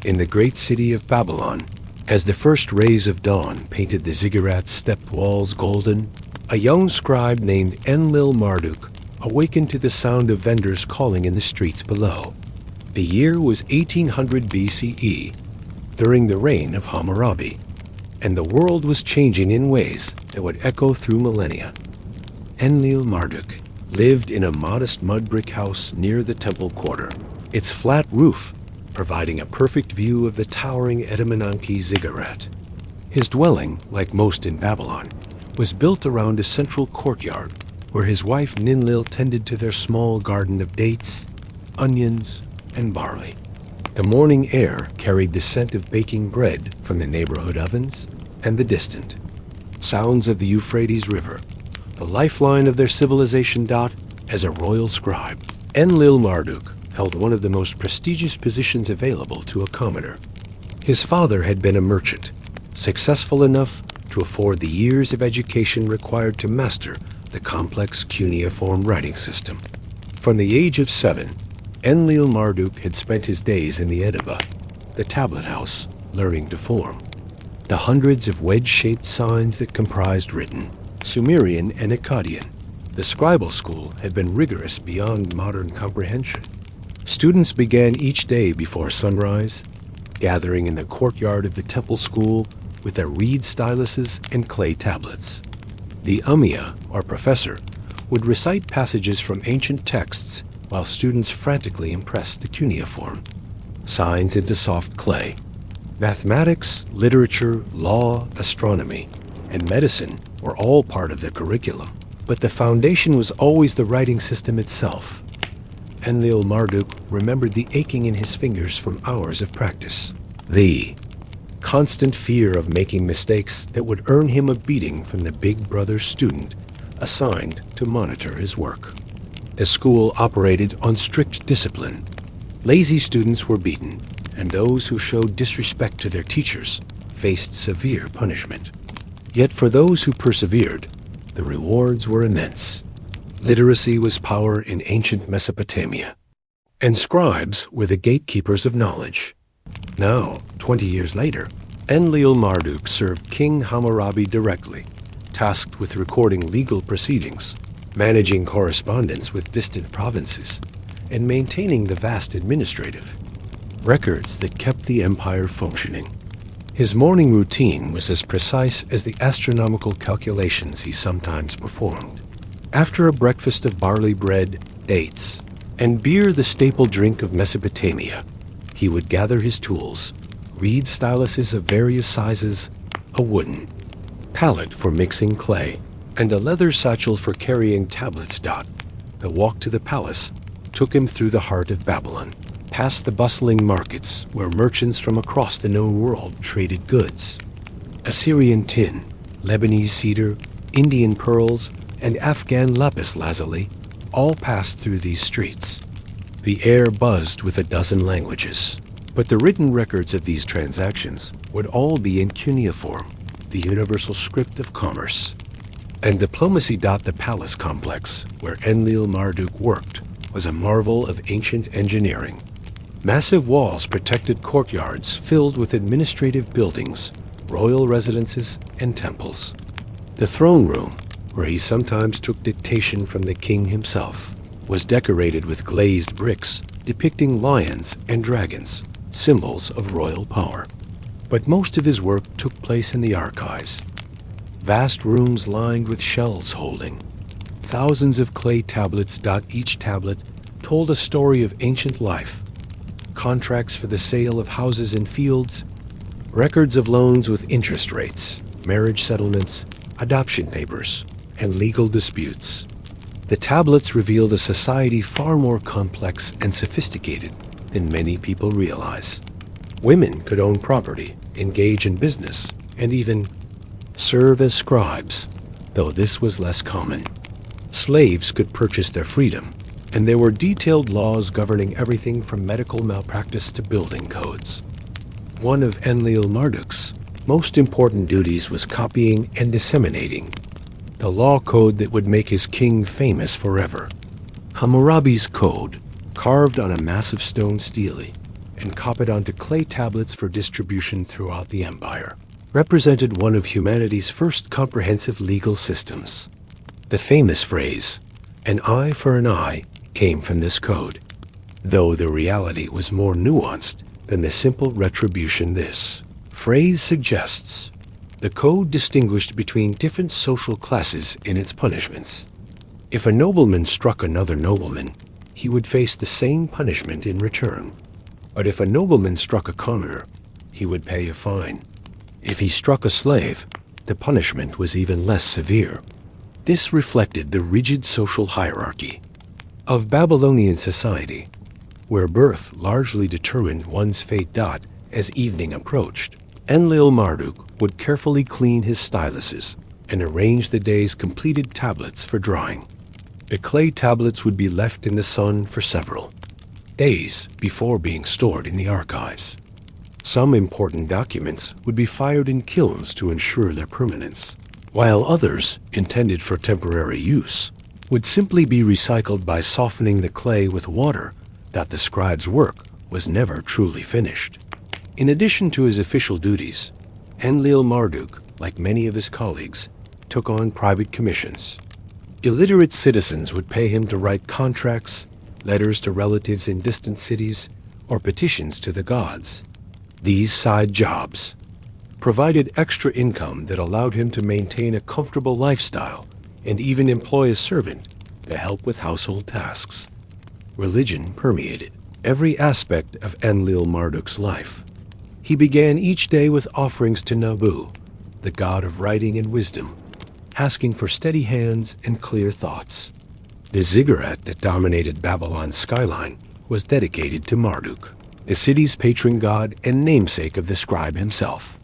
in the great city of Babylon, as the first rays of dawn painted the ziggurat stepped walls golden, a young scribe named Enlil-Marduk awakened to the sound of vendors calling in the streets below. The year was 1800 BCE, during the reign of Hammurabi, and the world was changing in ways that would echo through millennia. Enlil-Marduk lived in a modest mud brick house near the temple quarter, its flat roof providing a perfect view of the towering Etemenanke ziggurat. His dwelling, like most in Babylon, was built around a central courtyard where his wife Ninlil tended to their small garden of dates, onions, and barley. The morning air carried the scent of baking bread from the neighborhood ovens and the distant sounds of the Euphrates River, the lifeline of their civilization. As a royal scribe, Enlil-Marduk held one of the most prestigious positions available to a commoner. His father had been a merchant, successful enough to afford the years of education required to master the complex cuneiform writing system. From the age of 7, Enlil-Marduk had spent his days in the Ediba, the tablet house, learning to form. The hundreds of wedge-shaped signs that comprised written, Sumerian and Akkadian. The scribal school had been rigorous beyond modern comprehension. Students began each day before sunrise, gathering in the courtyard of the temple school with their reed styluses and clay tablets. The Ummiyah, or professor, would recite passages from ancient texts while students frantically impressed the cuneiform, signs into soft clay. Mathematics, literature, law, astronomy, and medicine were all part of the curriculum, but the foundation was always the writing system itself. Enlil-Marduk remembered the aching in his fingers from hours of practice, the constant fear of making mistakes that would earn him a beating from the big brother student assigned to monitor his work. The school operated on strict discipline. Lazy students were beaten, and those who showed disrespect to their teachers faced severe punishment. Yet for those who persevered, the rewards were immense. Literacy was power in ancient Mesopotamia, and scribes were the gatekeepers of knowledge. Now, 20 years later, Enlil-Marduk served King Hammurabi directly, tasked with recording legal proceedings, managing correspondence with distant provinces, and maintaining the vast administrative records that kept the empire functioning. His morning routine was as precise as the astronomical calculations he sometimes performed. After a breakfast of barley bread, dates, and beer, the staple drink of Mesopotamia, he would gather his tools, reed styluses of various sizes, a wooden pallet for mixing clay, and a leather satchel for carrying tablets. The walk to the palace took him through the heart of Babylon, past the bustling markets where merchants from across the known world traded goods. Assyrian tin, Lebanese cedar, Indian pearls, and Afghan lapis lazuli all passed through these streets. The air buzzed with a dozen languages, but the written records of these transactions would all be in cuneiform, the universal script of commerce. And diplomacy. The palace complex, where Enlil-Marduk worked, was a marvel of ancient engineering. Massive walls protected courtyards filled with administrative buildings, royal residences, and temples. The throne room, where he sometimes took dictation from the king himself, was decorated with glazed bricks depicting lions and dragons, symbols of royal power. But most of his work took place in the archives, vast rooms lined with shelves holding thousands of clay tablets. Each tablet told a story of ancient life, contracts for the sale of houses and fields, records of loans with interest rates, marriage settlements, adoption papers, and legal disputes. The tablets revealed a society far more complex and sophisticated than many people realize. Women could own property, engage in business, and even serve as scribes, though this was less common. Slaves could purchase their freedom, and there were detailed laws governing everything from medical malpractice to building codes. One of Enlil-Marduk's most important duties was copying and disseminating the law code that would make his king famous forever. Hammurabi's code, carved on a massive stone stele, and copied onto clay tablets for distribution throughout the empire, represented one of humanity's first comprehensive legal systems. The famous phrase, "an eye for an eye," came from this code, though the reality was more nuanced than the simple retribution this phrase suggests. The code distinguished between different social classes in its punishments. If a nobleman struck another nobleman, he would face the same punishment in return. But if a nobleman struck a commoner, he would pay a fine. If he struck a slave, the punishment was even less severe. This reflected the rigid social hierarchy of Babylonian society, where birth largely determined one's fate. As evening approached, Enlil-Marduk would carefully clean his styluses and arrange the day's completed tablets for drawing. The clay tablets would be left in the sun for several days before being stored in the archives. Some important documents would be fired in kilns to ensure their permanence, while others, intended for temporary use, would simply be recycled by softening the clay with water. The scribe's work was never truly finished. In addition to his official duties, Enlil-Marduk, like many of his colleagues, took on private commissions. Illiterate citizens would pay him to write contracts, letters to relatives in distant cities, or petitions to the gods. These side jobs provided extra income that allowed him to maintain a comfortable lifestyle and even employ a servant to help with household tasks. Religion permeated every aspect of Enlil-Marduk's life. He began each day with offerings to Nabu, the god of writing and wisdom, asking for steady hands and clear thoughts. The ziggurat that dominated Babylon's skyline was dedicated to Marduk, the city's patron god and namesake of the scribe himself.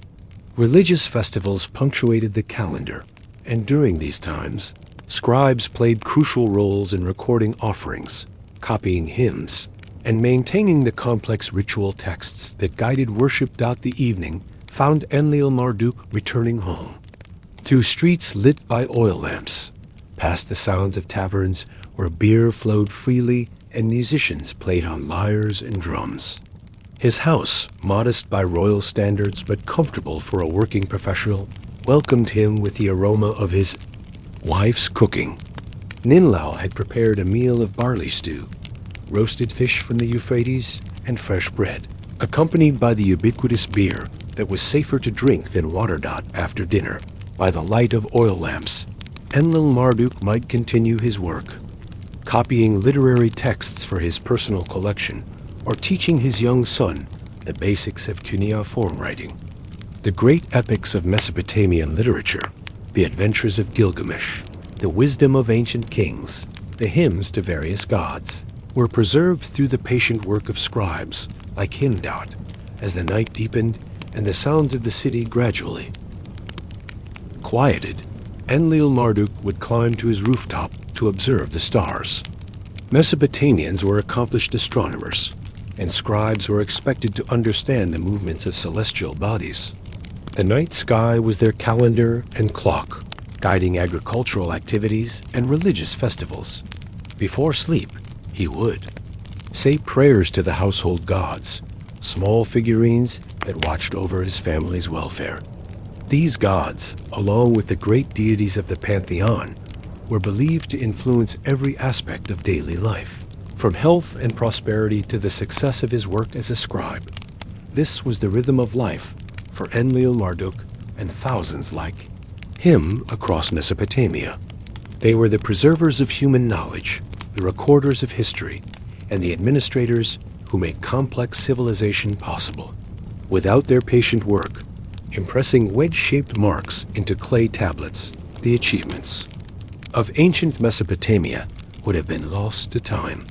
Religious festivals punctuated the calendar, and during these times, scribes played crucial roles in recording offerings, copying hymns, and maintaining the complex ritual texts that guided worship. The evening found Enlil-Marduk returning home. Through streets lit by oil lamps, past the sounds of taverns where beer flowed freely and musicians played on lyres and drums. His house, modest by royal standards but comfortable for a working professional, welcomed him with the aroma of his wife's cooking. Ninlao had prepared a meal of barley stew, roasted fish from the Euphrates, and fresh bread, accompanied by the ubiquitous beer that was safer to drink than water. After dinner, by the light of oil lamps, Enlil-Marduk might continue his work, copying literary texts for his personal collection, or teaching his young son the basics of cuneiform writing. The great epics of Mesopotamian literature, the adventures of Gilgamesh, the wisdom of ancient kings, the hymns to various gods, were preserved through the patient work of scribes like him. As the night deepened and the sounds of the city gradually quieted, Enlil-Marduk would climb to his rooftop to observe the stars. Mesopotamians were accomplished astronomers, and scribes were expected to understand the movements of celestial bodies. The night sky was their calendar and clock, guiding agricultural activities and religious festivals. Before sleep, he would say prayers to the household gods, small figurines that watched over his family's welfare. These gods, along with the great deities of the pantheon, were believed to influence every aspect of daily life, from health and prosperity to the success of his work as a scribe. This was the rhythm of life for Enlil-Marduk and thousands like him across Mesopotamia. They were the preservers of human knowledge, the recorders of history, and the administrators who made complex civilization possible. Without their patient work, impressing wedge-shaped marks into clay tablets, the achievements of ancient Mesopotamia would have been lost to time.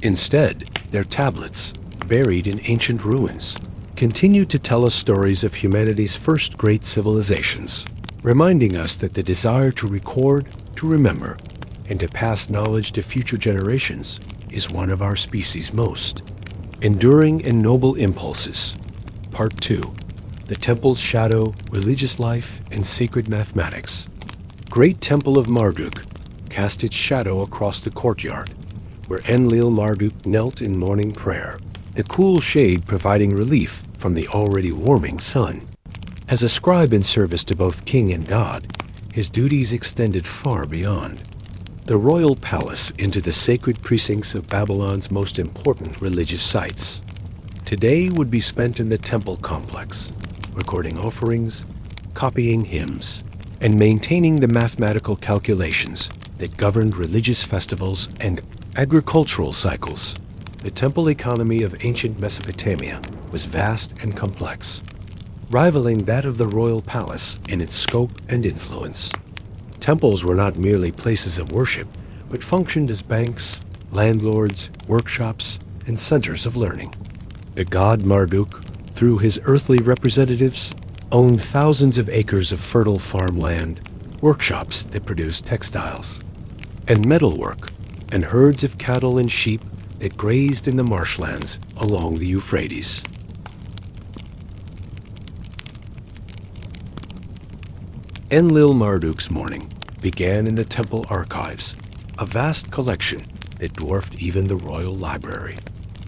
Instead, their tablets, buried in ancient ruins, continue to tell us stories of humanity's first great civilizations, reminding us that the desire to record, to remember, and to pass knowledge to future generations is one of our species' most enduring and noble impulses. Part 2. The Temple's Shadow, Religious Life, and Sacred Mathematics. Great Temple of Marduk cast its shadow across the courtyard, where Enlil-Marduk knelt in morning prayer. the cool shade providing relief from the already warming sun. As a scribe in service to both king and god, his duties extended far beyond the royal palace into the sacred precincts of Babylon's most important religious sites. Today would be spent in the temple complex, recording offerings, copying hymns, and maintaining the mathematical calculations that governed religious festivals and agricultural cycles. The temple economy of ancient Mesopotamia was vast and complex, rivaling that of the royal palace in its scope and influence. Temples were not merely places of worship, but functioned as banks, landlords, workshops, and centers of learning. The god Marduk, through his earthly representatives, owned thousands of acres of fertile farmland, workshops that produced textiles, and metalwork, and herds of cattle and sheep that grazed in the marshlands along the Euphrates. Enlil-Marduk's morning began in the temple archives, a vast collection that dwarfed even the royal library.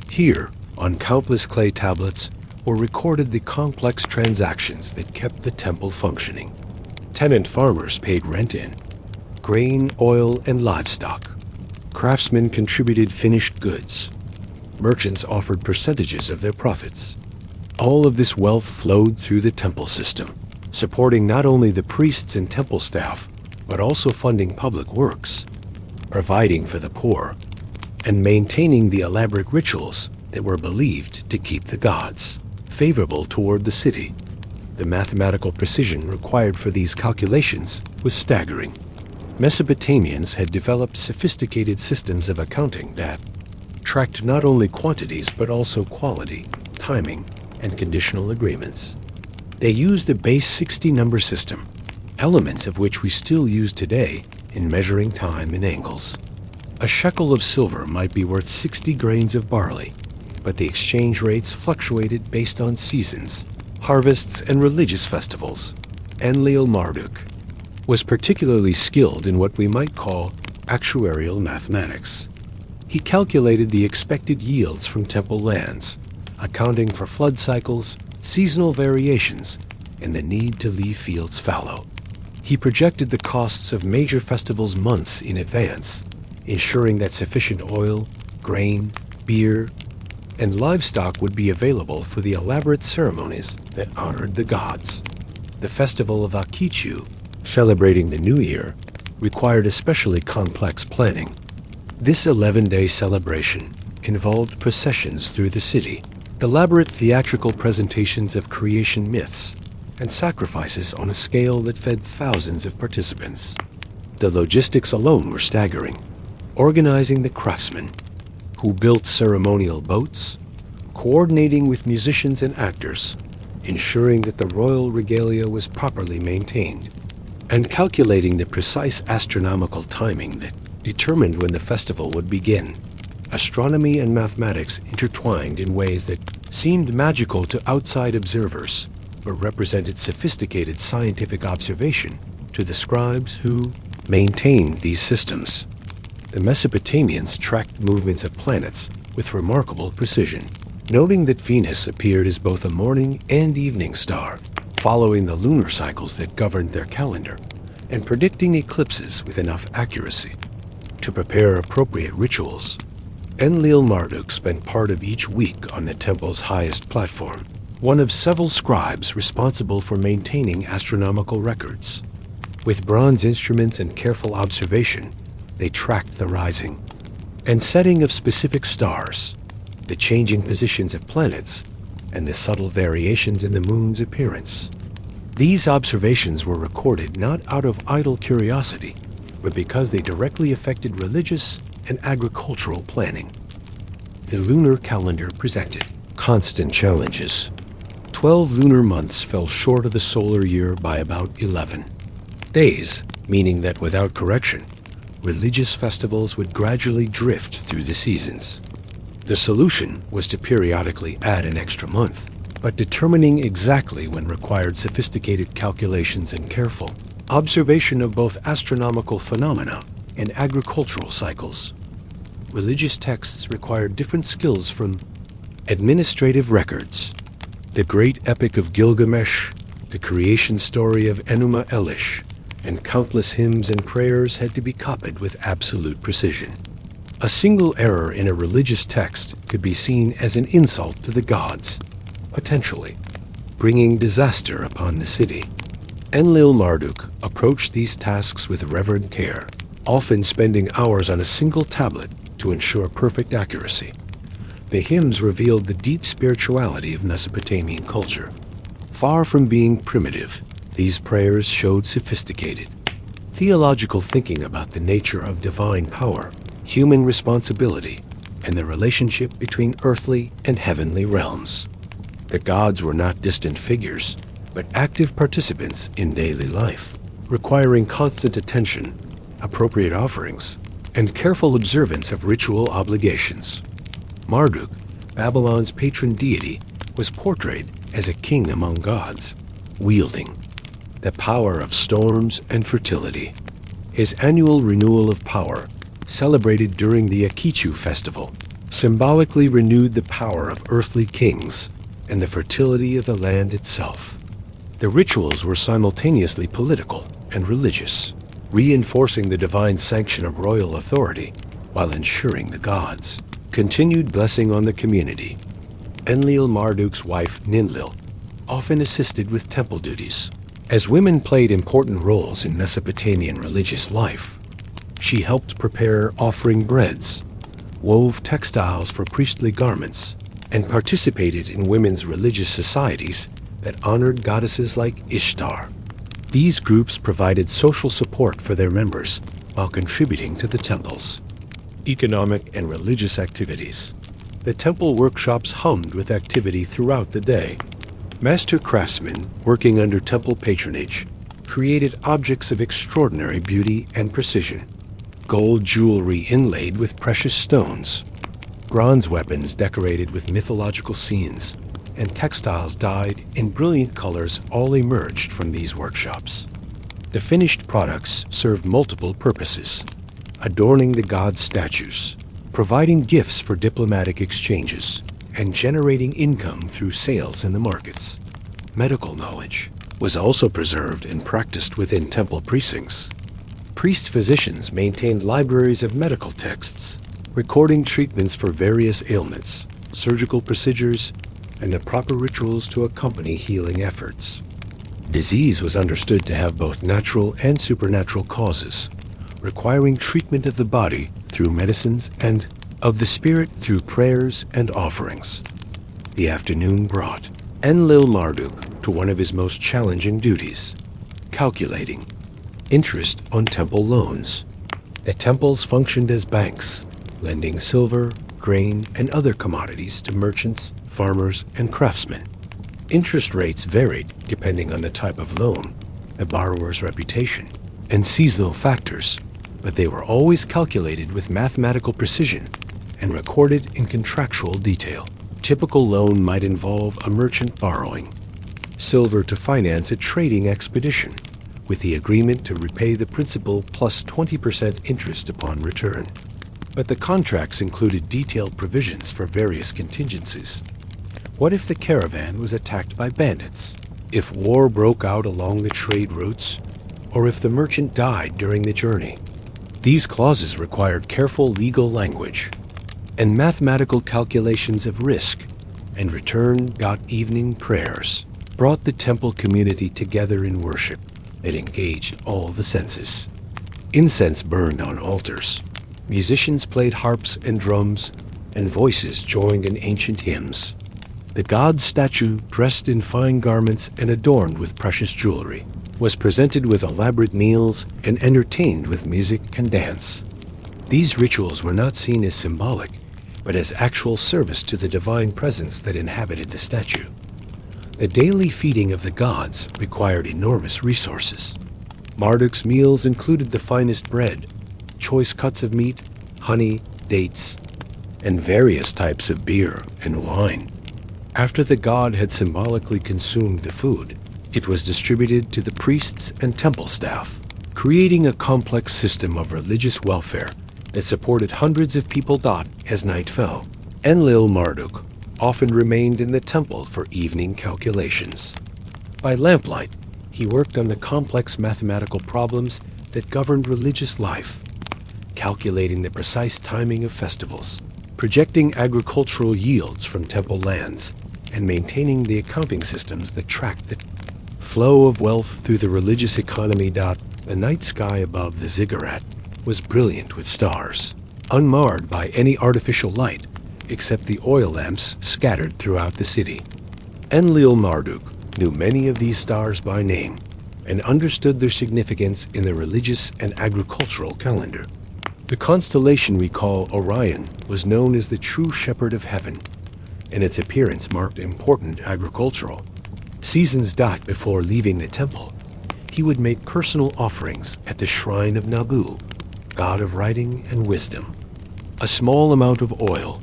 Here, on countless clay tablets, were recorded the complex transactions that kept the temple functioning. Tenant farmers paid rent in, grain, oil, and livestock. Craftsmen contributed finished goods. Merchants offered percentages of their profits. All of this wealth flowed through the temple system, supporting not only the priests and temple staff, but also funding public works, providing for the poor, and maintaining the elaborate rituals that were believed to keep the gods favorable toward the city. The mathematical precision required for these calculations was staggering. Mesopotamians had developed sophisticated systems of accounting that tracked not only quantities but also quality, timing, and conditional agreements. They used a base 60 number system, elements of which we still use today in measuring time in angles. A shekel of silver might be worth 60 grains of barley, but the exchange rates fluctuated based on seasons, harvests, and religious festivals. Enlil-Marduk was particularly skilled in what we might call actuarial mathematics. He calculated the expected yields from temple lands, accounting for flood cycles, seasonal variations, and the need to leave fields fallow. He projected the costs of major festivals months in advance, ensuring that sufficient oil, grain, beer, and livestock would be available for the elaborate ceremonies that honored the gods. The festival of Akichu, celebrating the new year, required especially complex planning. This 11-day celebration involved processions through the city, elaborate theatrical presentations of creation myths, and sacrifices on a scale that fed thousands of participants. The logistics alone were staggering, organizing the craftsmen, who built ceremonial boats, coordinating with musicians and actors, ensuring that the royal regalia was properly maintained, and calculating the precise astronomical timing that determined when the festival would begin. Astronomy and mathematics intertwined in ways that seemed magical to outside observers, but represented sophisticated scientific observation to the scribes who maintained these systems. The Mesopotamians tracked movements of planets with remarkable precision, noting that Venus appeared as both a morning and evening star, following the lunar cycles that governed their calendar, and predicting eclipses with enough accuracy to prepare appropriate rituals. Enlil-Marduk spent part of each week on the temple's highest platform, one of several scribes responsible for maintaining astronomical records. With bronze instruments and careful observation, they tracked the rising and setting of specific stars, the changing positions of planets, and the subtle variations in the moon's appearance. These observations were recorded not out of idle curiosity, but because they directly affected religious and agricultural planning. The lunar calendar presented constant challenges. 12 lunar months fell short of the solar year by about 11 days, meaning that without correction, religious festivals would gradually drift through the seasons. The solution was to periodically add an extra month, but determining exactly when required sophisticated calculations and careful observation of both astronomical phenomena and agricultural cycles. Religious texts required different skills from Administrative records. The great epic of Gilgamesh, the creation story of Enuma Elish, and countless hymns and prayers had to be copied with absolute precision. A single error in a religious text could be seen as an insult to the gods, potentially bringing disaster upon the city. Enlil-Marduk approached these tasks with reverent care, often spending hours on a single tablet to ensure perfect accuracy. The hymns revealed the deep spirituality of Mesopotamian culture. Far from being primitive, these prayers showed sophisticated, theological thinking about the nature of divine power, human responsibility, and the relationship between earthly and heavenly realms. The gods were not distant figures, but active participants in daily life, requiring constant attention, appropriate offerings, and careful observance of ritual obligations. Marduk, Babylon's patron deity, was portrayed as a king among gods, wielding the power of storms and fertility. His annual renewal of power, celebrated during the Akitu festival, symbolically renewed the power of earthly kings and the fertility of the land itself. The rituals were simultaneously political and religious, reinforcing the divine sanction of royal authority while ensuring the gods' continued blessing on the community. Enlil-Marduk's wife Ninlil often assisted with temple duties. As women played important roles in Mesopotamian religious life, she helped prepare offering breads, wove textiles for priestly garments, and participated in women's religious societies that honored goddesses like Ishtar. These groups provided social support for their members while contributing to the temples. Economic and religious activities. The temple workshops hummed with activity throughout the day. Master craftsmen, working under temple patronage, created objects of extraordinary beauty and precision. Gold jewelry inlaid with precious stones, bronze weapons decorated with mythological scenes, and textiles dyed in brilliant colors all emerged from these workshops. The finished products served multiple purposes: adorning the gods' statues, providing gifts for diplomatic exchanges, and generating income through sales in the markets. Medical knowledge was also preserved and practiced within temple precincts. Priest-physicians maintained libraries of medical texts, recording treatments for various ailments, surgical procedures, and the proper rituals to accompany healing efforts. Disease was understood to have both natural and supernatural causes, requiring treatment of the body through medicines and of the spirit through prayers and offerings. The afternoon brought Enlil-Marduk to one of his most challenging duties: calculating interest on temple loans. The temples functioned as banks, lending silver, grain, and other commodities to merchants, farmers, and craftsmen. Interest rates varied depending on the type of loan, the borrower's reputation, and seasonal factors, but they were always calculated with mathematical precision and recorded in contractual detail. Typical loan might involve a merchant borrowing silver to finance a trading expedition, with the agreement to repay the principal plus 20% interest upon return. But the contracts included detailed provisions for various contingencies. What if the caravan was attacked by bandits? If war broke out along the trade routes? Or if the merchant died during the journey? These clauses required careful legal language and mathematical calculations of risk, and return evening prayers brought the temple community together in worship that engaged all the senses. Incense burned on altars. Musicians played harps and drums, and voices joined in ancient hymns. The god's statue, dressed in fine garments and adorned with precious jewelry, was presented with elaborate meals and entertained with music and dance. These rituals were not seen as symbolic, but as actual service to the divine presence that inhabited the statue. The daily feeding of the gods required enormous resources. Marduk's meals included the finest bread, choice cuts of meat, honey, dates, and various types of beer and wine. After the god had symbolically consumed the food, it was distributed to the priests and temple staff, creating a complex system of religious welfare that supported hundreds of people. As night fell, Enlil-Marduk often remained in the temple for evening calculations. By lamplight, he worked on the complex mathematical problems that governed religious life, calculating the precise timing of festivals, projecting agricultural yields from temple lands, and maintaining the accounting systems that tracked the flow of wealth through the religious economy. The night sky above the ziggurat was brilliant with stars, unmarred by any artificial light except the oil lamps scattered throughout the city. Enlil-Marduk knew many of these stars by name and understood their significance in the religious and agricultural calendar. The constellation we call Orion was known as the true shepherd of heaven, and its appearance marked important agricultural seasons. Before leaving the temple, he would make personal offerings at the shrine of Nabu, god of writing and wisdom. A small amount of oil,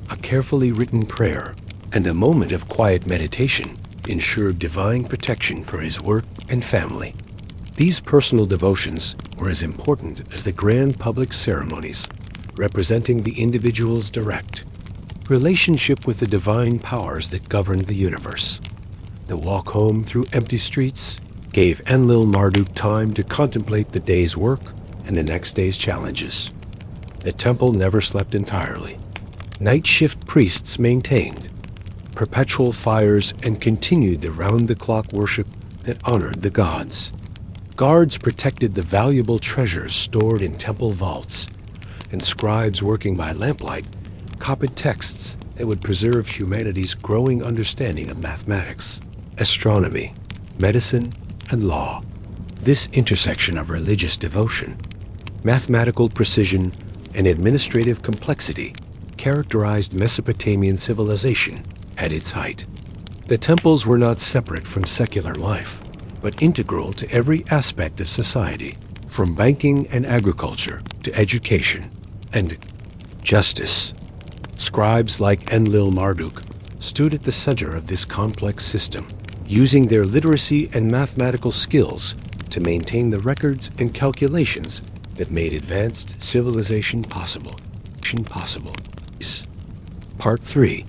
a carefully written prayer, and a moment of quiet meditation ensured divine protection for his work and family. These personal devotions were as important as the grand public ceremonies, representing the individual's direct relationship with the divine powers that governed the universe. The walk home through empty streets gave Enlil-Marduk time to contemplate the day's work and the next day's challenges. The temple never slept entirely. Night shift priests maintained perpetual fires and continued the round-the-clock worship that honored the gods. Guards protected the valuable treasures stored in temple vaults, and scribes working by lamplight copied texts that would preserve humanity's growing understanding of mathematics, astronomy, medicine, and law. This intersection of religious devotion, mathematical precision, and administrative complexity characterized Mesopotamian civilization at its height. The temples were not separate from secular life, but integral to every aspect of society, from banking and agriculture to education and justice. Scribes like Enlil-Marduk stood at the center of this complex system, using their literacy and mathematical skills to maintain the records and calculations that made advanced civilization possible. Part 3.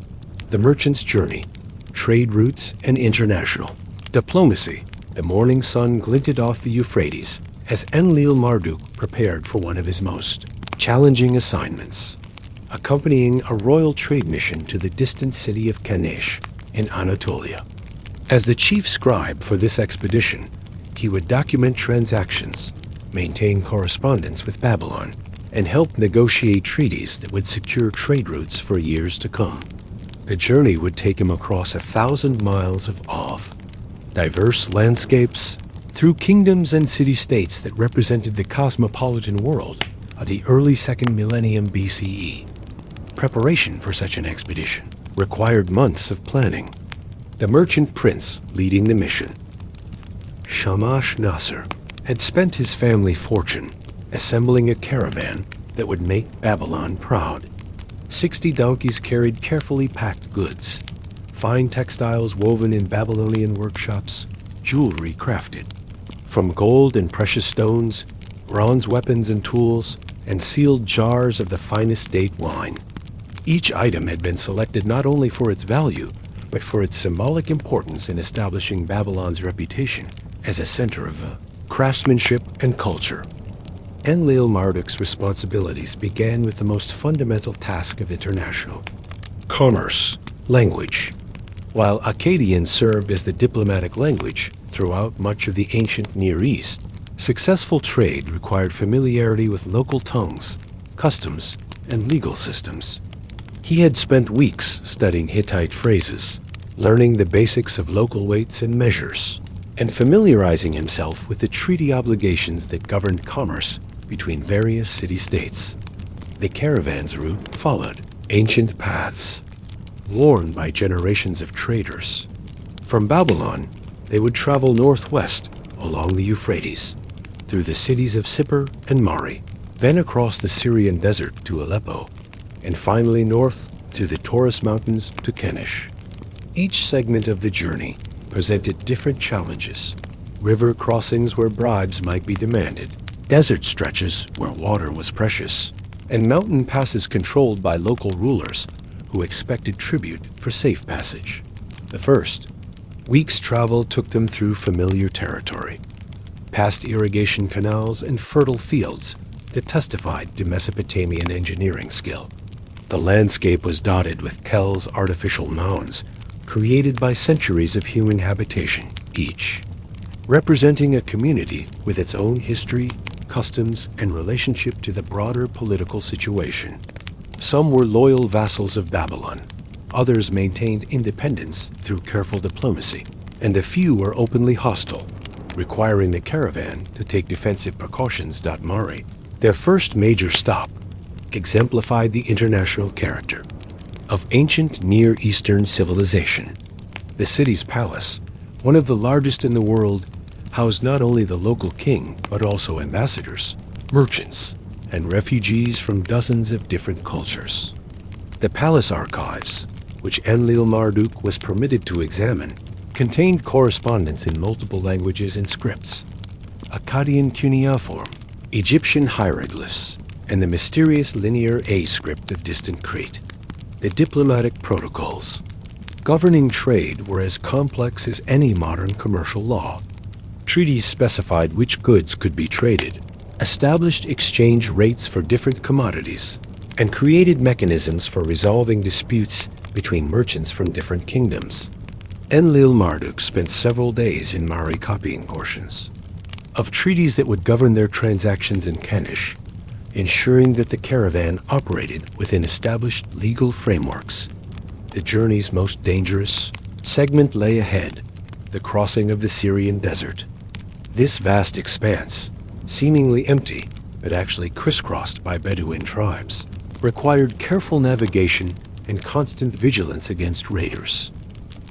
The Merchant's Journey, Trade Routes and International Diplomacy. The morning sun glinted off the Euphrates as Enlil-Marduk prepared for one of his most challenging assignments, accompanying a royal trade mission to the distant city of Kanesh in Anatolia. As the chief scribe for this expedition, he would document transactions, maintain correspondence with Babylon, and help negotiate treaties that would secure trade routes for years to come. The journey would take him across 1,000 miles of diverse landscapes, through kingdoms and city-states that represented the cosmopolitan world of the early 2nd millennium BCE. Preparation for such an expedition required months of planning. The merchant prince leading the mission, Shamash Nasser, had spent his family fortune assembling a caravan that would make Babylon proud. 60 donkeys carried carefully packed goods, fine textiles woven in Babylonian workshops, jewelry crafted from gold and precious stones, bronze weapons and tools, and sealed jars of the finest date wine. Each item had been selected not only for its value, but for its symbolic importance in establishing Babylon's reputation as a center of craftsmanship and culture. Enlil-Marduk's responsibilities began with the most fundamental task of international commerce, language. While Akkadian served as the diplomatic language throughout much of the ancient Near East, successful trade required familiarity with local tongues, customs, and legal systems. He had spent weeks studying Hittite phrases, learning the basics of local weights and measures, and familiarizing himself with the treaty obligations that governed commerce between various city-states. The caravan's route followed ancient paths, worn by generations of traders. From Babylon, they would travel northwest along the Euphrates, through the cities of Sippar and Mari, then across the Syrian desert to Aleppo, and finally north through the Taurus Mountains to Kanesh. Each segment of the journey presented different challenges: river crossings where bribes might be demanded, desert stretches where water was precious, and mountain passes controlled by local rulers who who expected tribute for safe passage. The first week's travel took them through familiar territory, past irrigation canals and fertile fields that testified to Mesopotamian engineering skill. The landscape was dotted with Kel's artificial mounds, created by centuries of human habitation, each representing a community with its own history, customs, and relationship to the broader political situation. Some were loyal vassals of Babylon, others maintained independence through careful diplomacy, and a few were openly hostile, requiring the caravan to take defensive precautions. Mari, their first major stop, exemplified the international character of ancient Near Eastern civilization. The city's palace, one of the largest in the world, housed not only the local king, but also ambassadors, merchants, and refugees from dozens of different cultures. The palace archives, which Enlil-Marduk was permitted to examine, contained correspondence in multiple languages and scripts: Akkadian cuneiform, Egyptian hieroglyphs, and the mysterious linear A script of distant Crete. The diplomatic protocols governing trade were as complex as any modern commercial law. Treaties specified which goods could be traded, established exchange rates for different commodities, and created mechanisms for resolving disputes between merchants from different kingdoms. Enlil-Marduk spent several days in Mari copying portions of treaties that would govern their transactions in Kanish, ensuring that the caravan operated within established legal frameworks. The journey's most dangerous segment lay ahead, the crossing of the Syrian desert. This vast expanse, seemingly empty but actually crisscrossed by Bedouin tribes, required careful navigation and constant vigilance against raiders.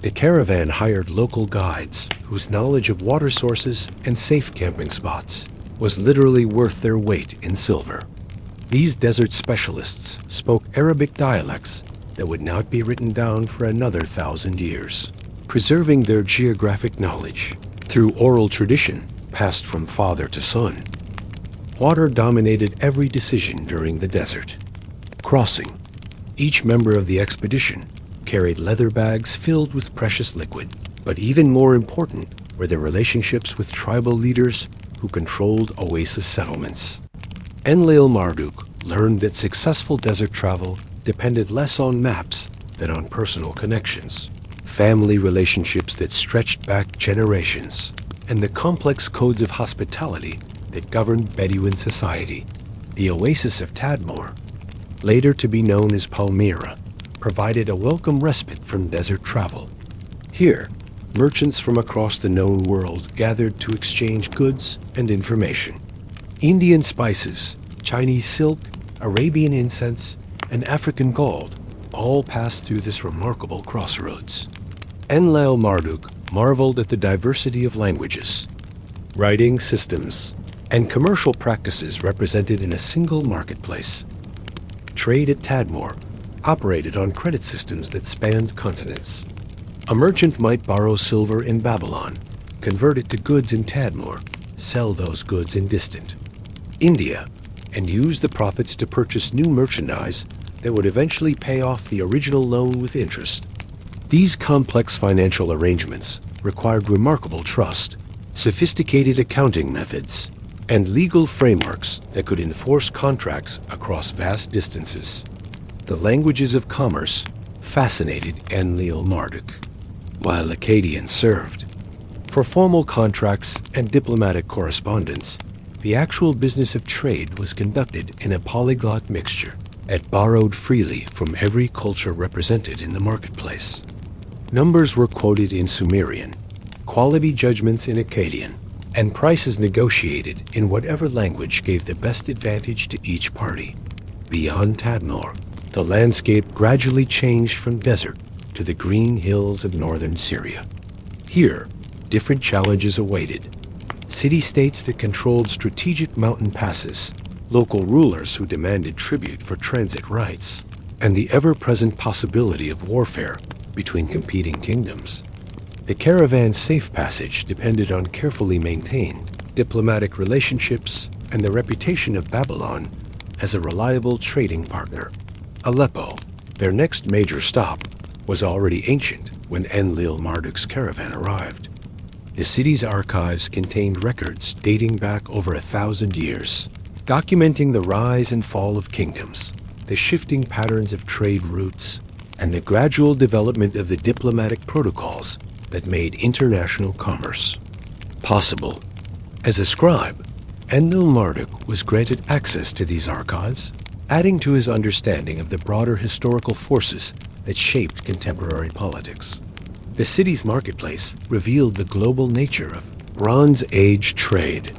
The caravan hired local guides whose knowledge of water sources and safe camping spots was literally worth their weight in silver. These desert specialists spoke Arabic dialects that would not be written down for another 1,000 years, preserving their geographic knowledge through oral tradition passed from father to son. Water dominated every decision during the desert crossing. Each member of the expedition carried leather bags filled with precious liquid, but even more important were their relationships with tribal leaders who controlled oasis settlements. Enlil-Marduk learned that successful desert travel depended less on maps than on personal connections, family relationships that stretched back generations, and the complex codes of hospitality that governed Bedouin society. The oasis of Tadmor, later to be known as Palmyra, provided a welcome respite from desert travel. Here, merchants from across the known world gathered to exchange goods and information. Indian spices, Chinese silk, Arabian incense, and African gold all passed through this remarkable crossroads. Enlil-Marduk marveled at the diversity of languages, writing systems, and commercial practices represented in a single marketplace. Trade at Tadmor operated on credit systems that spanned continents. A merchant might borrow silver in Babylon, convert it to goods in Tadmor, sell those goods in distant India, and use the profits to purchase new merchandise that would eventually pay off the original loan with interest. These complex financial arrangements required remarkable trust, sophisticated accounting methods, and legal frameworks that could enforce contracts across vast distances. The languages of commerce fascinated Enlil-Marduk, while Akkadian served. For formal contracts and diplomatic correspondence, the actual business of trade was conducted in a polyglot mixture and borrowed freely from every culture represented in the marketplace. Numbers were quoted in Sumerian, quality judgments in Akkadian, and prices negotiated in whatever language gave the best advantage to each party. Beyond Tadmor, the landscape gradually changed from desert to the green hills of northern Syria. Here, different challenges awaited. City-states that controlled strategic mountain passes, local rulers who demanded tribute for transit rights, and the ever-present possibility of warfare between competing kingdoms. The caravan's safe passage depended on carefully maintained diplomatic relationships and the reputation of Babylon as a reliable trading partner. Aleppo, Their next major stop was already ancient when Enlil-Marduk's caravan arrived. The city's archives contained records dating back over 1,000 years, documenting the rise and fall of kingdoms, the shifting patterns of trade routes, and the gradual development of the diplomatic protocols that made international commerce possible. As a scribe, Enlil-Marduk was granted access to these archives, adding to his understanding of the broader historical forces that shaped contemporary politics. The city's marketplace revealed the global nature of Bronze Age trade.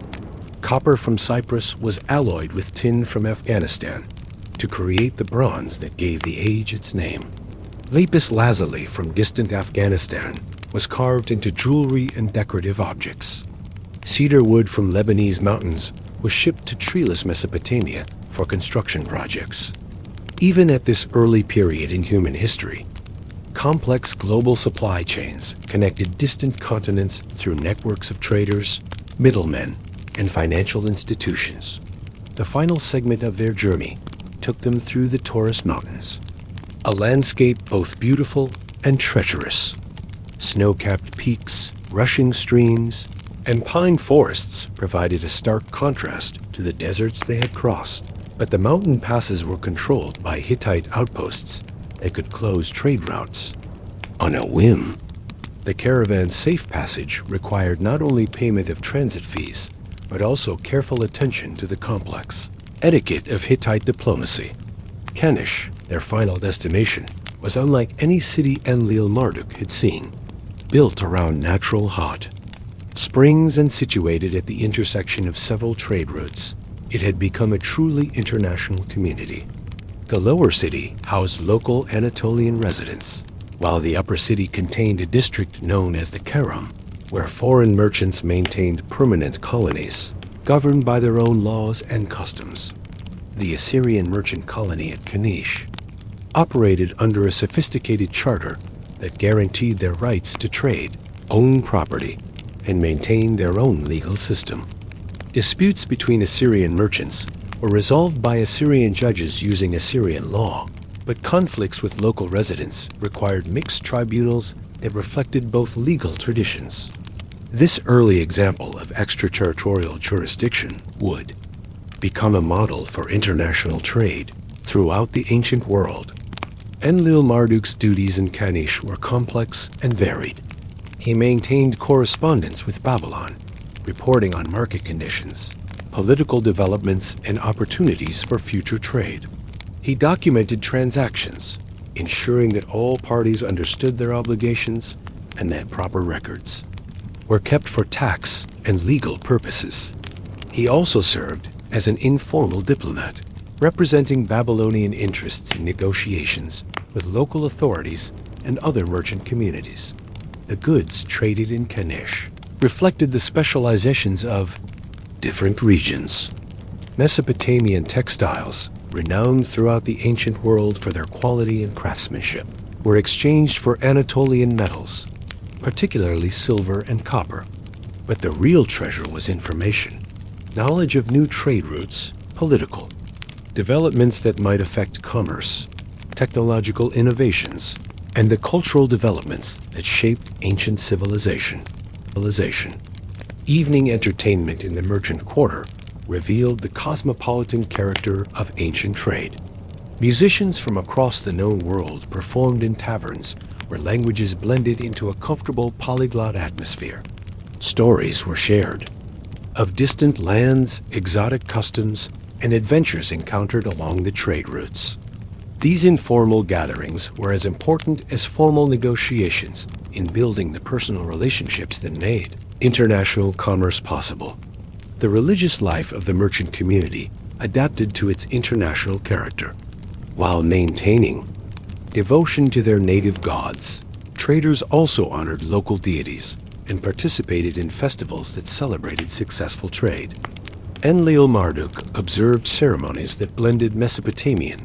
Copper from Cyprus was alloyed with tin from Afghanistan to create the bronze that gave the age its name. Lapis lazuli from distant Afghanistan was carved into jewelry and decorative objects. Cedar wood from Lebanese mountains was shipped to treeless Mesopotamia for construction projects. Even at this early period in human history, complex global supply chains connected distant continents through networks of traders, middlemen, and financial institutions. The final segment of their journey took them through the Taurus Mountains, a landscape both beautiful and treacherous. Snow-capped peaks, rushing streams, and pine forests provided a stark contrast to the deserts they had crossed. But the mountain passes were controlled by Hittite outposts that could close trade routes on a whim. The caravan's safe passage required not only payment of transit fees, but also careful attention to the complex etiquette of Hittite diplomacy. Kanish, their final destination, was unlike any city Enlil-Marduk had seen, built around natural hot springs and situated at the intersection of several trade routes. It had become a truly international community. The lower city housed local Anatolian residents, while the upper city contained a district known as the Karam, where foreign merchants maintained permanent colonies, governed by their own laws and customs. The Assyrian merchant colony at Kanish operated under a sophisticated charter that guaranteed their rights to trade, own property, and maintain their own legal system. Disputes between Assyrian merchants were resolved by Assyrian judges using Assyrian law, but conflicts with local residents required mixed tribunals that reflected both legal traditions. This early example of extraterritorial jurisdiction would become a model for international trade throughout the ancient world. Enlil-Marduk's duties in Kanish were complex and varied. He maintained correspondence with Babylon, reporting on market conditions, political developments, and opportunities for future trade. He documented transactions, ensuring that all parties understood their obligations and that proper records were kept for tax and legal purposes. He also served as an informal diplomat, representing Babylonian interests in negotiations with local authorities and other merchant communities. The goods traded in Kanish reflected the specializations of different regions. Mesopotamian textiles, renowned throughout the ancient world for their quality and craftsmanship, were exchanged for Anatolian metals, particularly silver and copper. But the real treasure was information, knowledge of new trade routes, political developments that might affect commerce, technological innovations, and the cultural developments that shaped ancient civilization. Evening entertainment in the merchant quarter revealed the cosmopolitan character of ancient trade. Musicians from across the known world performed in taverns where languages blended into a comfortable polyglot atmosphere. Stories were shared of distant lands, exotic customs, and adventures encountered along the trade routes. These informal gatherings were as important as formal negotiations in building the personal relationships that made international commerce possible. The religious life of the merchant community adapted to its international character. While maintaining devotion to their native gods, traders also honored local deities and participated in festivals that celebrated successful trade. Enlil-Marduk observed ceremonies that blended Mesopotamian,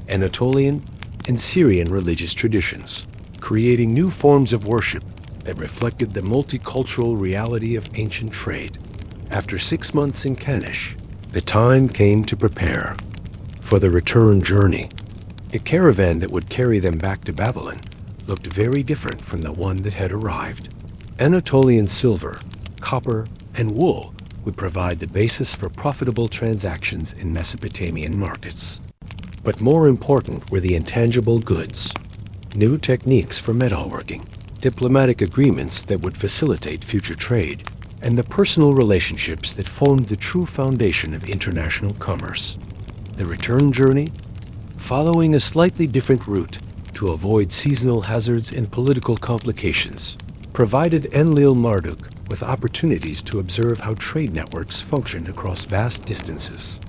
Anatolian, and Syrian religious traditions, creating new forms of worship that reflected the multicultural reality of ancient trade. After 6 months in Kanish, the time came to prepare for the return journey. A caravan that would carry them back to Babylon looked very different from the one that had arrived. Anatolian silver, copper, and wool would provide the basis for profitable transactions in Mesopotamian markets. But more important were the intangible goods, new techniques for metalworking, diplomatic agreements that would facilitate future trade, and the personal relationships that formed the true foundation of international commerce. The return journey? Following a slightly different route to avoid seasonal hazards and political complications, provided Enlil-Marduk with opportunities to observe how trade networks functioned across vast distances.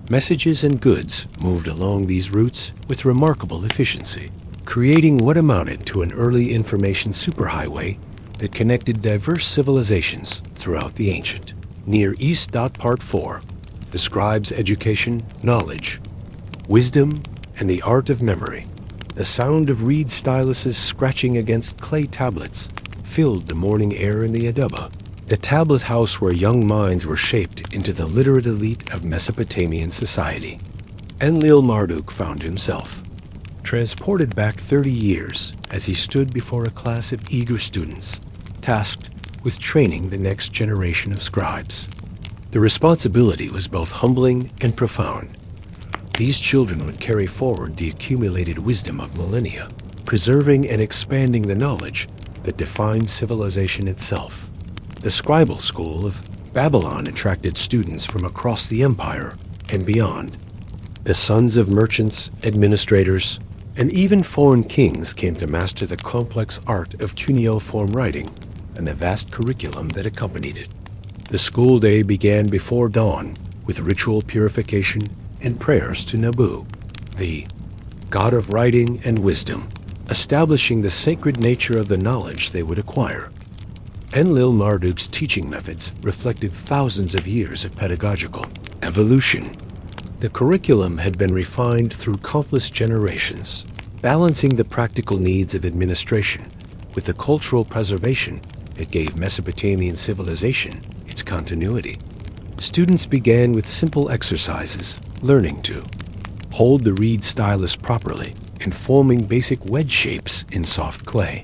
Messages and goods moved along these routes with remarkable efficiency, creating what amounted to an early information superhighway that connected diverse civilizations throughout the ancient. Near East. Part 4, the scribes' education, knowledge, wisdom, and the art of memory. The sound of reed styluses scratching against clay tablets filled the morning air in the Adaba, the tablet house where young minds were shaped into the literate elite of Mesopotamian society. Enlil-Marduk found himself transported back 30 years as he stood before a class of eager students, tasked with training the next generation of scribes. The responsibility was both humbling and profound. These children would carry forward the accumulated wisdom of millennia, preserving and expanding the knowledge that defined civilization itself. The scribal school of Babylon attracted students from across the empire and beyond. The sons of merchants, administrators, and even foreign kings came to master the complex art of cuneiform writing and the vast curriculum that accompanied it. The school day began before dawn with ritual purification and prayers to Nabu, the god of writing and wisdom, establishing the sacred nature of the knowledge they would acquire. Enlil-Marduk's teaching methods reflected thousands of years of pedagogical evolution. The curriculum had been refined through countless generations, balancing the practical needs of administration with the cultural preservation that gave Mesopotamian civilization its continuity. Students began with simple exercises, learning to hold the reed stylus properly and forming basic wedge shapes in soft clay.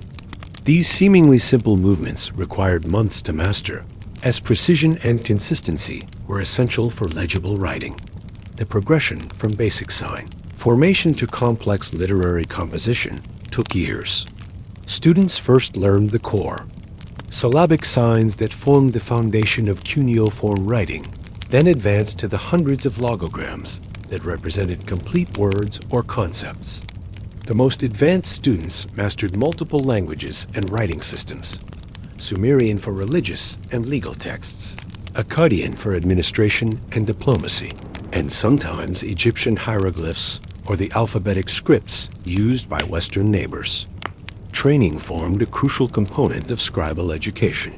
These seemingly simple movements required months to master, as precision and consistency were essential for legible writing. The progression from basic sign formation to complex literary composition took years. Students first learned the core, syllabic signs that formed the foundation of cuneiform writing, then advanced to the hundreds of logograms that represented complete words or concepts. The most advanced students mastered multiple languages and writing systems: Sumerian for religious and legal texts, Akkadian for administration and diplomacy, and sometimes Egyptian hieroglyphs or the alphabetic scripts used by Western neighbors. Training formed a crucial component of scribal education.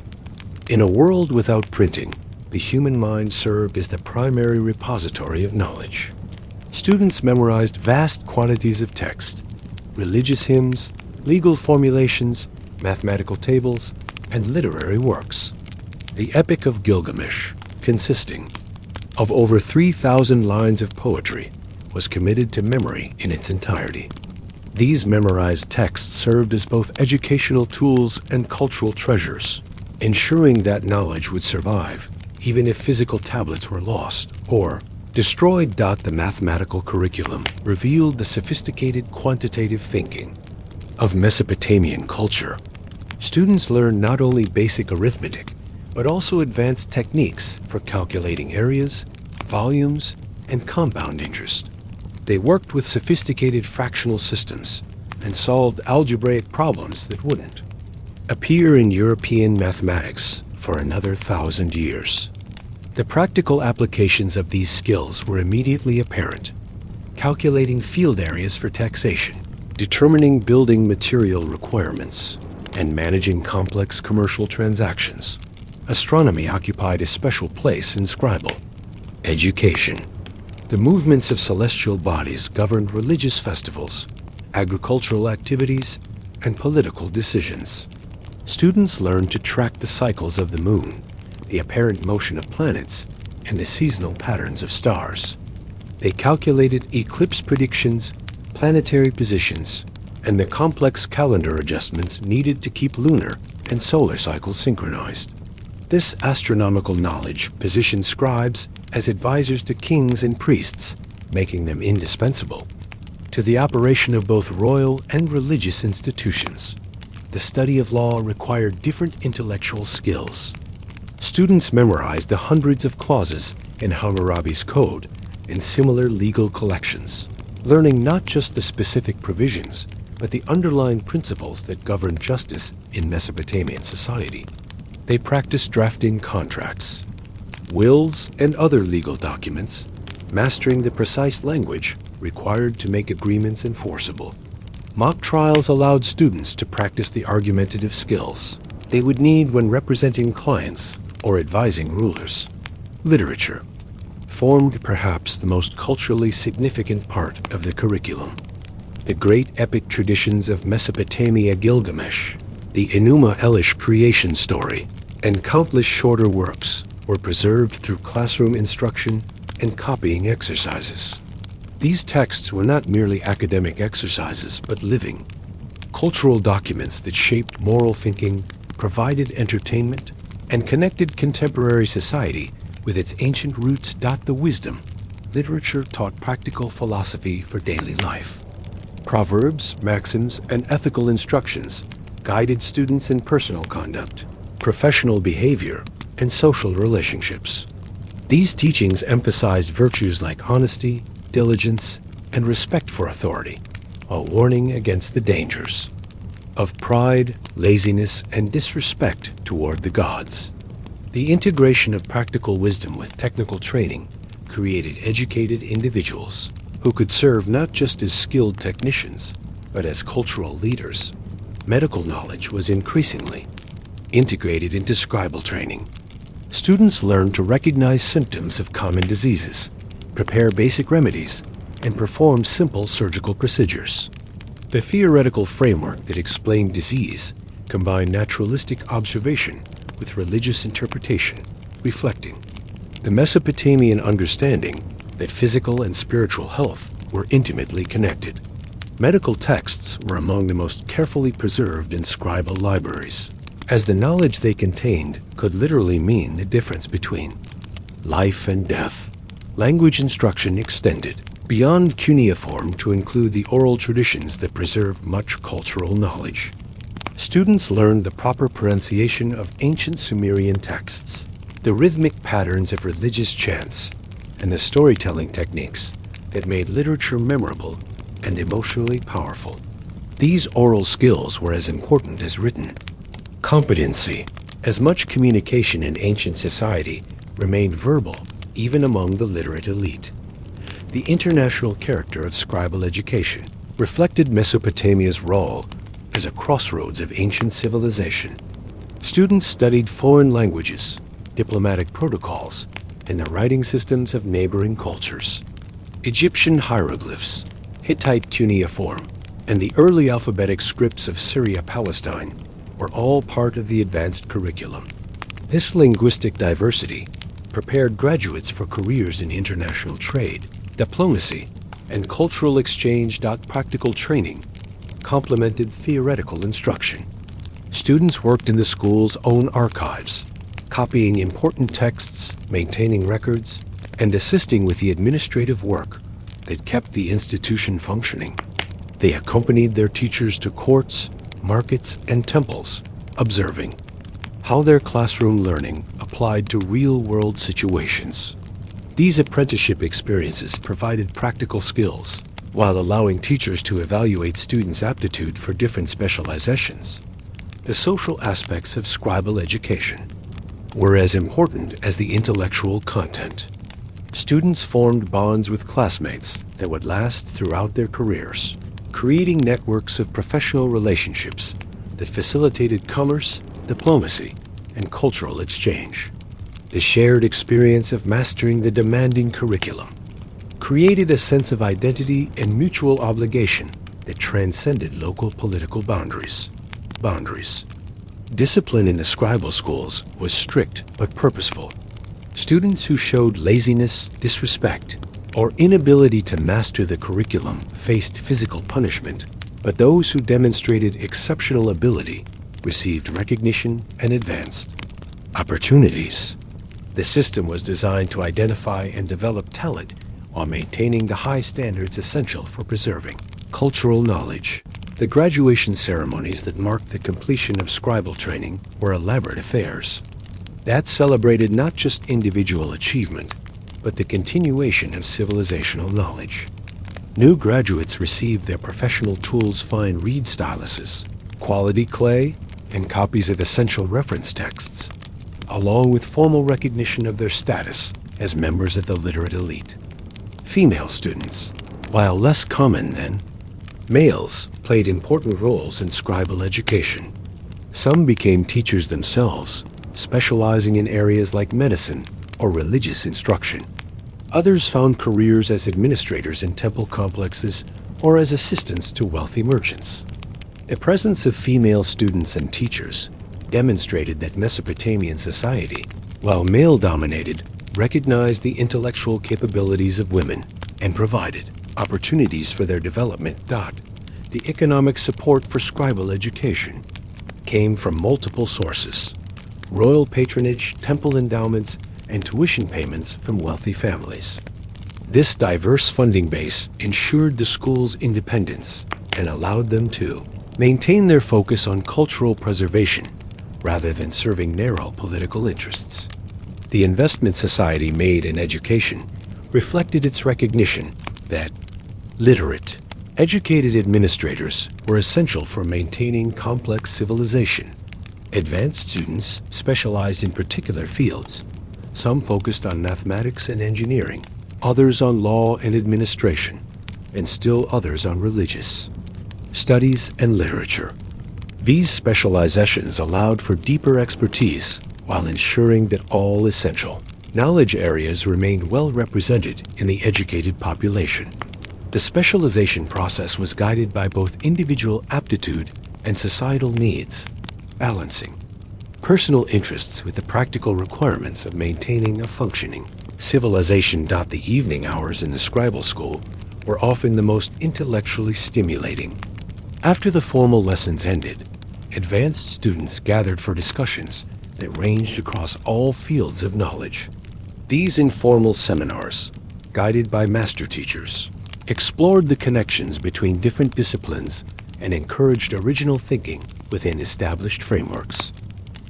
In a world without printing, the human mind served as the primary repository of knowledge. Students memorized vast quantities of text, religious hymns, legal formulations, mathematical tables, and literary works. The Epic of Gilgamesh, consisting of over 3,000 lines of poetry, was committed to memory in its entirety. These memorized texts served as both educational tools and cultural treasures, ensuring that knowledge would survive even if physical tablets were lost or destroyed. The mathematical curriculum revealed the sophisticated quantitative thinking of Mesopotamian culture. Students learned not only basic arithmetic, but also advanced techniques for calculating areas, volumes, and compound interest. They worked with sophisticated fractional systems and solved algebraic problems that wouldn't appear in European mathematics for another 1,000 years. The practical applications of these skills were immediately apparent: calculating field areas for taxation, determining building material requirements, and managing complex commercial transactions. Astronomy occupied a special place in scribal education. The movements of celestial bodies governed religious festivals, agricultural activities, and political decisions. Students learned to track the cycles of the moon, the apparent motion of planets, and the seasonal patterns of stars. They calculated eclipse predictions, planetary positions, and the complex calendar adjustments needed to keep lunar and solar cycles synchronized. This astronomical knowledge positioned scribes as advisors to kings and priests, making them indispensable to the operation of both royal and religious institutions. The study of law required different intellectual skills. Students memorized the hundreds of clauses in Hammurabi's code and similar legal collections, learning not just the specific provisions, but the underlying principles that govern justice in Mesopotamian society. They practiced drafting contracts, wills, and other legal documents, mastering the precise language required to make agreements enforceable. Mock trials allowed students to practice the argumentative skills they would need when representing clients or advising rulers. Literature formed perhaps the most culturally significant part of the curriculum. The great epic traditions of Mesopotamia Gilgamesh, the Enuma Elish creation story, and countless shorter works were preserved through classroom instruction and copying exercises. These texts were not merely academic exercises, but living, cultural documents that shaped moral thinking, provided entertainment, and connected contemporary society with its ancient roots. The wisdom. Literature taught practical philosophy for daily life. Proverbs, maxims, and ethical instructions guided students in personal conduct, professional behavior, and social relationships. These teachings emphasized virtues like honesty, diligence, and respect for authority, while warning against the dangers of pride, laziness, and disrespect toward the gods. The integration of practical wisdom with technical training created educated individuals who could serve not just as skilled technicians, but as cultural leaders. Medical knowledge was increasingly integrated into scribal training. Students learned to recognize symptoms of common diseases, prepare basic remedies, and perform simple surgical procedures. The theoretical framework that explained disease combined naturalistic observation with religious interpretation, reflecting the Mesopotamian understanding that physical and spiritual health were intimately connected. Medical texts were among the most carefully preserved in scribal libraries, as the knowledge they contained could literally mean the difference between life and death. Language instruction extended beyond cuneiform to include the oral traditions that preserved much cultural knowledge. Students learned the proper pronunciation of ancient Sumerian texts, the rhythmic patterns of religious chants, and the storytelling techniques that made literature memorable and emotionally powerful. These oral skills were as important as written competency, as much communication in ancient society remained verbal even among the literate elite. The international character of scribal education reflected Mesopotamia's role as a crossroads of ancient civilization. Students studied foreign languages, diplomatic protocols, and the writing systems of neighboring cultures. Egyptian hieroglyphs, Hittite cuneiform, and the early alphabetic scripts of Syria-Palestine were all part of the advanced curriculum. This linguistic diversity prepared graduates for careers in international trade, diplomacy, and cultural exchange. Practical training complemented theoretical instruction. Students worked in the school's own archives, copying important texts, maintaining records, and assisting with the administrative work that kept the institution functioning. They accompanied their teachers to courts, markets, and temples, observing how their classroom learning applied to real-world situations. These apprenticeship experiences provided practical skills while allowing teachers to evaluate students' aptitude for different specializations. The social aspects of scribal education were as important as the intellectual content. Students formed bonds with classmates that would last throughout their careers, creating networks of professional relationships that facilitated commerce, diplomacy, and cultural exchange. The shared experience of mastering the demanding curriculum created a sense of identity and mutual obligation that transcended local political boundaries. Discipline in the scribal schools was strict but purposeful. Students who showed laziness, disrespect, or inability to master the curriculum faced physical punishment, but those who demonstrated exceptional ability received recognition and advanced. Opportunities. The system was designed to identify and develop talent while maintaining the high standards essential for preserving cultural knowledge. The graduation ceremonies that marked the completion of scribal training were elaborate affairs that celebrated not just individual achievement, but the continuation of civilizational knowledge. New graduates received their professional tools, fine reed styluses, quality clay, and copies of essential reference texts, along with formal recognition of their status as members of the literate elite. Female students, while less common then, males played important roles in scribal education. Some became teachers themselves, specializing in areas like medicine or religious instruction. Others found careers as administrators in temple complexes or as assistants to wealthy merchants. The presence of female students and teachers demonstrated that Mesopotamian society, while male-dominated, recognized the intellectual capabilities of women and provided opportunities for their development. The economic support for scribal education came from multiple sources: royal patronage, temple endowments, and tuition payments from wealthy families. This diverse funding base ensured the school's independence and allowed them to maintain their focus on cultural preservation rather than serving narrow political interests. The investment society made in education reflected its recognition that literate, educated administrators were essential for maintaining complex civilization. Advanced students specialized in particular fields. Some focused on mathematics and engineering, others on law and administration, and still others on religious studies and literature. These specializations allowed for deeper expertise while ensuring that all essential knowledge areas remained well represented in the educated population. The specialization process was guided by both individual aptitude and societal needs, balancing personal interests with the practical requirements of maintaining a functioning civilization. The evening hours in the scribal school were often the most intellectually stimulating. After the formal lessons ended, advanced students gathered for discussions that ranged across all fields of knowledge. These informal seminars, guided by master teachers, explored the connections between different disciplines and encouraged original thinking within established frameworks.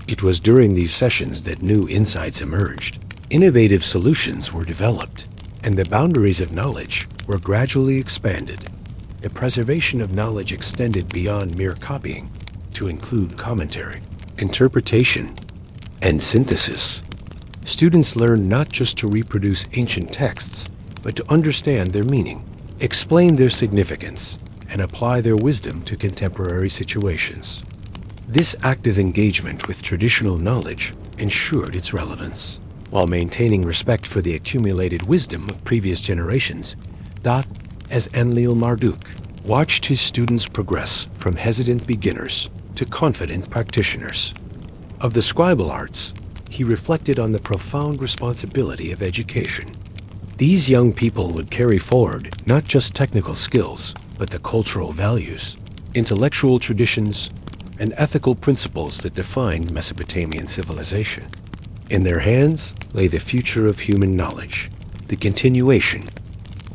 It was during these sessions that new insights emerged, innovative solutions were developed, and the boundaries of knowledge were gradually expanded. The preservation of knowledge extended beyond mere copying to include commentary, interpretation, and synthesis. Students learned not just to reproduce ancient texts, but to understand their meaning, explain their significance, and apply their wisdom to contemporary situations. This active engagement with traditional knowledge ensured its relevance, while maintaining respect for the accumulated wisdom of previous generations. As Enlil-Marduk watched his students progress from hesitant beginners to confident practitioners of the scribal arts, he reflected on the profound responsibility of education. These young people would carry forward not just technical skills, but the cultural values, intellectual traditions, and ethical principles that defined Mesopotamian civilization. In their hands lay the future of human knowledge, the continuation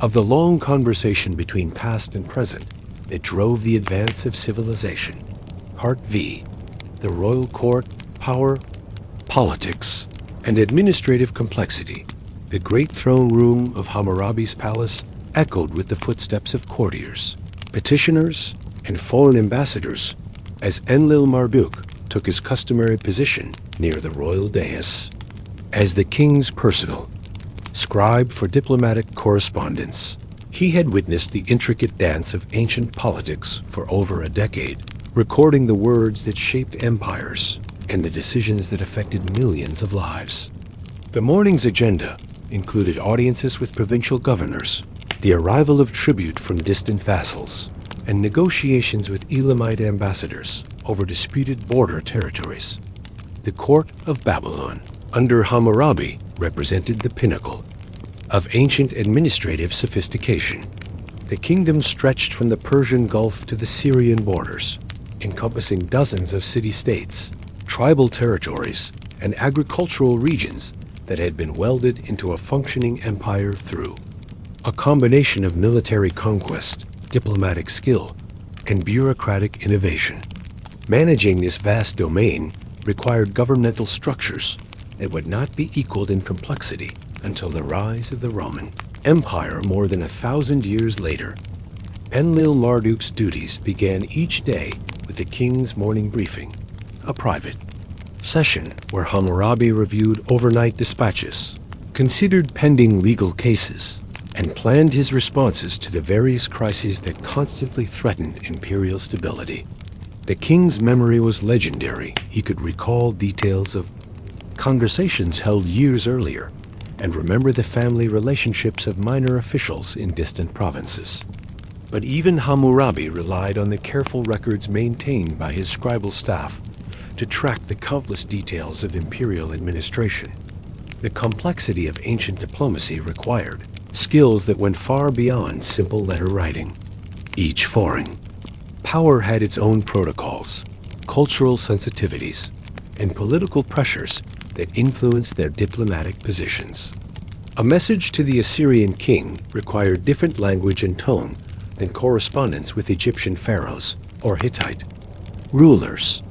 of the long conversation between past and present that drove the advance of civilization. Part V. The royal court, power, politics, and administrative complexity. The great throne room of Hammurabi's palace echoed with the footsteps of courtiers, petitioners, and foreign ambassadors as Enlil-Marduk took his customary position near the royal dais. As the king's personal scribe for diplomatic correspondence, he had witnessed the intricate dance of ancient politics for over a decade, recording the words that shaped empires and the decisions that affected millions of lives. The morning's agenda included audiences with provincial governors, the arrival of tribute from distant vassals, and negotiations with Elamite ambassadors over disputed border territories. The court of Babylon, under Hammurabi, represented the pinnacle, of ancient administrative sophistication. The kingdom stretched from the Persian Gulf to the Syrian borders, encompassing dozens of city-states, tribal territories, and agricultural regions that had been welded into a functioning empire through a combination of military conquest, diplomatic skill, and bureaucratic innovation. Managing this vast domain required governmental structures that would not be equaled in complexity until the rise of the Roman Empire more than 1,000 years later. Enlil-Marduk's duties began each day with the king's morning briefing, a private session where Hammurabi reviewed overnight dispatches, considered pending legal cases, and planned his responses to the various crises that constantly threatened imperial stability. The king's memory was legendary. He could recall details of conversations held years earlier and remember the family relationships of minor officials in distant provinces. But even Hammurabi relied on the careful records maintained by his scribal staff to track the countless details of imperial administration. The complexity of ancient diplomacy required skills that went far beyond simple letter writing. Each foreign power had its own protocols, cultural sensitivities, and political pressures that influenced their diplomatic positions. A message to the Assyrian king required different language and tone than correspondence with Egyptian pharaohs or Hittite rulers.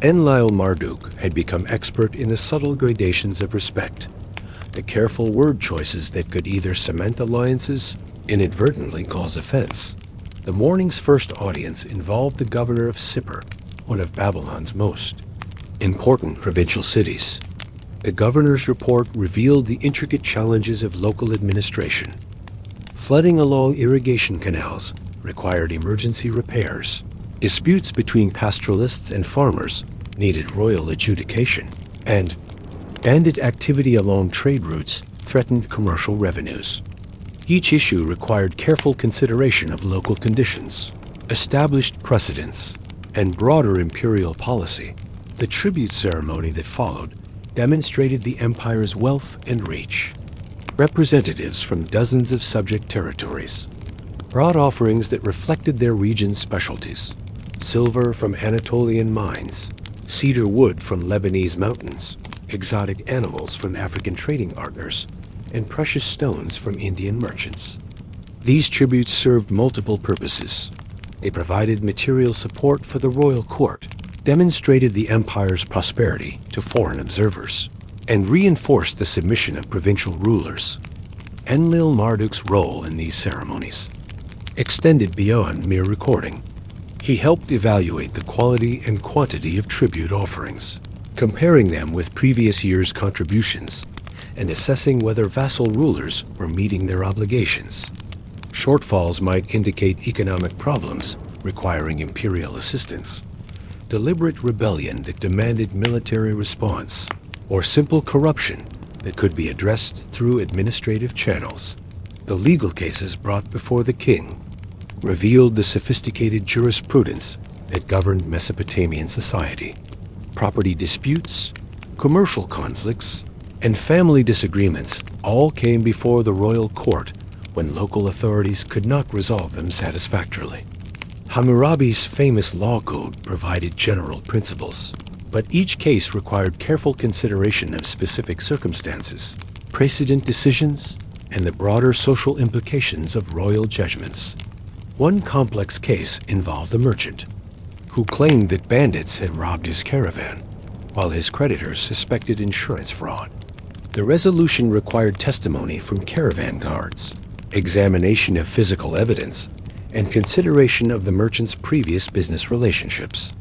Enlil-Marduk had become expert in the subtle gradations of respect, the careful word choices that could either cement alliances, inadvertently cause offense. The morning's first audience involved the governor of Sippar, one of Babylon's most important provincial cities. The governor's report revealed the intricate challenges of local administration. Flooding along irrigation canals required emergency repairs. Disputes between pastoralists and farmers needed royal adjudication, and bandit activity along trade routes threatened commercial revenues. Each issue required careful consideration of local conditions, established precedents, and broader imperial policy. The tribute ceremony that followed demonstrated the empire's wealth and reach. Representatives from dozens of subject territories brought offerings that reflected their region's specialties: silver from Anatolian mines, cedar wood from Lebanese mountains, exotic animals from African trading partners, and precious stones from Indian merchants. These tributes served multiple purposes. They provided material support for the royal court, demonstrated the empire's prosperity to foreign observers, and reinforced the submission of provincial rulers. Enlil-Marduk's role in these ceremonies extended beyond mere recording. He helped evaluate the quality and quantity of tribute offerings, comparing them with previous year's contributions, and assessing whether vassal rulers were meeting their obligations. Shortfalls might indicate economic problems requiring imperial assistance, deliberate rebellion that demanded military response, or simple corruption that could be addressed through administrative channels. The legal cases brought before the king revealed the sophisticated jurisprudence that governed Mesopotamian society. Property disputes, commercial conflicts, and family disagreements all came before the royal court when local authorities could not resolve them satisfactorily. Hammurabi's famous law code provided general principles, but each case required careful consideration of specific circumstances, precedent decisions, and the broader social implications of royal judgments. One complex case involved a merchant who claimed that bandits had robbed his caravan, while his creditors suspected insurance fraud. The resolution required testimony from caravan guards, examination of physical evidence, and consideration of the merchant's previous business relationships.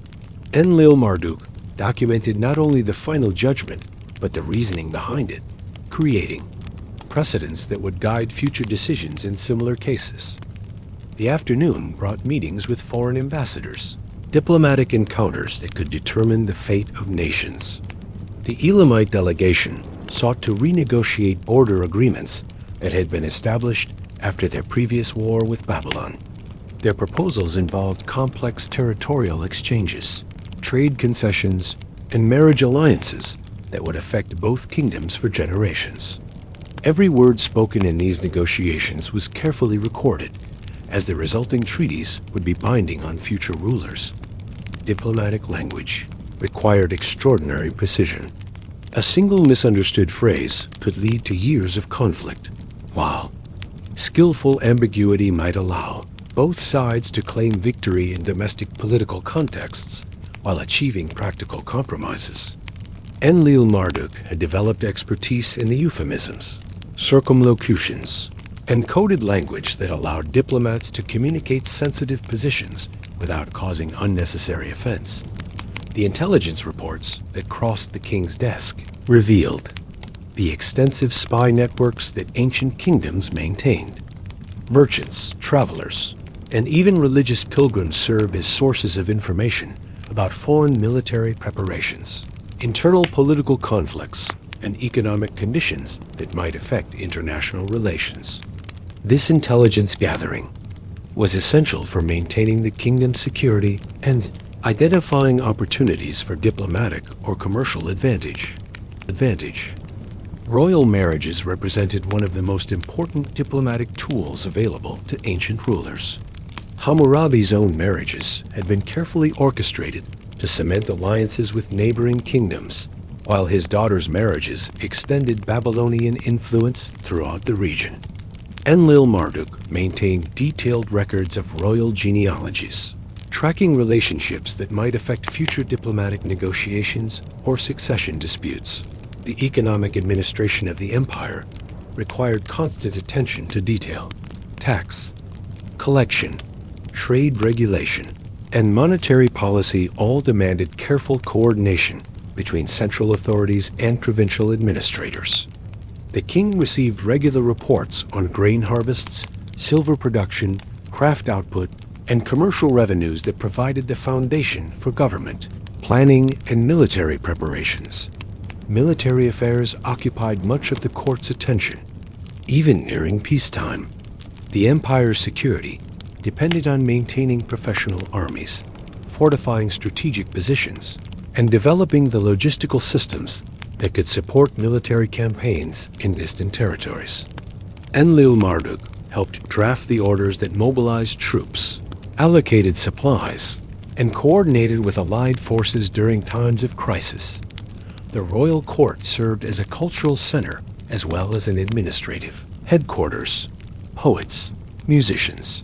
Enlil-Marduk documented not only the final judgment, but the reasoning behind it, creating precedents that would guide future decisions in similar cases. The afternoon brought meetings with foreign ambassadors, diplomatic encounters that could determine the fate of nations. The Elamite delegation sought to renegotiate border agreements that had been established after their previous war with Babylon. Their proposals involved complex territorial exchanges, trade concessions, and marriage alliances that would affect both kingdoms for generations. Every word spoken in these negotiations was carefully recorded, as the resulting treaties would be binding on future rulers. Diplomatic language required extraordinary precision. A single misunderstood phrase could lead to years of conflict, while skillful ambiguity might allow both sides to claim victory in domestic political contexts while achieving practical compromises. Enlil-Marduk had developed expertise in the euphemisms, circumlocutions, and coded language that allowed diplomats to communicate sensitive positions without causing unnecessary offense. The intelligence reports that crossed the king's desk revealed the extensive spy networks that ancient kingdoms maintained. Merchants, travelers, and even religious pilgrims served as sources of information about foreign military preparations, internal political conflicts, and economic conditions that might affect international relations. This intelligence gathering was essential for maintaining the kingdom's security and identifying opportunities for diplomatic or commercial advantage. Royal marriages represented one of the most important diplomatic tools available to ancient rulers. Hammurabi's own marriages had been carefully orchestrated to cement alliances with neighboring kingdoms, while his daughters' marriages extended Babylonian influence throughout the region. Enlil-Marduk maintained detailed records of royal genealogies, tracking relationships that might affect future diplomatic negotiations or succession disputes. The economic administration of the empire required constant attention to detail. Tax, collection, trade regulation, and monetary policy all demanded careful coordination between central authorities and provincial administrators. The king received regular reports on grain harvests, silver production, craft output, and commercial revenues that provided the foundation for government, planning, and military preparations. Military affairs occupied much of the court's attention, even during peacetime. The empire's security depended on maintaining professional armies, fortifying strategic positions, and developing the logistical systems that could support military campaigns in distant territories. Enlil-Marduk helped draft the orders that mobilized troops, allocated supplies, and coordinated with allied forces during times of crisis. The royal court served as a cultural center as well as an administrative headquarters. Poets, musicians,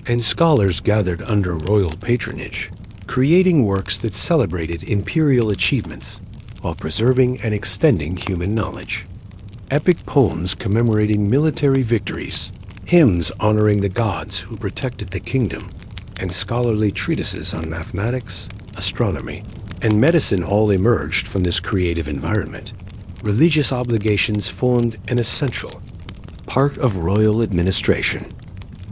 and scholars gathered under royal patronage, creating works that celebrated imperial achievements while preserving and extending human knowledge. Epic poems commemorating military victories, hymns honoring the gods who protected the kingdom, and scholarly treatises on mathematics, astronomy, and medicine all emerged from this creative environment. Religious obligations formed an essential part of royal administration.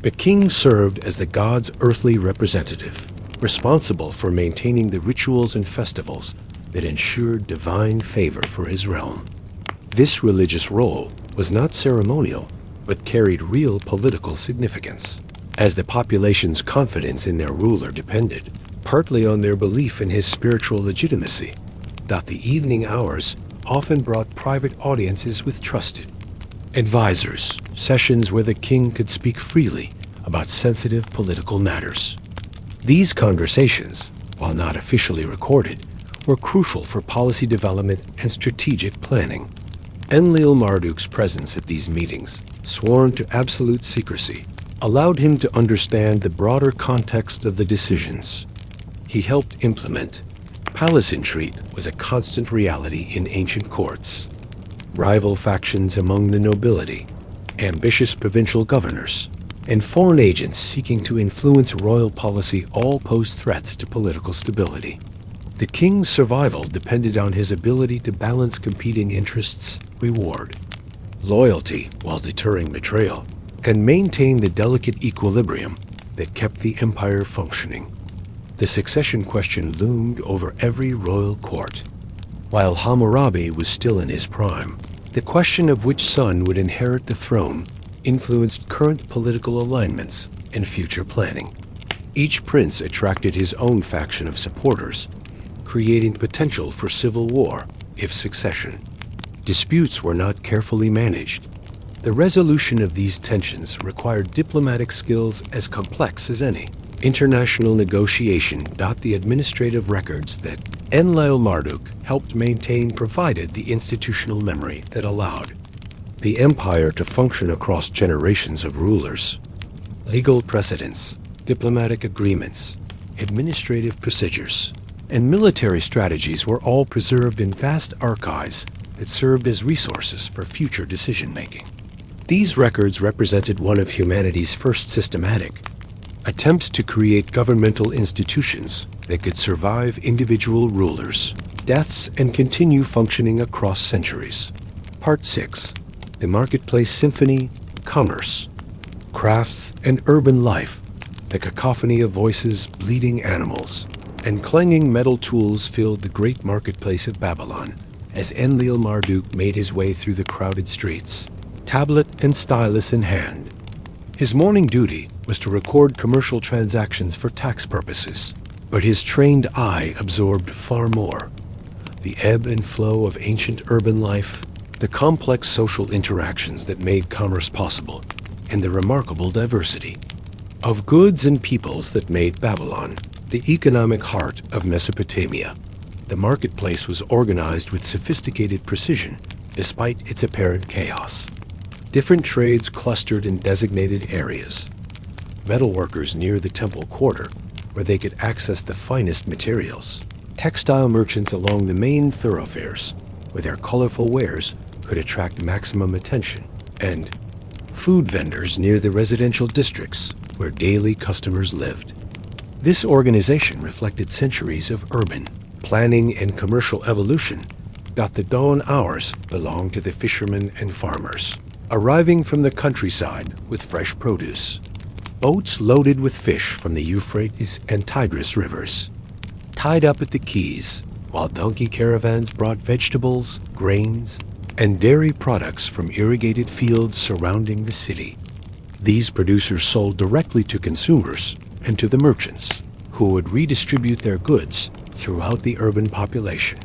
The king served as the god's earthly representative, responsible for maintaining the rituals and festivals that ensured divine favor for his realm. This religious role was not ceremonial, but carried real political significance, as the population's confidence in their ruler depended partly on their belief in his spiritual legitimacy. The evening hours often brought private audiences with trusted advisors, sessions where the king could speak freely about sensitive political matters. These conversations, while not officially recorded, were crucial for policy development and strategic planning. Enlil-Marduk's presence at these meetings, sworn to absolute secrecy, allowed him to understand the broader context of the decisions he helped implement. Palace intrigue was a constant reality in ancient courts. Rival factions among the nobility, ambitious provincial governors, and foreign agents seeking to influence royal policy all posed threats to political stability. The king's survival depended on his ability to balance competing interests, reward loyalty while deterring betrayal, and maintain the delicate equilibrium that kept the empire functioning. The succession question loomed over every royal court. While Hammurabi was still in his prime, the question of which son would inherit the throne influenced current political alignments and future planning. Each prince attracted his own faction of supporters, creating potential for civil war if succession disputes were not carefully managed. The resolution of these tensions required diplomatic skills as complex as any. International negotiation. The administrative records that Enlil-Marduk helped maintain provided the institutional memory that allowed the empire to function across generations of rulers. Legal precedents, diplomatic agreements, administrative procedures, and military strategies were all preserved in vast archives that served as resources for future decision-making. These records represented one of humanity's first systematic attempts to create governmental institutions that could survive individual rulers, deaths, and continue functioning across centuries. Part 6. The Marketplace Symphony, Commerce, Crafts, and Urban Life. The cacophony of voices, bleating animals, and clanging metal tools filled the great marketplace of Babylon as Enlil-Marduk made his way through the crowded streets, tablet and stylus in hand. His morning duty was to record commercial transactions for tax purposes, but his trained eye absorbed far more: the ebb and flow of ancient urban life, the complex social interactions that made commerce possible, and the remarkable diversity of goods and peoples that made Babylon the economic heart of Mesopotamia. The marketplace was organized with sophisticated precision, despite its apparent chaos. Different trades clustered in designated areas. Metalworkers near the temple quarter, where they could access the finest materials. Textile merchants along the main thoroughfares, where their colorful wares could attract maximum attention. And food vendors near the residential districts, where daily customers lived. This organization reflected centuries of urban planning and commercial evolution. The dawn hours belonged to the fishermen and farmers, arriving from the countryside with fresh produce. Boats loaded with fish from the Euphrates and Tigris rivers, tied up at the quays, while donkey caravans brought vegetables, grains, and dairy products from irrigated fields surrounding the city. These producers sold directly to consumers and to the merchants, who would redistribute their goods throughout the urban population.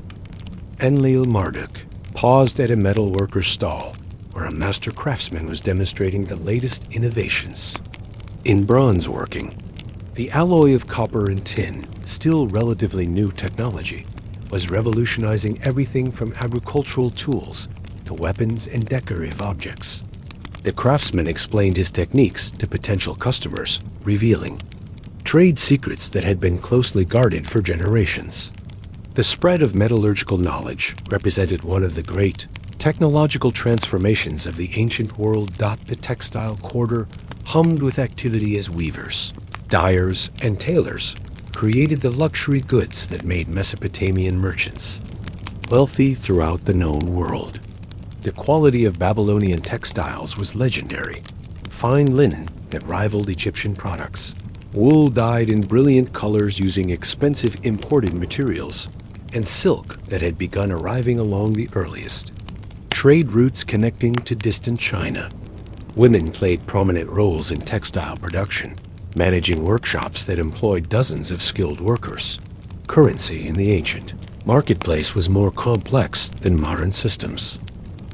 Enlil-Marduk paused at a metalworker's stall, where a master craftsman was demonstrating the latest innovations in bronze working. The alloy of copper and tin, still relatively new technology, was revolutionizing everything from agricultural tools to weapons and decorative objects. The craftsman explained his techniques to potential customers, revealing trade secrets that had been closely guarded for generations. The spread of metallurgical knowledge represented one of the great technological transformations of the ancient world. The textile quarter hummed with activity as weavers, dyers, and tailors created the luxury goods that made Mesopotamian merchants wealthy throughout the known world. The quality of Babylonian textiles was legendary. Fine linen that rivaled Egyptian products, wool dyed in brilliant colors using expensive imported materials, and silk that had begun arriving along the earliest trade routes connecting to distant China. Women played prominent roles in textile production, managing workshops that employed dozens of skilled workers. Currency in the ancient marketplace was more complex than modern systems.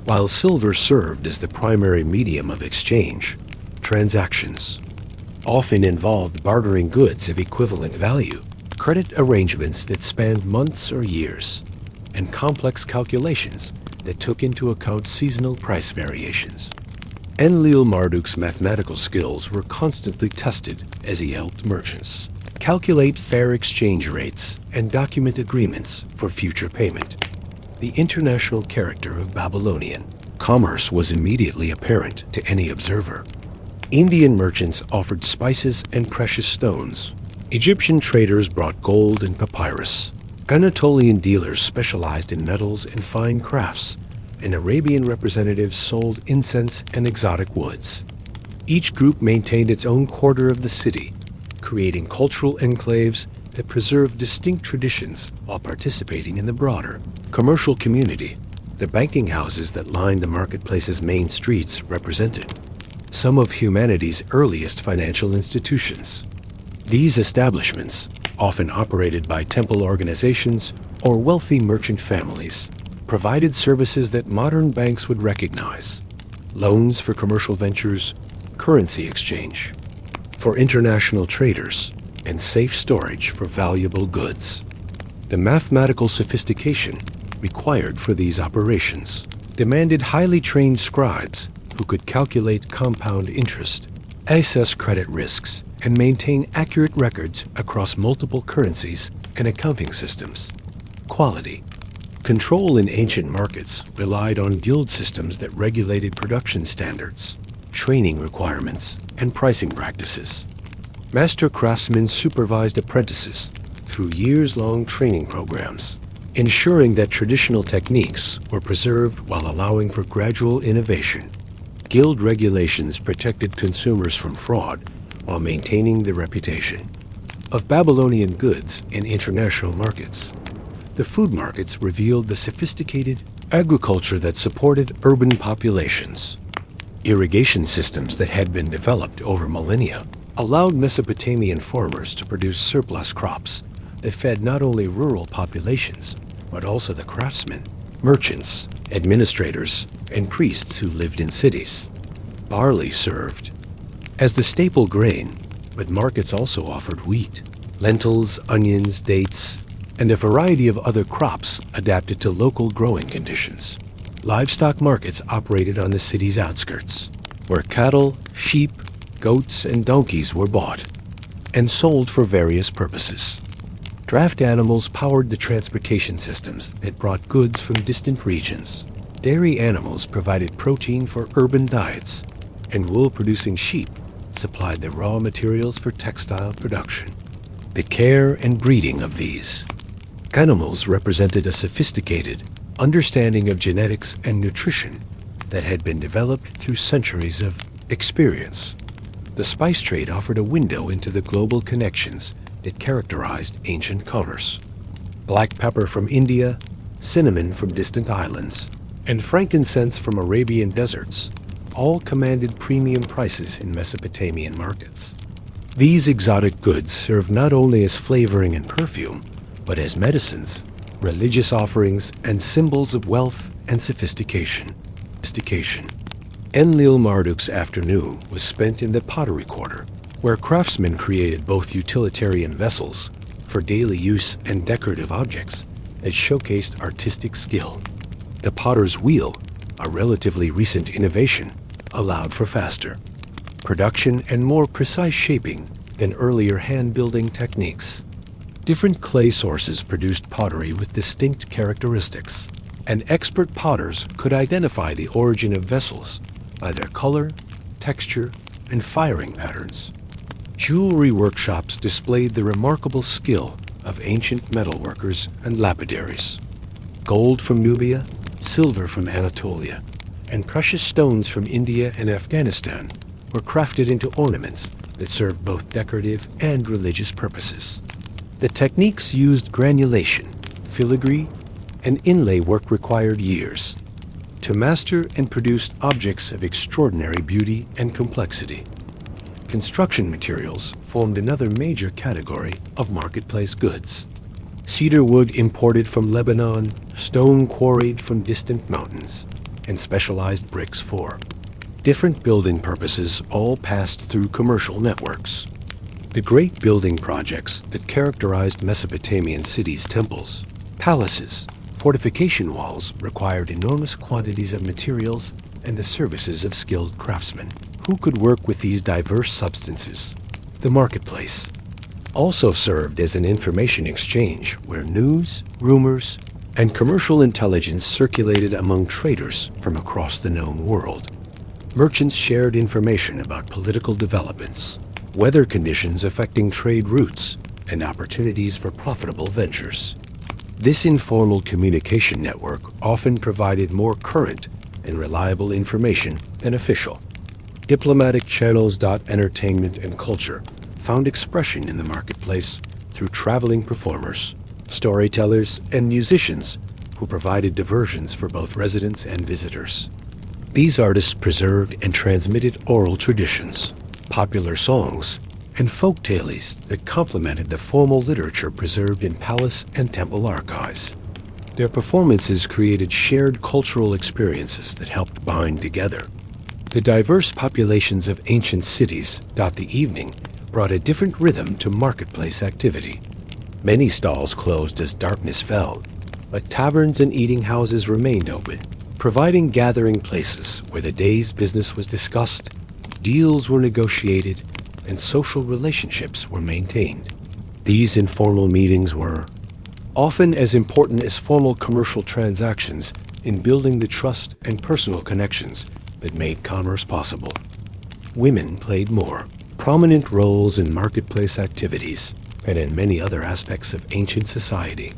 While silver served as the primary medium of exchange, transactions often involved bartering goods of equivalent value, credit arrangements that spanned months or years, and complex calculations that took into account seasonal price variations. Enlil-Marduk's mathematical skills were constantly tested as he helped merchants calculate fair exchange rates and document agreements for future payment. The international character of Babylonian commerce was immediately apparent to any observer. Indian merchants offered spices and precious stones. Egyptian traders brought gold and papyrus. Anatolian dealers specialized in metals and fine crafts, and Arabian representatives sold incense and exotic woods. Each group maintained its own quarter of the city, creating cultural enclaves that preserved distinct traditions while participating in the broader commercial community. The banking houses that lined the marketplace's main streets represented some of humanity's earliest financial institutions. These establishments, often operated by temple organizations or wealthy merchant families, provided services that modern banks would recognize: loans for commercial ventures, currency exchange for international traders, and safe storage for valuable goods. The mathematical sophistication required for these operations demanded highly trained scribes who could calculate compound interest, assess credit risks, and maintain accurate records across multiple currencies and accounting systems. Quality. Control in ancient markets relied on guild systems that regulated production standards, training requirements, and pricing practices. Master craftsmen supervised apprentices through years-long training programs, ensuring that traditional techniques were preserved while allowing for gradual innovation. Guild regulations protected consumers from fraud while maintaining their reputation. Of Babylonian goods in international markets, the food markets revealed the sophisticated agriculture that supported urban populations. Irrigation systems that had been developed over millennia allowed Mesopotamian farmers to produce surplus crops that fed not only rural populations, but also the craftsmen, merchants, administrators, and priests who lived in cities. Barley served as the staple grain, but markets also offered wheat, lentils, onions, dates, and a variety of other crops adapted to local growing conditions. Livestock markets operated on the city's outskirts, where cattle, sheep, goats, and donkeys were bought and sold for various purposes. Draft animals powered the transportation systems that brought goods from distant regions. Dairy animals provided protein for urban diets, and wool-producing sheep supplied the raw materials for textile production. The care and breeding of these animals represented a sophisticated understanding of genetics and nutrition that had been developed through centuries of experience. The spice trade offered a window into the global connections that characterized ancient commerce. Black pepper from India, cinnamon from distant islands, and frankincense from Arabian deserts all commanded premium prices in Mesopotamian markets. These exotic goods served not only as flavoring and perfume, but as medicines, religious offerings, and symbols of wealth and sophistication. Enlil-Marduk's afternoon was spent in the pottery quarter, where craftsmen created both utilitarian vessels for daily use and decorative objects that showcased artistic skill. The potter's wheel, a relatively recent innovation, allowed for faster production and more precise shaping than earlier hand-building techniques. Different clay sources produced pottery with distinct characteristics, and expert potters could identify the origin of vessels by their color, texture, and firing patterns. Jewelry workshops displayed the remarkable skill of ancient metalworkers and lapidaries. Gold from Nubia, silver from Anatolia, and precious stones from India and Afghanistan were crafted into ornaments that served both decorative and religious purposes. The techniques used granulation, filigree, and inlay work required years to master and produced objects of extraordinary beauty and complexity. Construction materials formed another major category of marketplace goods. Cedar wood imported from Lebanon, stone quarried from distant mountains, and specialized bricks for different building purposes all passed through commercial networks. The great building projects that characterized Mesopotamian cities' temples, palaces, fortification walls required enormous quantities of materials and the services of skilled craftsmen who could work with these diverse substances. The marketplace also served as an information exchange where news, rumors, and commercial intelligence circulated among traders from across the known world. Merchants shared information about political developments, weather conditions affecting trade routes, and opportunities for profitable ventures. This informal communication network often provided more current and reliable information than official. Diplomatic channels. Entertainment and culture found expression in the marketplace through traveling performers, storytellers, and musicians who provided diversions for both residents and visitors. These artists preserved and transmitted oral traditions, popular songs, and folk tales that complemented the formal literature preserved in palace and temple archives. Their performances created shared cultural experiences that helped bind together The diverse populations of ancient cities dot the evening brought a different rhythm to marketplace activity. Many stalls closed as darkness fell, but taverns and eating houses remained open, providing gathering places where the day's business was discussed, deals were negotiated, and social relationships were maintained. These informal meetings were often as important as formal commercial transactions in building the trust and personal connections that made commerce possible. Women played more prominent roles in marketplace activities and in many other aspects of ancient society.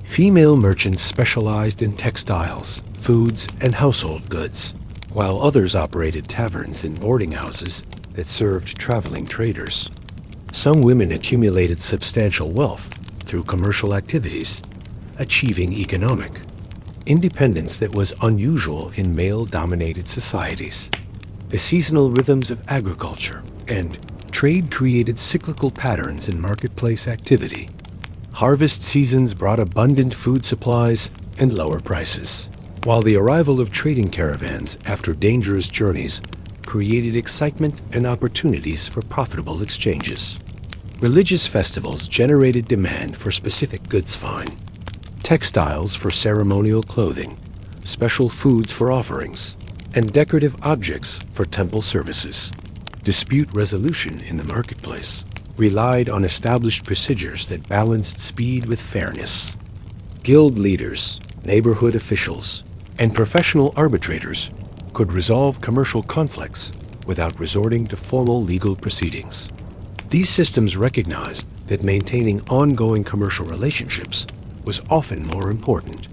Female merchants specialized in textiles, foods, and household goods, while others operated taverns and boarding houses that served traveling traders. Some women accumulated substantial wealth through commercial activities, achieving economic independence that was unusual in male-dominated societies. The seasonal rhythms of agriculture and trade created cyclical patterns in marketplace activity. Harvest seasons brought abundant food supplies and lower prices, while the arrival of trading caravans after dangerous journeys created excitement and opportunities for profitable exchanges. Religious festivals generated demand for specific goods fine, textiles for ceremonial clothing, special foods for offerings, and decorative objects for temple services. Dispute resolution in the marketplace relied on established procedures that balanced speed with fairness. Guild leaders, neighborhood officials, and professional arbitrators could resolve commercial conflicts without resorting to formal legal proceedings. These systems recognized that maintaining ongoing commercial relationships was often more important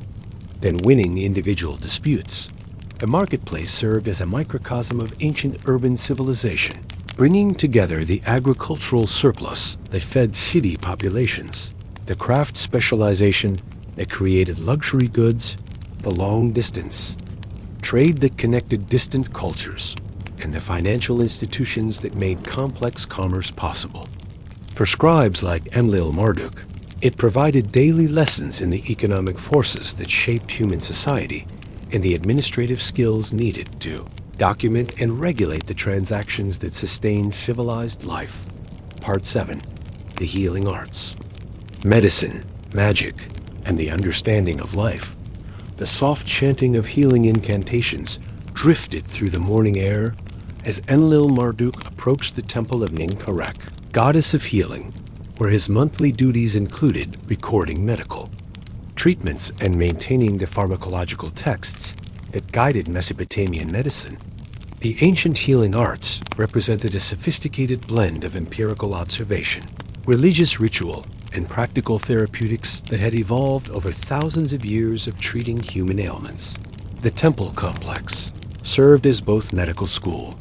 than winning individual disputes. The marketplace served as a microcosm of ancient urban civilization, bringing together the agricultural surplus that fed city populations, the craft specialization that created luxury goods, the long distance trade that connected distant cultures, and the financial institutions that made complex commerce possible. For scribes like Enlil-Marduk, it provided daily lessons in the economic forces that shaped human society and the administrative skills needed to document and regulate the transactions that sustained civilized life. Part 7. The Healing Arts. Medicine, magic, and the understanding of life. The soft chanting of healing incantations drifted through the morning air as Enlil-Marduk approached the temple of Ninkarek, goddess of healing, where his monthly duties included recording medical treatments and maintaining the pharmacological texts that guided Mesopotamian medicine. The ancient healing arts represented a sophisticated blend of empirical observation, religious ritual, and practical therapeutics that had evolved over thousands of years of treating human ailments. The temple complex served as both medical school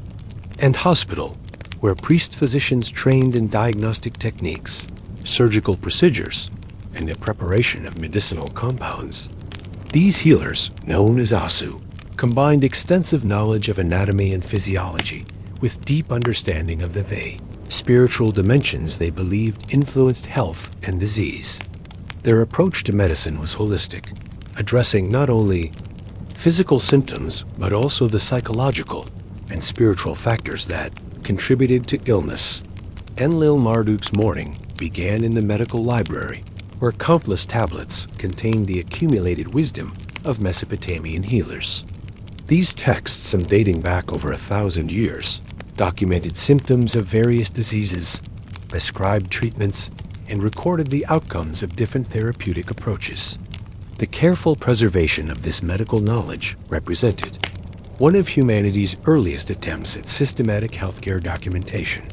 and hospital, where priest-physicians trained in diagnostic techniques, surgical procedures, and the preparation of medicinal compounds. These healers, known as Asu, combined extensive knowledge of anatomy and physiology with deep understanding of the Veda, spiritual dimensions they believed influenced health and disease. Their approach to medicine was holistic, addressing not only physical symptoms but also the psychological and spiritual factors that contributed to illness. Enlil-Marduk's morning began in the medical library, where countless tablets contained the accumulated wisdom of Mesopotamian healers. These texts, some dating back over 1,000 years, documented symptoms of various diseases, prescribed treatments, and recorded the outcomes of different therapeutic approaches. The careful preservation of this medical knowledge represented one of humanity's earliest attempts at systematic healthcare documentation.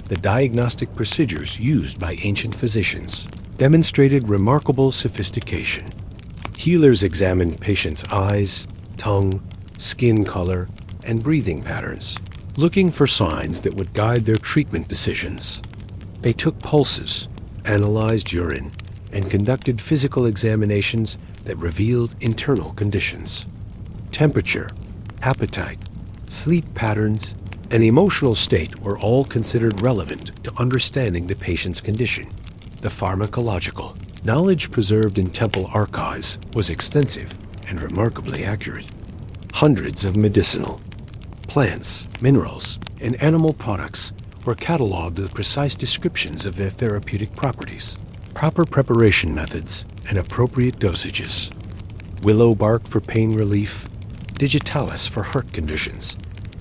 The diagnostic procedures used by ancient physicians demonstrated remarkable sophistication. Healers examined patients' eyes, tongue, skin color, and breathing patterns, looking for signs that would guide their treatment decisions. They took pulses, analyzed urine, and conducted physical examinations that revealed internal conditions. Temperature, appetite, sleep patterns, and emotional state were all considered relevant to understanding the patient's condition. The pharmacological knowledge preserved in temple archives was extensive and remarkably accurate. Hundreds of medicinal Plants, minerals, and animal products were cataloged with precise descriptions of their therapeutic properties, proper preparation methods, and appropriate dosages. Willow bark for pain relief, digitalis for heart conditions,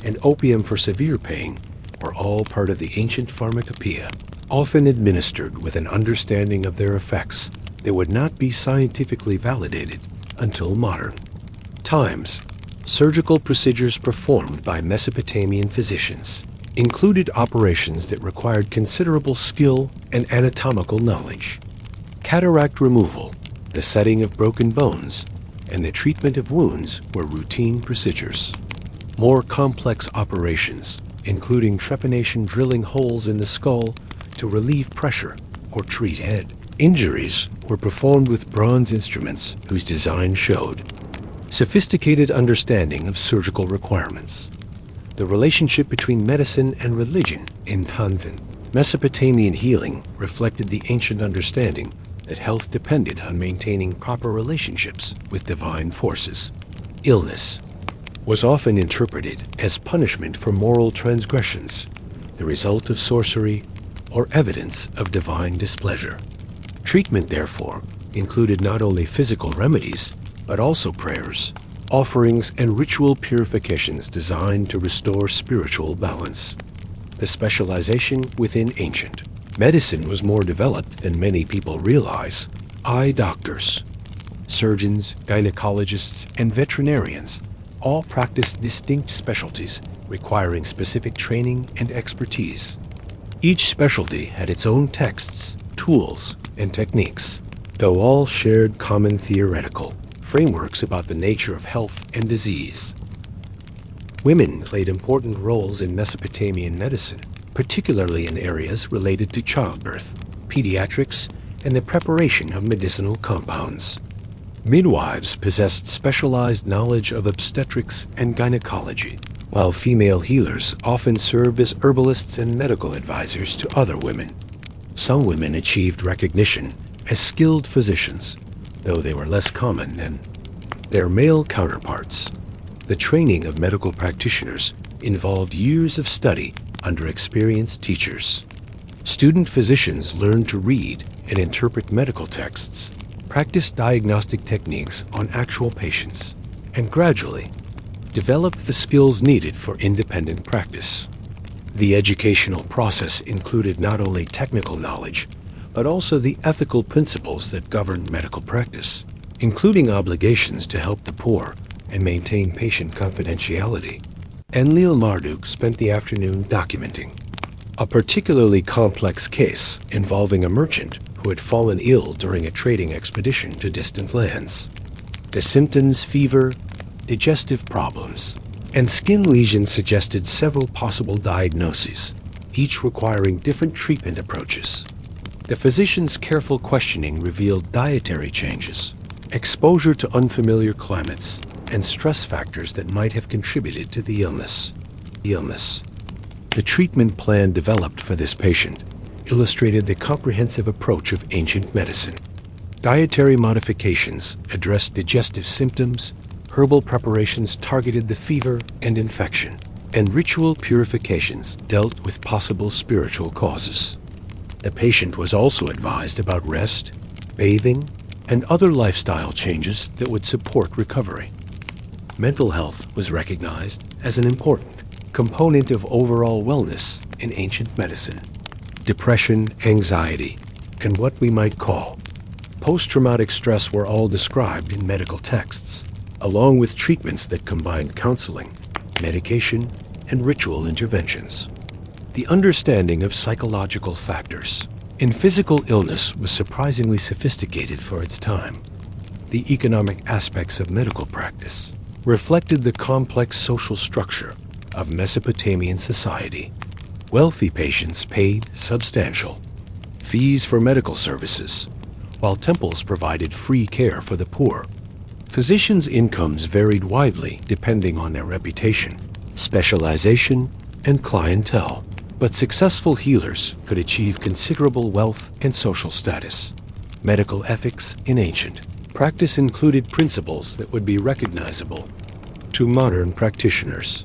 and opium for severe pain were all part of the ancient pharmacopoeia, often administered with an understanding of their effects that would not be scientifically validated until modern times. Surgical procedures performed by Mesopotamian physicians included operations that required considerable skill and anatomical knowledge. Cataract removal, the setting of broken bones, and the treatment of wounds were routine procedures. More complex operations, including trepanation drilling holes in the skull to relieve pressure or treat head injuries, were performed with bronze instruments whose design showed sophisticated understanding of surgical requirements. The relationship between medicine and religion in Tanzan, Mesopotamian healing reflected the ancient understanding that health depended on maintaining proper relationships with divine forces. Illness was often interpreted as punishment for moral transgressions, the result of sorcery, or evidence of divine displeasure. Treatment, therefore, included not only physical remedies, but also prayers, offerings, and ritual purifications designed to restore spiritual balance. The specialization within ancient medicine was more developed than many people realize. Eye doctors, surgeons, gynecologists, and veterinarians all practiced distinct specialties requiring specific training and expertise. Each specialty had its own texts, tools, and techniques, though all shared common theoretical frameworks about the nature of health and disease. Women played important roles in Mesopotamian medicine, particularly in areas related to childbirth, pediatrics, and the preparation of medicinal compounds. Midwives possessed specialized knowledge of obstetrics and gynecology, while female healers often served as herbalists and medical advisors to other women. Some women achieved recognition as skilled physicians, though they were less common than their male counterparts. The training of medical practitioners involved years of study under experienced teachers. Student physicians learned to read and interpret medical texts, practiced diagnostic techniques on actual patients, and gradually developed the skills needed for independent practice. The educational process included not only technical knowledge, but also the ethical principles that govern medical practice, including obligations to help the poor and maintain patient confidentiality. Enlil Marduk spent the afternoon documenting a particularly complex case involving a merchant who had fallen ill during a trading expedition to distant lands. The symptoms, fever, digestive problems, and skin lesions suggested several possible diagnoses, each requiring different treatment approaches. The physician's careful questioning revealed dietary changes, exposure to unfamiliar climates, and stress factors that might have contributed to the illness. The treatment plan developed for this patient illustrated the comprehensive approach of ancient medicine. Dietary modifications addressed digestive symptoms, herbal preparations targeted the fever and infection, and ritual purifications dealt with possible spiritual causes. The patient was also advised about rest, bathing, and other lifestyle changes that would support recovery. Mental health was recognized as an important component of overall wellness in ancient medicine. Depression, anxiety, and what we might call post-traumatic stress were all described in medical texts, along with treatments that combined counseling, medication, and ritual interventions. The understanding of psychological factors in physical illness was surprisingly sophisticated for its time. The economic aspects of medical practice reflected the complex social structure of Mesopotamian society. Wealthy patients paid substantial fees for medical services, while temples provided free care for the poor. Physicians' incomes varied widely depending on their reputation, specialization, and clientele, but successful healers could achieve considerable wealth and social status. Medical ethics in ancient practice included principles that would be recognizable to modern practitioners.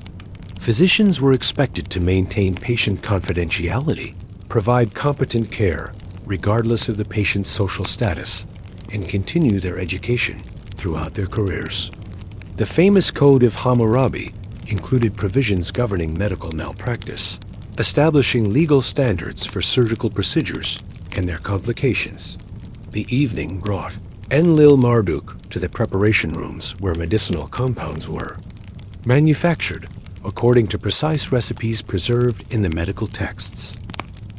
Physicians were expected to maintain patient confidentiality, provide competent care regardless of the patient's social status, and continue their education throughout their careers. The famous Code of Hammurabi included provisions governing medical malpractice, establishing legal standards for surgical procedures and their complications. The evening brought Enlil-Marduk to the preparation rooms where medicinal compounds were manufactured according to precise recipes preserved in the medical texts.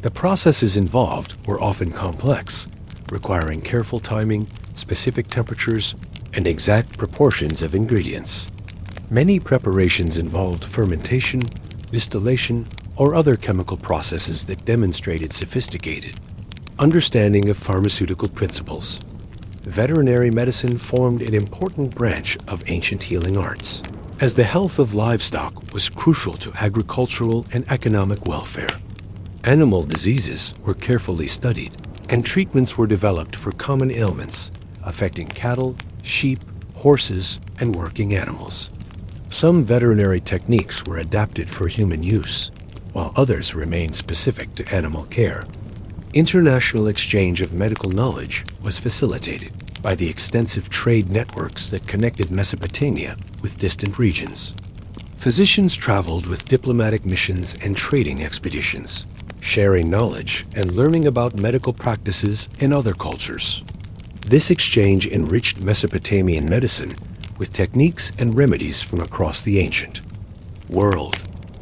The processes involved were often complex, requiring careful timing, specific temperatures, and exact proportions of ingredients. Many preparations involved fermentation, distillation, or other chemical processes that demonstrated sophisticated understanding of pharmaceutical principles. Veterinary medicine formed an important branch of ancient healing arts, as the health of livestock was crucial to agricultural and economic welfare. Animal diseases were carefully studied, and treatments were developed for common ailments affecting cattle, sheep, horses, and working animals. Some veterinary techniques were adapted for human use, while others remained specific to animal care. International exchange of medical knowledge was facilitated by the extensive trade networks that connected Mesopotamia with distant regions. Physicians traveled with diplomatic missions and trading expeditions, sharing knowledge and learning about medical practices in other cultures. This exchange enriched Mesopotamian medicine with techniques and remedies from across the ancient world.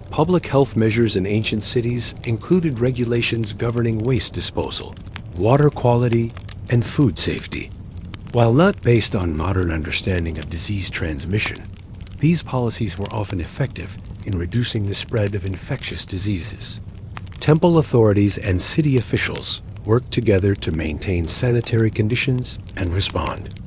Public health measures in ancient cities included regulations governing waste disposal, water quality, and food safety. While not based on modern understanding of disease transmission, these policies were often effective in reducing the spread of infectious diseases. Temple authorities and city officials worked together to maintain sanitary conditions and respond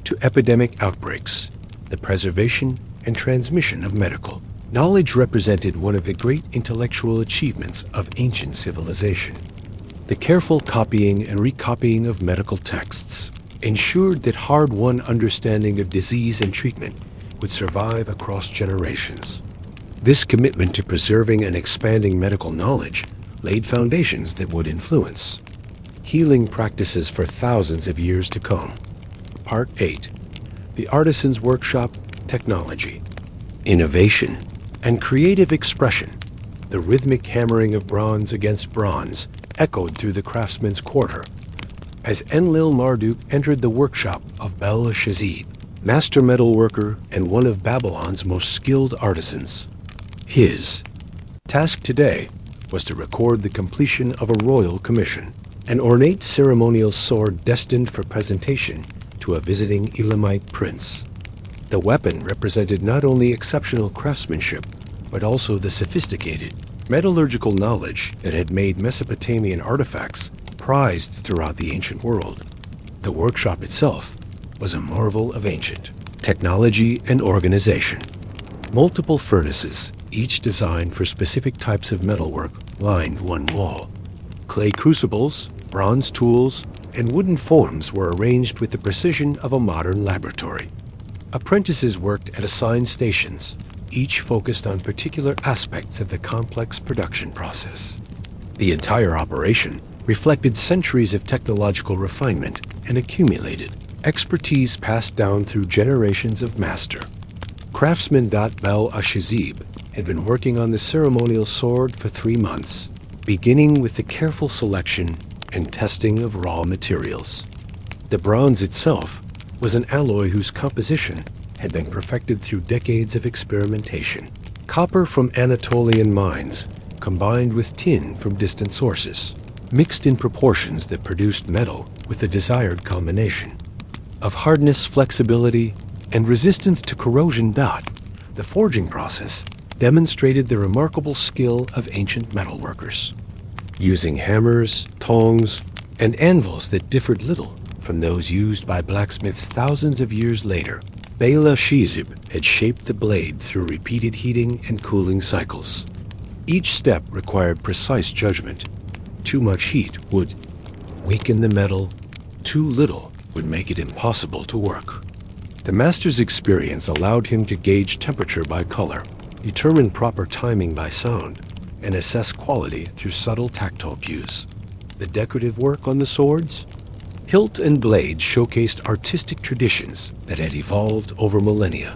to epidemic outbreaks. The preservation and transmission of medical knowledge represented one of the great intellectual achievements of ancient civilization. The careful copying and recopying of medical texts ensured that hard-won understanding of disease and treatment would survive across generations. This commitment to preserving and expanding medical knowledge laid foundations that would influence healing practices for thousands of years to come. Part 8. The Artisan's Workshop: Technology, Innovation, and Creative Expression. The rhythmic hammering of bronze against bronze echoed through the craftsman's quarter as Enlil-Marduk entered the workshop of Bel-Shazib, master metalworker and one of Babylon's most skilled artisans. His task today was to record the completion of a royal commission, an ornate ceremonial sword destined for presentation to a visiting Elamite prince. The weapon represented not only exceptional craftsmanship, but also the sophisticated metallurgical knowledge that had made Mesopotamian artifacts prized throughout the ancient world. The workshop itself was a marvel of ancient technology and organization. Multiple furnaces, each designed for specific types of metalwork, lined one wall. Clay crucibles, bronze tools, and wooden forms were arranged with the precision of a modern laboratory. Apprentices worked at assigned stations, each focused on particular aspects of the complex production process. The entire operation reflected centuries of technological refinement and accumulated expertise passed down through generations of master. Craftsman Bel-Shazib had been working on the ceremonial sword for 3 months, beginning with the careful selection and testing of raw materials. The bronze itself was an alloy whose composition had been perfected through decades of experimentation. Copper from Anatolian mines, combined with tin from distant sources, mixed in proportions that produced metal with the desired combination of hardness, flexibility, and resistance to corrosion. The forging process demonstrated the remarkable skill of ancient metalworkers, using hammers, tongs, and anvils that differed little from those used by blacksmiths thousands of years later. Bel-Shazib had shaped the blade through repeated heating and cooling cycles. Each step required precise judgment. Too much heat would weaken the metal, too little would make it impossible to work. The master's experience allowed him to gauge temperature by color, determine proper timing by sound, and assess quality through subtle tactile cues. The decorative work on the swords? Hilt and blade showcased artistic traditions that had evolved over millennia.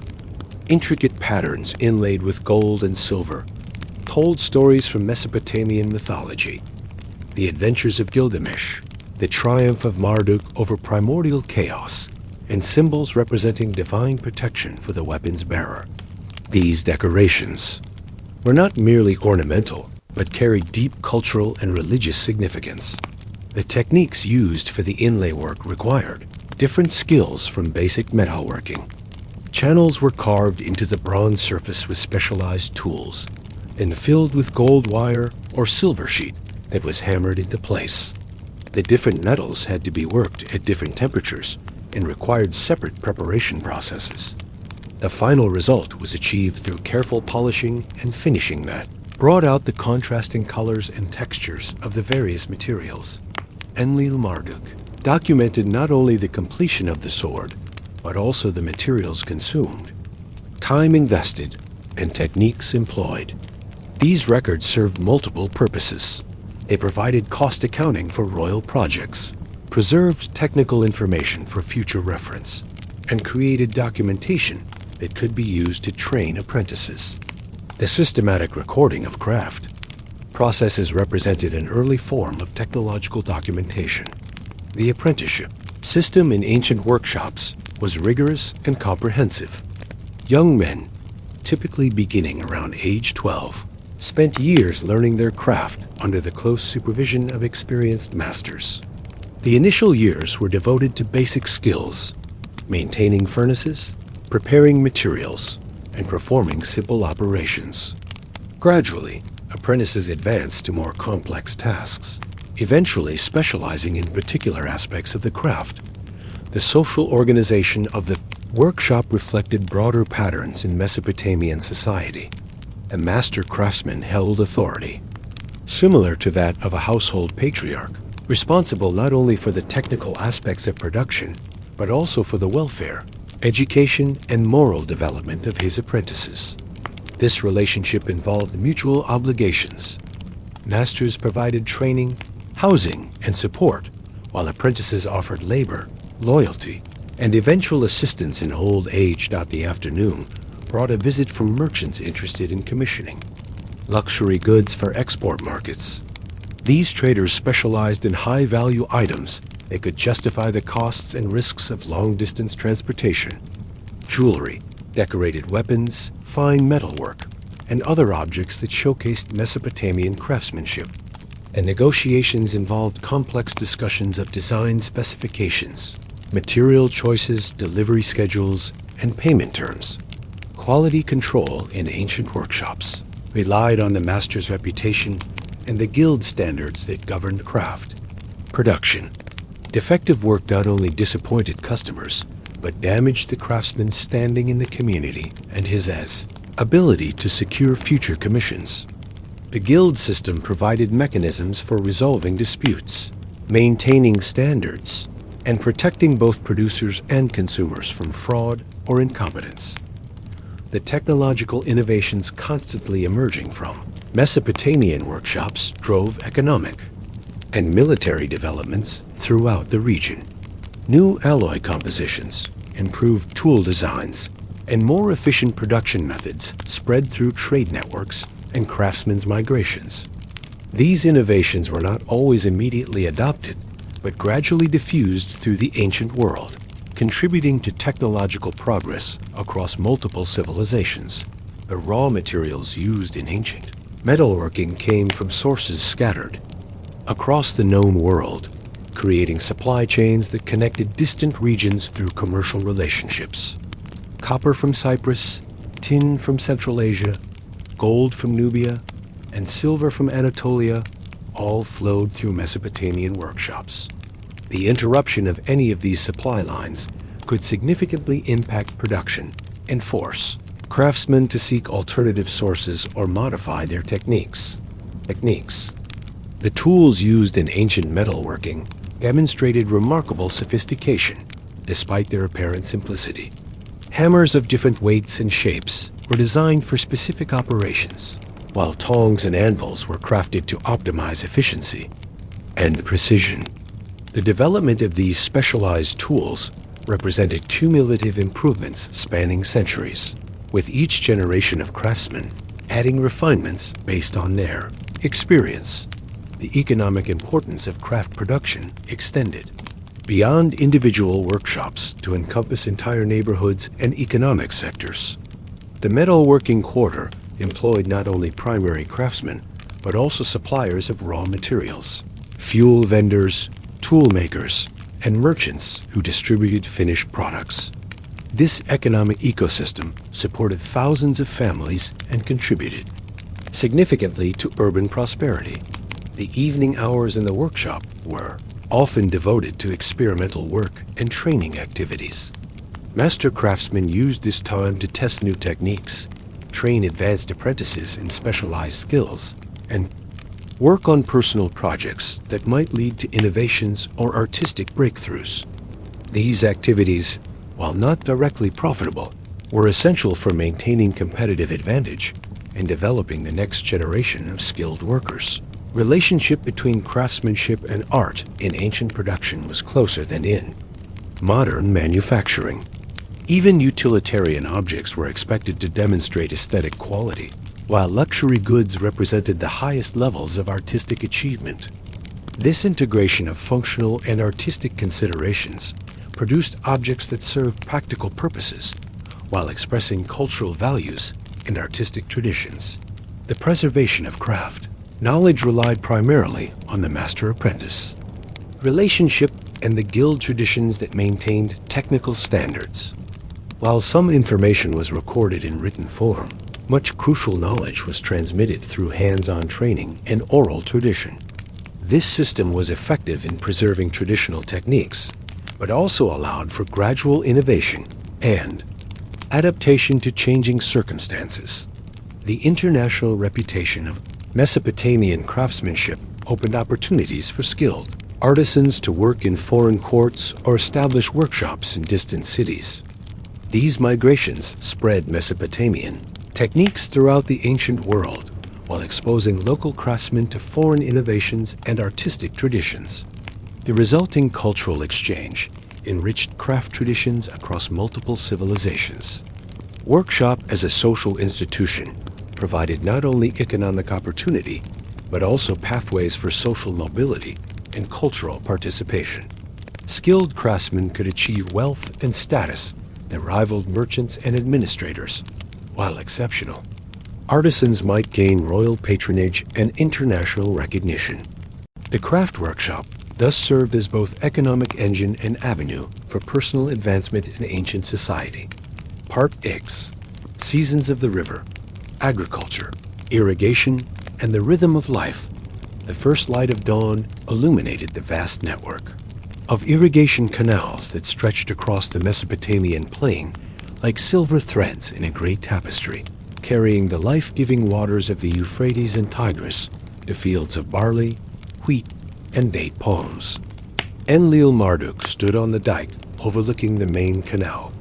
Intricate patterns inlaid with gold and silver told stories from Mesopotamian mythology. The adventures of Gilgamesh, the triumph of Marduk over primordial chaos, and symbols representing divine protection for the weapon's bearer. These decorations were not merely ornamental, but carried deep cultural and religious significance. The techniques used for the inlay work required different skills from basic metalworking. Channels were carved into the bronze surface with specialized tools, and filled with gold wire or silver sheet that was hammered into place. The different metals had to be worked at different temperatures and required separate preparation processes. The final result was achieved through careful polishing and finishing that brought out the contrasting colors and textures of the various materials. Enlil-Marduk documented not only the completion of the sword, but also the materials consumed, time invested, and techniques employed. These records served multiple purposes. They provided cost accounting for royal projects, preserved technical information for future reference, and created documentation that could be used to train apprentices. The systematic recording of craft processes represented an early form of technological documentation. The apprenticeship system in ancient workshops was rigorous and comprehensive. Young men, typically beginning around age 12, spent years learning their craft under the close supervision of experienced masters. The initial years were devoted to basic skills, maintaining furnaces, preparing materials, and performing simple operations. Gradually, apprentices advanced to more complex tasks, eventually specializing in particular aspects of the craft. The social organization of the workshop reflected broader patterns in Mesopotamian society. A master craftsman held authority, similar to that of a household patriarch, responsible not only for the technical aspects of production, but also for the welfare, education, and moral development of his apprentices. This relationship involved mutual obligations. Masters provided training, housing, and support, while apprentices offered labor, loyalty, and eventual assistance in old age. The afternoon brought a visit from merchants interested in commissioning luxury goods for export markets. These traders specialized in high-value items that could justify the costs and risks of long-distance transportation. Jewelry, decorated weapons, fine metalwork, and other objects that showcased Mesopotamian craftsmanship. And negotiations involved complex discussions of design specifications, material choices, delivery schedules, and payment terms. Quality control in ancient workshops relied on the master's reputation and the guild standards that governed craft. Production. Defective work not only disappointed customers, but damaged the craftsman's standing in the community and his ability to secure future commissions. The guild system provided mechanisms for resolving disputes, maintaining standards, and protecting both producers and consumers from fraud or incompetence. The technological innovations constantly emerging from Mesopotamian workshops drove economic and military developments throughout the region. New alloy compositions, improved tool designs, and more efficient production methods spread through trade networks and craftsmen's migrations. These innovations were not always immediately adopted, but gradually diffused through the ancient world, contributing to technological progress across multiple civilizations. The raw materials used in ancient metalworking came from sources scattered across the known world, creating supply chains that connected distant regions through commercial relationships. Copper from Cyprus, tin from Central Asia, gold from Nubia, and silver from Anatolia all flowed through Mesopotamian workshops. The interruption of any of these supply lines could significantly impact production and force craftsmen to seek alternative sources or modify their techniques. The tools used in ancient metalworking demonstrated remarkable sophistication despite their apparent simplicity. Hammers of different weights and shapes, were designed for specific operations, while tongs and anvils were crafted to optimize efficiency and precision. The development of these specialized tools represented cumulative improvements spanning centuries, with each generation of craftsmen adding refinements based on their experience. The economic importance of craft production extended beyond individual workshops to encompass entire neighborhoods and economic sectors. The metalworking quarter employed not only primary craftsmen, but also suppliers of raw materials, fuel vendors, tool makers, and merchants who distributed finished products. This economic ecosystem supported thousands of families and contributed significantly to urban prosperity. The evening hours in the workshop were often devoted to experimental work and training activities. Master craftsmen used this time to test new techniques, train advanced apprentices in specialized skills, and work on personal projects that might lead to innovations or artistic breakthroughs. These activities, while not directly profitable, were essential for maintaining competitive advantage and developing the next generation of skilled workers. Relationship between craftsmanship and art in ancient production was closer than in modern manufacturing. Even utilitarian objects were expected to demonstrate aesthetic quality, while luxury goods represented the highest levels of artistic achievement. This integration of functional and artistic considerations produced objects that served practical purposes while expressing cultural values and artistic traditions. The preservation of craft. Knowledge relied primarily on the master-apprentice relationship and the guild traditions that maintained technical standards. While some information was recorded in written form, much crucial knowledge was transmitted through hands-on training and oral tradition. This system was effective in preserving traditional techniques, but also allowed for gradual innovation and adaptation to changing circumstances. The international reputation of Mesopotamian craftsmanship opened opportunities for skilled artisans to work in foreign courts or establish workshops in distant cities. These migrations spread Mesopotamian techniques throughout the ancient world while exposing local craftsmen to foreign innovations and artistic traditions. The resulting cultural exchange enriched craft traditions across multiple civilizations. Workshop as a social institution provided not only economic opportunity, but also pathways for social mobility and cultural participation. Skilled craftsmen could achieve wealth and status that rivaled merchants and administrators, while exceptional artisans might gain royal patronage and international recognition. The craft workshop thus served as both economic engine and avenue for personal advancement in ancient society. Part X. Seasons of the river, agriculture, irrigation, and the rhythm of life. The first light of dawn illuminated the vast network of irrigation canals that stretched across the Mesopotamian plain like silver threads in a great tapestry, carrying the life-giving waters of the Euphrates and Tigris to fields of barley, wheat, and date palms. Enlil-Marduk stood on the dike overlooking the main canal,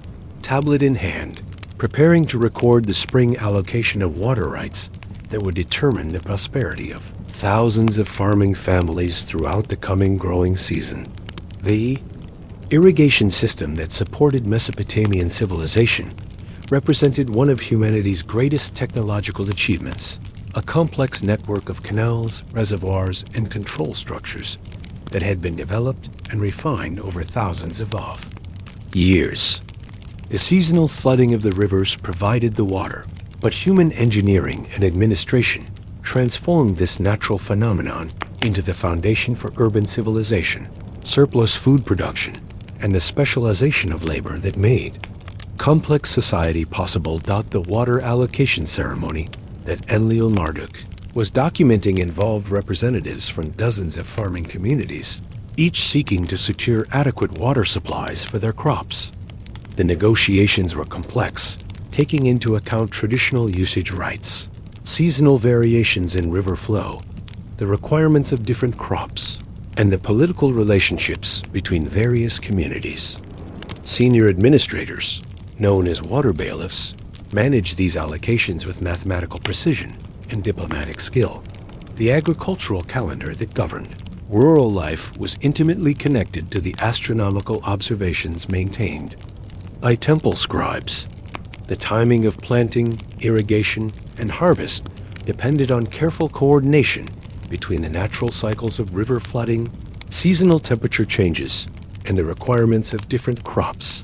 tablet in hand, preparing to record the spring allocation of water rights that would determine the prosperity of thousands of farming families throughout the coming growing season. The irrigation system that supported Mesopotamian civilization represented one of humanity's greatest technological achievements, a complex network of canals, reservoirs, and control structures that had been developed and refined over thousands of years. The seasonal flooding of the rivers provided the water, but human engineering and administration transformed this natural phenomenon into the foundation for urban civilization, surplus food production, and the specialization of labor that made complex society possible. The water allocation ceremony that Enlil-Marduk was documenting involved representatives from dozens of farming communities, each seeking to secure adequate water supplies for their crops. The negotiations were complex, taking into account traditional usage rights, seasonal variations in river flow, the requirements of different crops, and the political relationships between various communities. Senior administrators, known as water bailiffs, managed these allocations with mathematical precision and diplomatic skill. The agricultural calendar that governed rural life was intimately connected to the astronomical observations maintained by temple scribes. The timing of planting, irrigation, and harvest depended on careful coordination between the natural cycles of river flooding, seasonal temperature changes, and the requirements of different crops.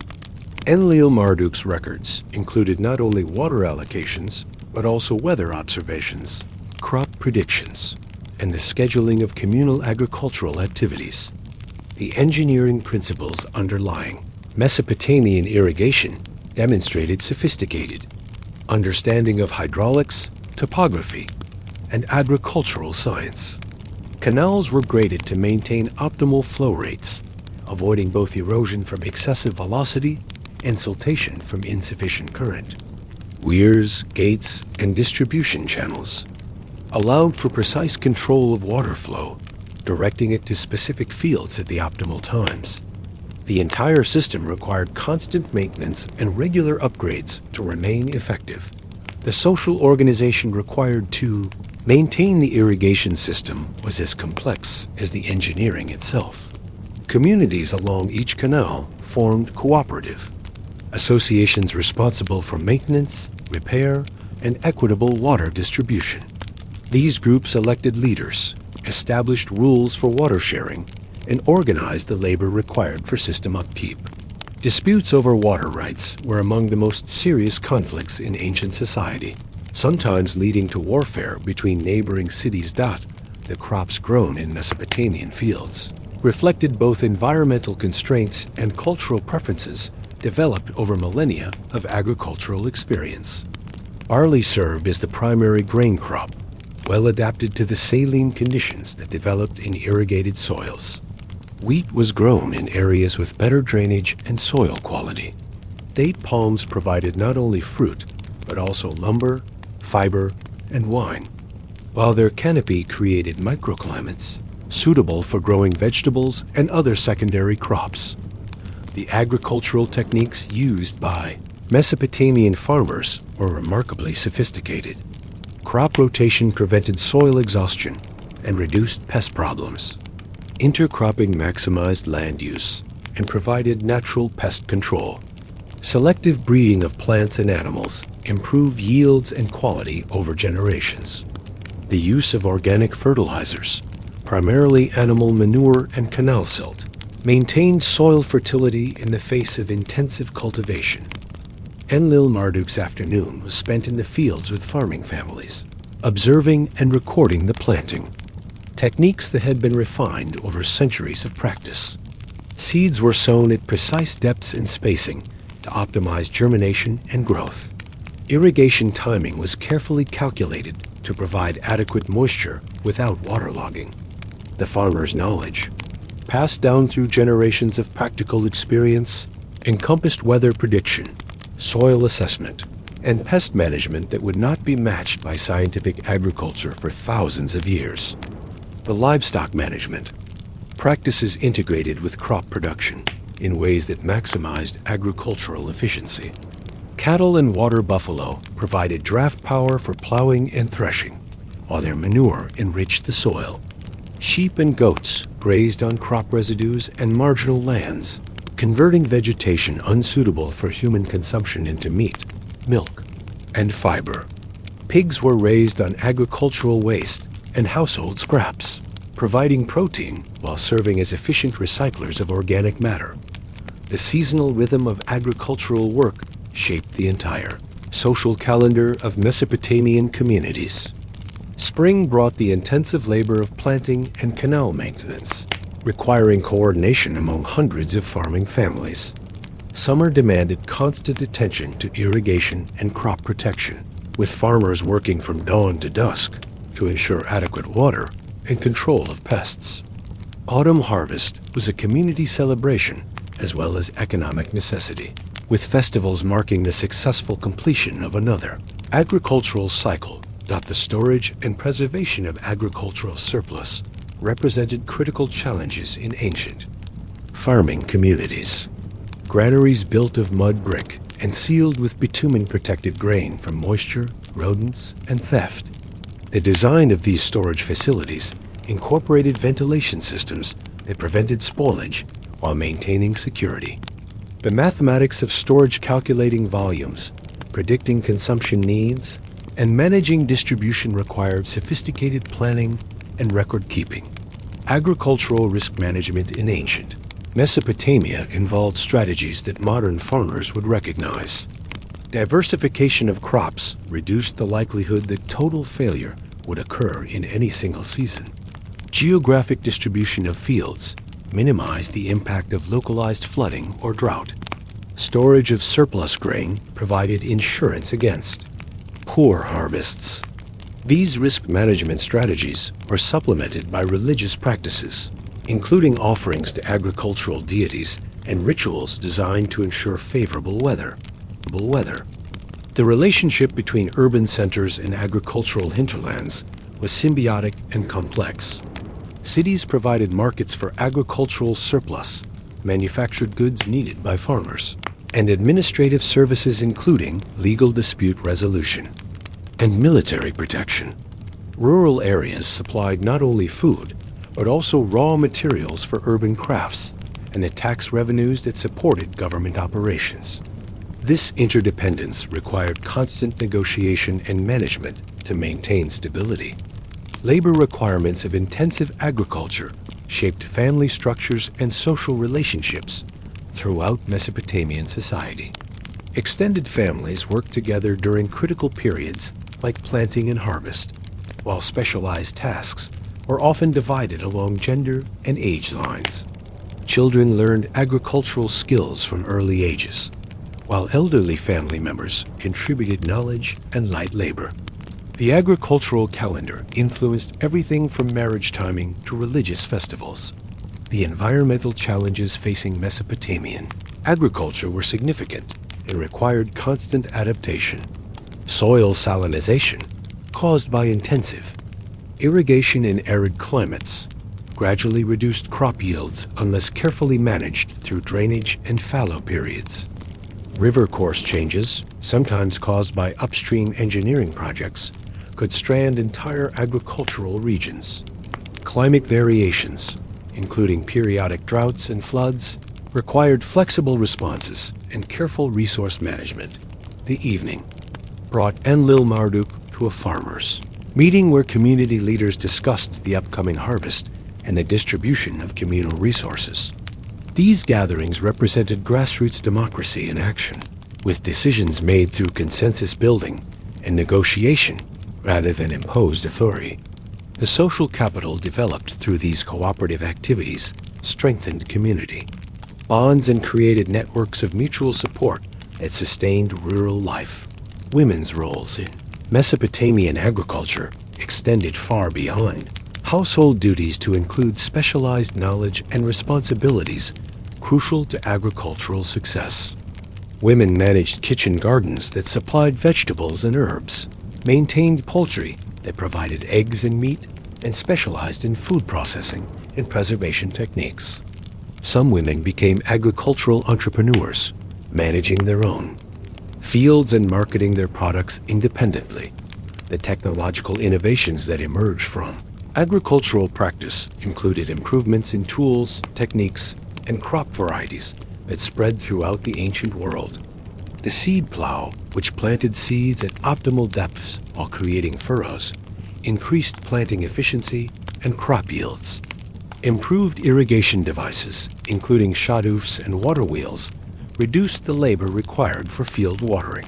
Enlil Marduk's records included not only water allocations, but also weather observations, crop predictions, and the scheduling of communal agricultural activities. The engineering principles underlying Mesopotamian irrigation demonstrated sophisticated understanding of hydraulics, topography, and agricultural science. Canals were graded to maintain optimal flow rates, avoiding both erosion from excessive velocity and siltation from insufficient current. Weirs, gates, and distribution channels allowed for precise control of water flow, directing it to specific fields at the optimal times. The entire system required constant maintenance and regular upgrades to remain effective. The social organization required to maintain the irrigation system was as complex as the engineering itself. Communities along each canal formed cooperative associations responsible for maintenance, repair, and equitable water distribution. These groups elected leaders, established rules for water sharing, and organized the labor required for system upkeep. Disputes over water rights were among the most serious conflicts in ancient society, sometimes leading to warfare between neighboring cities. The crops grown in Mesopotamian fields reflected both environmental constraints and cultural preferences developed over millennia of agricultural experience. Barley served as the primary grain crop, well adapted to the saline conditions that developed in irrigated soils. Wheat was grown in areas with better drainage and soil quality. Date palms provided not only fruit, but also lumber, fiber, and wine, while their canopy created microclimates suitable for growing vegetables and other secondary crops. The agricultural techniques used by Mesopotamian farmers were remarkably sophisticated. Crop rotation prevented soil exhaustion and reduced pest problems. Intercropping maximized land use and provided natural pest control. Selective breeding of plants and animals improved yields and quality over generations. The use of organic fertilizers, primarily animal manure and canal silt, maintained soil fertility in the face of intensive cultivation. Enlil Marduk's afternoon was spent in the fields with farming families, observing and recording the planting, techniques that had been refined over centuries of practice. Seeds were sown at precise depths and spacing to optimize germination and growth. Irrigation timing was carefully calculated to provide adequate moisture without waterlogging. The farmer's knowledge, passed down through generations of practical experience, encompassed weather prediction, soil assessment, and pest management that would not be matched by scientific agriculture for thousands of years. The livestock management, practices integrated with crop production in ways that maximized agricultural efficiency. Cattle and water buffalo provided draft power for plowing and threshing, while their manure enriched the soil. Sheep and goats grazed on crop residues and marginal lands, converting vegetation unsuitable for human consumption into meat, milk, and fiber. Pigs were raised on agricultural waste and household scraps, providing protein while serving as efficient recyclers of organic matter. The seasonal rhythm of agricultural work shaped the entire social calendar of Mesopotamian communities. Spring brought the intensive labor of planting and canal maintenance, requiring coordination among hundreds of farming families. Summer demanded constant attention to irrigation and crop protection, with farmers working from dawn to dusk to ensure adequate water and control of pests. Autumn harvest was a community celebration as well as economic necessity, with festivals marking the successful completion of another agricultural cycle. The storage and preservation of agricultural surplus represented critical challenges in ancient farming communities. Granaries built of mud brick and sealed with bitumen-protected grain from moisture, rodents, and theft. The design of these storage facilities incorporated ventilation systems that prevented spoilage while maintaining security. The mathematics of storage, calculating volumes, predicting consumption needs, and managing distribution required sophisticated planning and record keeping. Agricultural risk management in ancient Mesopotamia involved strategies that modern farmers would recognize. Diversification of crops reduced the likelihood that total failure would occur in any single season. Geographic distribution of fields minimized the impact of localized flooding or drought. Storage of surplus grain provided insurance against poor harvests. These risk management strategies were supplemented by religious practices, including offerings to agricultural deities and rituals designed to ensure favorable weather. The relationship between urban centers and agricultural hinterlands was symbiotic and complex. Cities provided markets for agricultural surplus, manufactured goods needed by farmers, and administrative services including legal dispute resolution and military protection. Rural areas supplied not only food, but also raw materials for urban crafts and the tax revenues that supported government operations. This interdependence required constant negotiation and management to maintain stability. Labor requirements of intensive agriculture shaped family structures and social relationships throughout Mesopotamian society. Extended families worked together during critical periods like planting and harvest, while specialized tasks were often divided along gender and age lines. Children learned agricultural skills from early ages, while elderly family members contributed knowledge and light labor. The agricultural calendar influenced everything from marriage timing to religious festivals. The environmental challenges facing Mesopotamian agriculture were significant and required constant adaptation. Soil salinization, caused by intensive irrigation in arid climates, gradually reduced crop yields unless carefully managed through drainage and fallow periods. River course changes, sometimes caused by upstream engineering projects, could strand entire agricultural regions. Climate variations, including periodic droughts and floods, required flexible responses and careful resource management. The evening brought Enlil-Marduk to a farmer's meeting where community leaders discussed the upcoming harvest and the distribution of communal resources. These gatherings represented grassroots democracy in action, with decisions made through consensus building and negotiation rather than imposed authority. The social capital developed through these cooperative activities strengthened community bonds and created networks of mutual support that sustained rural life. Women's roles in Mesopotamian agriculture extended far beyond household duties to include specialized knowledge and responsibilities crucial to agricultural success. Women managed kitchen gardens that supplied vegetables and herbs, maintained poultry that provided eggs and meat, and specialized in food processing and preservation techniques. Some women became agricultural entrepreneurs, managing their own fields and marketing their products independently. The technological innovations that emerged from agricultural practice included improvements in tools, techniques, and crop varieties that spread throughout the ancient world. The seed plow, which planted seeds at optimal depths while creating furrows, increased planting efficiency and crop yields. Improved irrigation devices, including shadoofs and water wheels, reduced the labor required for field watering.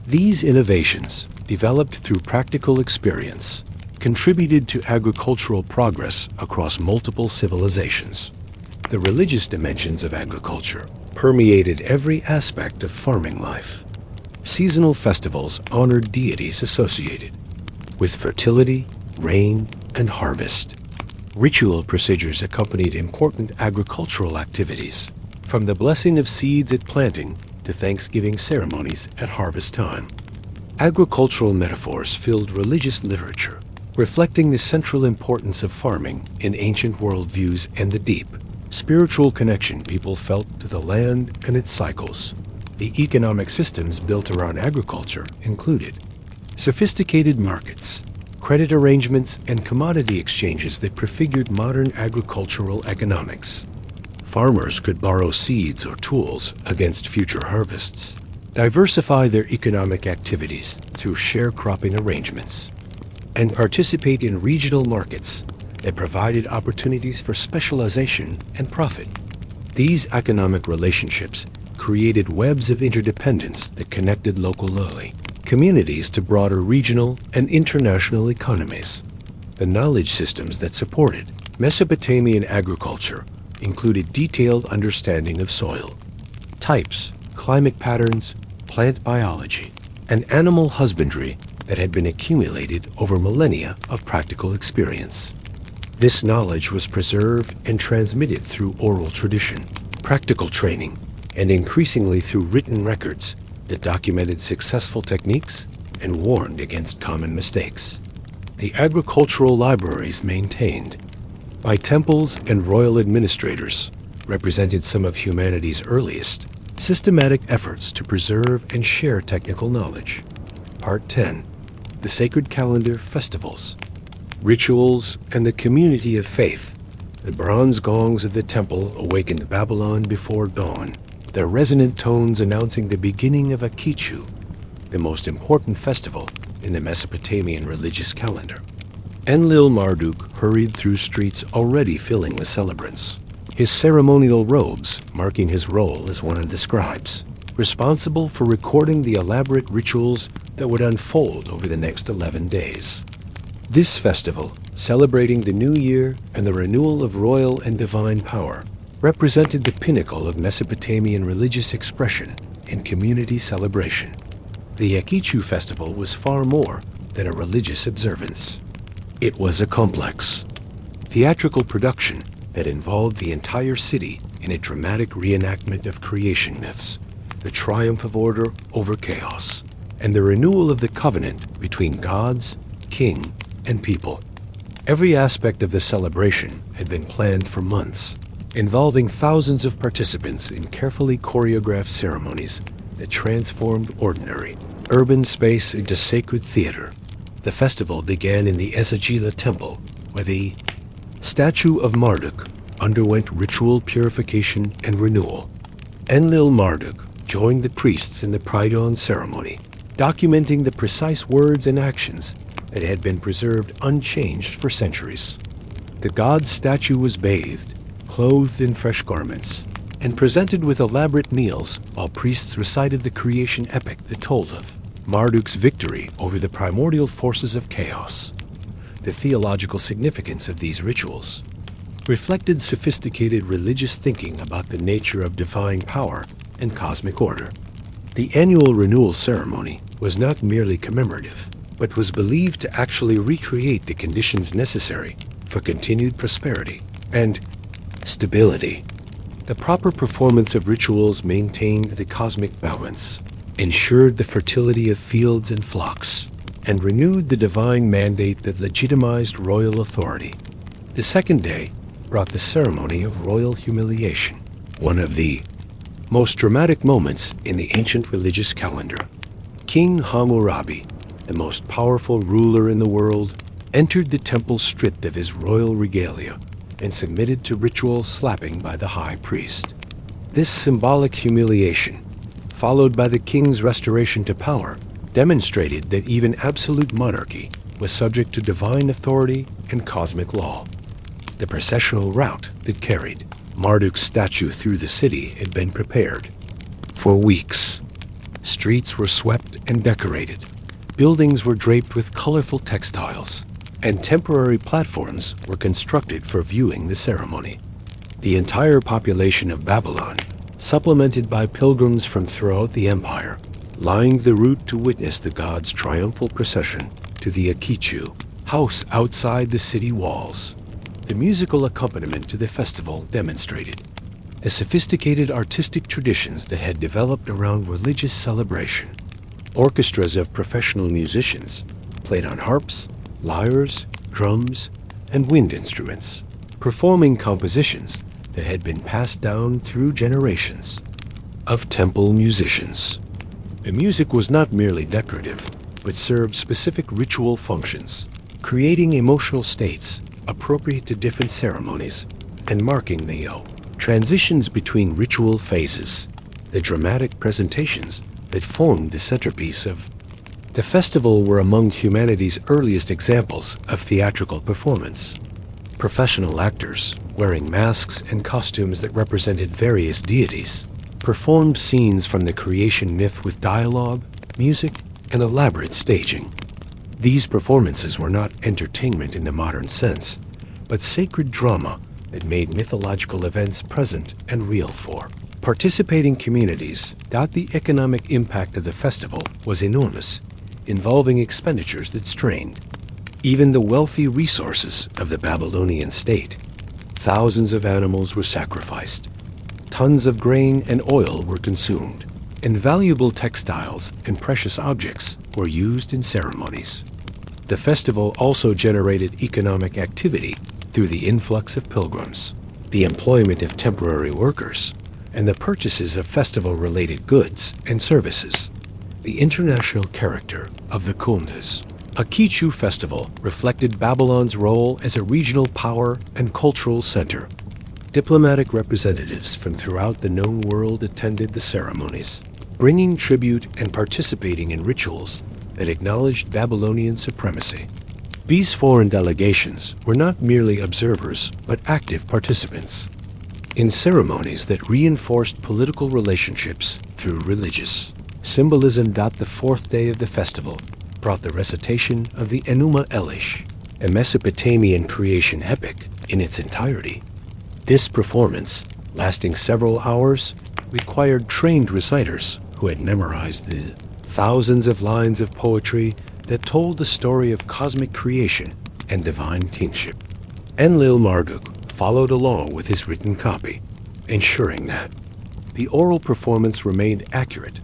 These innovations, developed through practical experience, contributed to agricultural progress across multiple civilizations. The religious dimensions of agriculture permeated every aspect of farming life. Seasonal festivals honored deities associated with fertility, rain, and harvest. Ritual procedures accompanied important agricultural activities, from the blessing of seeds at planting to Thanksgiving ceremonies at harvest time. Agricultural metaphors filled religious literature, reflecting the central importance of farming in ancient worldviews and the deep, spiritual connection people felt to the land and its cycles. The economic systems built around agriculture included sophisticated markets, credit arrangements, and commodity exchanges that prefigured modern agricultural economics. Farmers could borrow seeds or tools against future harvests, diversify their economic activities through sharecropping arrangements, and participate in regional markets that provided opportunities for specialization and profit. These economic relationships created webs of interdependence that connected locally communities to broader regional and international economies. The knowledge systems that supported Mesopotamian agriculture included detailed understanding of soil, types, climate patterns, plant biology, and animal husbandry that had been accumulated over millennia of practical experience. This knowledge was preserved and transmitted through oral tradition, practical training, and increasingly through written records that documented successful techniques and warned against common mistakes. The agricultural libraries maintained by temples and royal administrators represented some of humanity's earliest systematic efforts to preserve and share technical knowledge. Part 10. The Sacred Calendar Festivals, Rituals, and the Community of Faith. The bronze gongs of the temple awakened Babylon before dawn, their resonant tones announcing the beginning of Akitu, the most important festival in the Mesopotamian religious calendar. Enlil-Marduk hurried through streets already filling with celebrants, his ceremonial robes marking his role as one of the scribes, responsible for recording the elaborate rituals that would unfold over the next 11 days. This festival, celebrating the new year and the renewal of royal and divine power, represented the pinnacle of Mesopotamian religious expression and community celebration. The Akitu festival was far more than a religious observance. It was a complex, theatrical production that involved the entire city in a dramatic reenactment of creation myths, the triumph of order over chaos, and the renewal of the covenant between gods, king, and people. Every aspect of the celebration had been planned for months, involving thousands of participants in carefully choreographed ceremonies that transformed ordinary, urban space into sacred theater. The festival began in the Esagila temple, where the statue of Marduk underwent ritual purification and renewal. Enlil-Marduk joined the priests in the Pridon ceremony, documenting the precise words and actions that had been preserved unchanged for centuries. The god's statue was bathed, clothed in fresh garments, and presented with elaborate meals while priests recited the creation epic that told of Marduk's victory over the primordial forces of chaos. The theological significance of these rituals reflected sophisticated religious thinking about the nature of divine power and cosmic order. The annual renewal ceremony was not merely commemorative, but was believed to actually recreate the conditions necessary for continued prosperity and stability. The proper performance of rituals maintained the cosmic balance, ensured the fertility of fields and flocks, and renewed the divine mandate that legitimized royal authority. The second day brought the ceremony of royal humiliation, one of the most dramatic moments in the ancient religious calendar. King Hammurabi, the most powerful ruler in the world, entered the temple stripped of his royal regalia and submitted to ritual slapping by the high priest. This symbolic humiliation, followed by the king's restoration to power, demonstrated that even absolute monarchy was subject to divine authority and cosmic law. The processional route that carried Marduk's statue through the city had been prepared. For weeks, streets were swept and decorated, buildings were draped with colorful textiles, and temporary platforms were constructed for viewing the ceremony. The entire population of Babylon, supplemented by pilgrims from throughout the empire, lined the route to witness the god's triumphal procession to the Akitu, house outside the city walls. The musical accompaniment to the festival demonstrated the sophisticated artistic traditions that had developed around religious celebration. Orchestras of professional musicians played on harps, lyres, drums, and wind instruments, performing compositions that had been passed down through generations. of temple musicians. The music was not merely decorative, but served specific ritual functions, creating emotional states appropriate to different ceremonies and marking the transitions between ritual phases, the dramatic presentations that formed the centerpiece of the festival were among humanity's earliest examples of theatrical performance. Professional actors, wearing masks and costumes that represented various deities, performed scenes from the creation myth with dialogue, music, and elaborate staging. These performances were not entertainment in the modern sense, but sacred drama that made mythological events present and real for participating communities. The economic impact of the festival was enormous, involving expenditures that strained even the wealthy resources of the Babylonian state. Thousands of animals were sacrificed, tons of grain and oil were consumed, and valuable textiles and precious objects were used in ceremonies. The festival also generated economic activity through the influx of pilgrims, the employment of temporary workers, and the purchases of festival-related goods and services. The international character of the Kundas. A Kichu festival reflected Babylon's role as a regional power and cultural center. Diplomatic representatives from throughout the known world attended the ceremonies, bringing tribute and participating in rituals that acknowledged Babylonian supremacy. These foreign delegations were not merely observers, but active participants in ceremonies that reinforced political relationships through religious symbolism. The fourth day of the festival brought the recitation of the Enuma Elish, a Mesopotamian creation epic in its entirety. This performance, lasting several hours, required trained reciters who had memorized the thousands of lines of poetry that told the story of cosmic creation and divine kingship. Enlil Marduk followed along with his written copy, ensuring that the oral performance remained accurate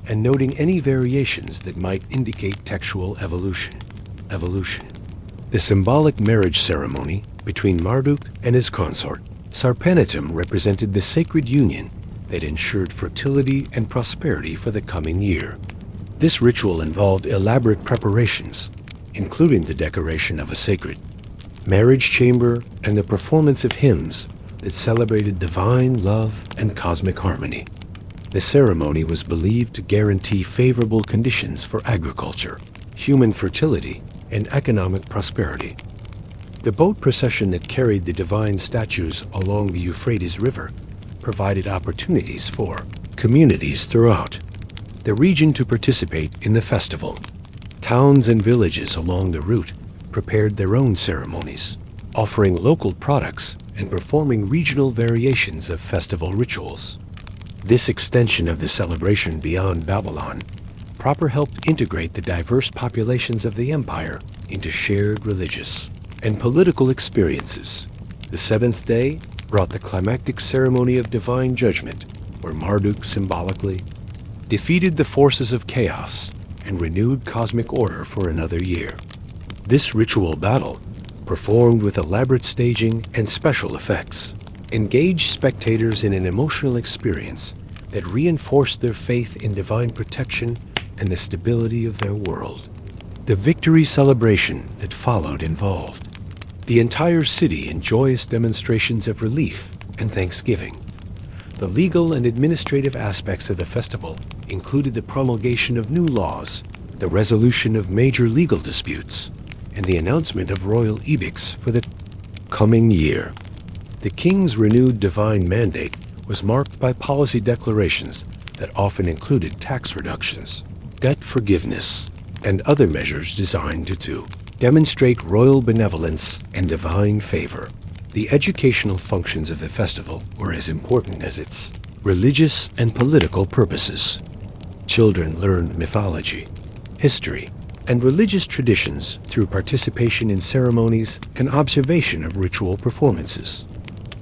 and noting any variations that might indicate textual evolution. The symbolic marriage ceremony between Marduk and his consort, Sarpanitum, represented the sacred union that ensured fertility and prosperity for the coming year. This ritual involved elaborate preparations, including the decoration of a sacred marriage chamber and the performance of hymns that celebrated divine love and cosmic harmony. The ceremony was believed to guarantee favorable conditions for agriculture, human fertility, and economic prosperity. The boat procession that carried the divine statues along the Euphrates River provided opportunities for communities throughout the region to participate in the festival. Towns and villages along the route prepared their own ceremonies, offering local products and performing regional variations of festival rituals. This extension of the celebration beyond Babylon proper helped integrate the diverse populations of the empire into shared religious and political experiences. The seventh day brought the climactic ceremony of divine judgment, where Marduk symbolically defeated the forces of chaos and renewed cosmic order for another year. This ritual battle, performed with elaborate staging and special effects, engaged spectators in an emotional experience that reinforced their faith in divine protection and the stability of their world. The victory celebration that followed involved the entire city in joyous demonstrations of relief and thanksgiving. The legal and administrative aspects of the festival included the promulgation of new laws, the resolution of major legal disputes, and the announcement of royal edicts for the coming year. The king's renewed divine mandate was marked by policy declarations that often included tax reductions, debt forgiveness, and other measures designed to demonstrate royal benevolence and divine favor. The educational functions of the festival were as important as its religious and political purposes. Children learned mythology, history, and religious traditions through participation in ceremonies and observation of ritual performances.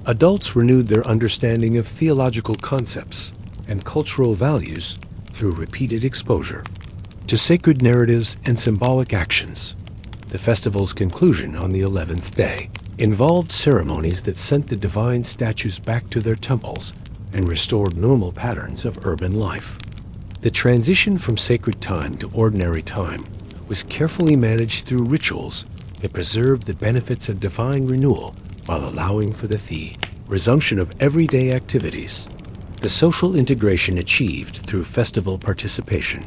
Adults renewed their understanding of theological concepts and cultural values through repeated exposure to sacred narratives and symbolic actions. The festival's conclusion on the 11th day involved ceremonies that sent the divine statues back to their temples and restored normal patterns of urban life. The transition from sacred time to ordinary time was carefully managed through rituals that preserved the benefits of divine renewal while allowing for the resumption of everyday activities. The social integration achieved through festival participation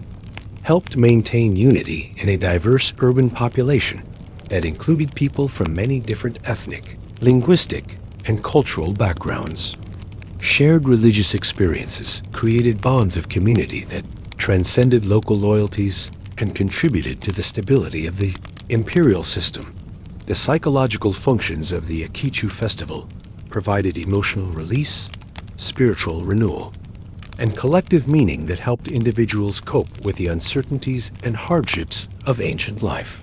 helped maintain unity in a diverse urban population that included people from many different ethnic, linguistic, and cultural backgrounds. Shared religious experiences created bonds of community that transcended local loyalties and contributed to the stability of the imperial system. The psychological functions of the Akitu festival provided emotional release, spiritual renewal, and collective meaning that helped individuals cope with the uncertainties and hardships of ancient life.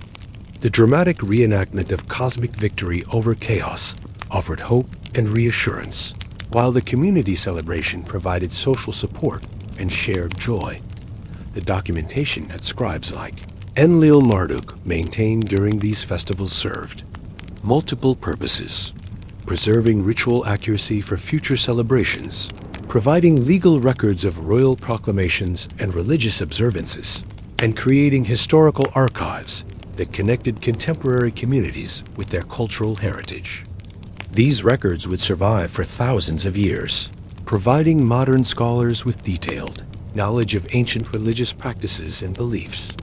The dramatic reenactment of cosmic victory over chaos offered hope and reassurance, while the community celebration provided social support and shared joy. The documentation that scribes like Enlil-Marduk maintained during these festivals served multiple purposes: preserving ritual accuracy for future celebrations, providing legal records of royal proclamations and religious observances, and creating historical archives that connected contemporary communities with their cultural heritage. These records would survive for thousands of years, providing modern scholars with detailed knowledge of ancient religious practices and beliefs.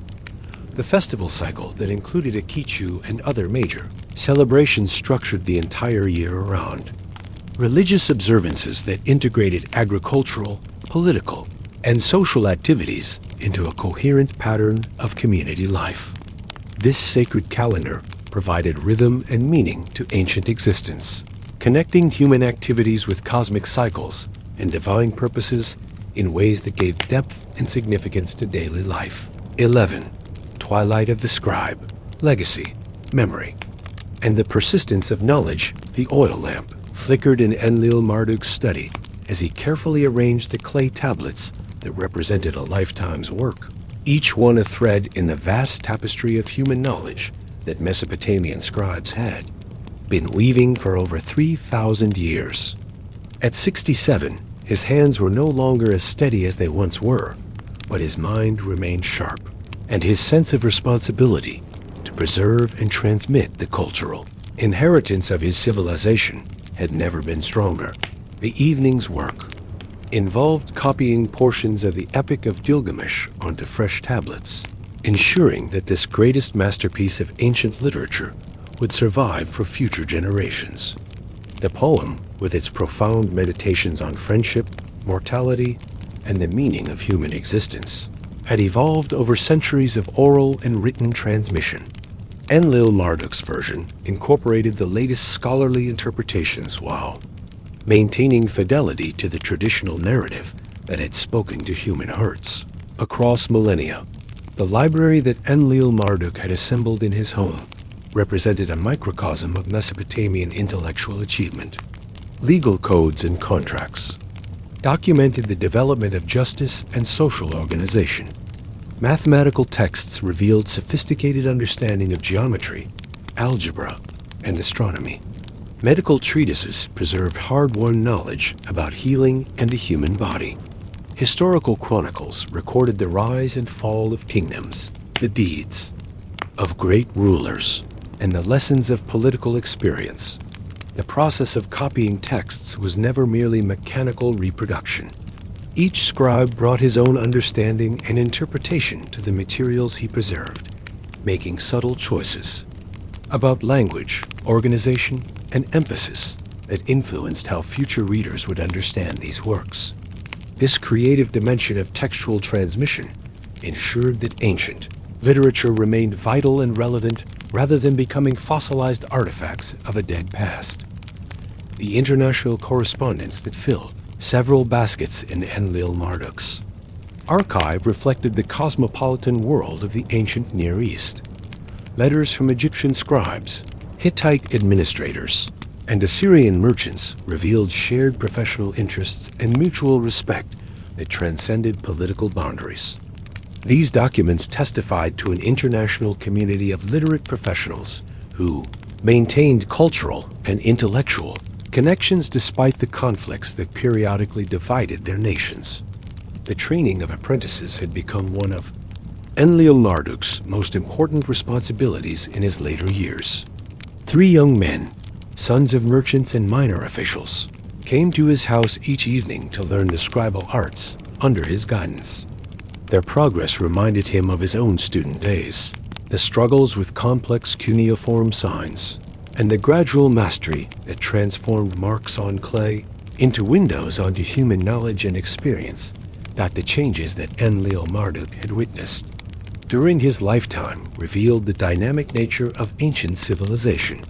The festival cycle that included Akitu and other major celebrations structured the entire year around. Religious observances that integrated agricultural, political, and social activities into a coherent pattern of community life. This sacred calendar provided rhythm and meaning to ancient existence, connecting human activities with cosmic cycles and divine purposes in ways that gave depth and significance to daily life. 11. Twilight of the Scribe, Legacy, Memory, and the Persistence of Knowledge. The oil lamp flickered in Enlil-Marduk's study as he carefully arranged the clay tablets that represented a lifetime's work, each one a thread in the vast tapestry of human knowledge that Mesopotamian scribes had been weaving for over 3,000 years. At 67, his hands were no longer as steady as they once were, but his mind remained sharp, and his sense of responsibility to preserve and transmit the cultural inheritance of his civilization had never been stronger. The evening's work involved copying portions of the Epic of Gilgamesh onto fresh tablets, ensuring that this greatest masterpiece of ancient literature would survive for future generations. The poem, with its profound meditations on friendship, mortality, and the meaning of human existence, had evolved over centuries of oral and written transmission. Enlil-Marduk's version incorporated the latest scholarly interpretations while maintaining fidelity to the traditional narrative that had spoken to human hearts. Across millennia, the library that Enlil-Marduk had assembled in his home represented a microcosm of Mesopotamian intellectual achievement. Legal codes and contracts documented the development of justice and social organization. Mathematical texts revealed sophisticated understanding of geometry, algebra, and astronomy. Medical treatises preserved hard-won knowledge about healing and the human body. Historical chronicles recorded the rise and fall of kingdoms, the deeds of great rulers, and the lessons of political experience. The process of copying texts was never merely mechanical reproduction. Each scribe brought his own understanding and interpretation to the materials he preserved, making subtle choices about language, organization, and emphasis that influenced how future readers would understand these works. This creative dimension of textual transmission ensured that ancient literature remained vital and relevant rather than becoming fossilized artifacts of a dead past. The international correspondence that filled several baskets in Enlil-Marduk's archive reflected the cosmopolitan world of the ancient Near East. Letters from Egyptian scribes, Hittite administrators, and Assyrian merchants revealed shared professional interests and mutual respect that transcended political boundaries. These documents testified to an international community of literate professionals who maintained cultural and intellectual Connections despite the conflicts that periodically divided their nations. The training of apprentices had become one of Enlil-Marduk's most important responsibilities in his later years. 3 young men, sons of merchants and minor officials, came to his house each evening to learn the scribal arts under his guidance. Their progress reminded him of his own student days, the struggles with complex cuneiform signs, and the gradual mastery that transformed marks on clay into windows onto human knowledge and experience, that the changes that Enlil-Marduk had witnessed during his lifetime revealed the dynamic nature of ancient civilization.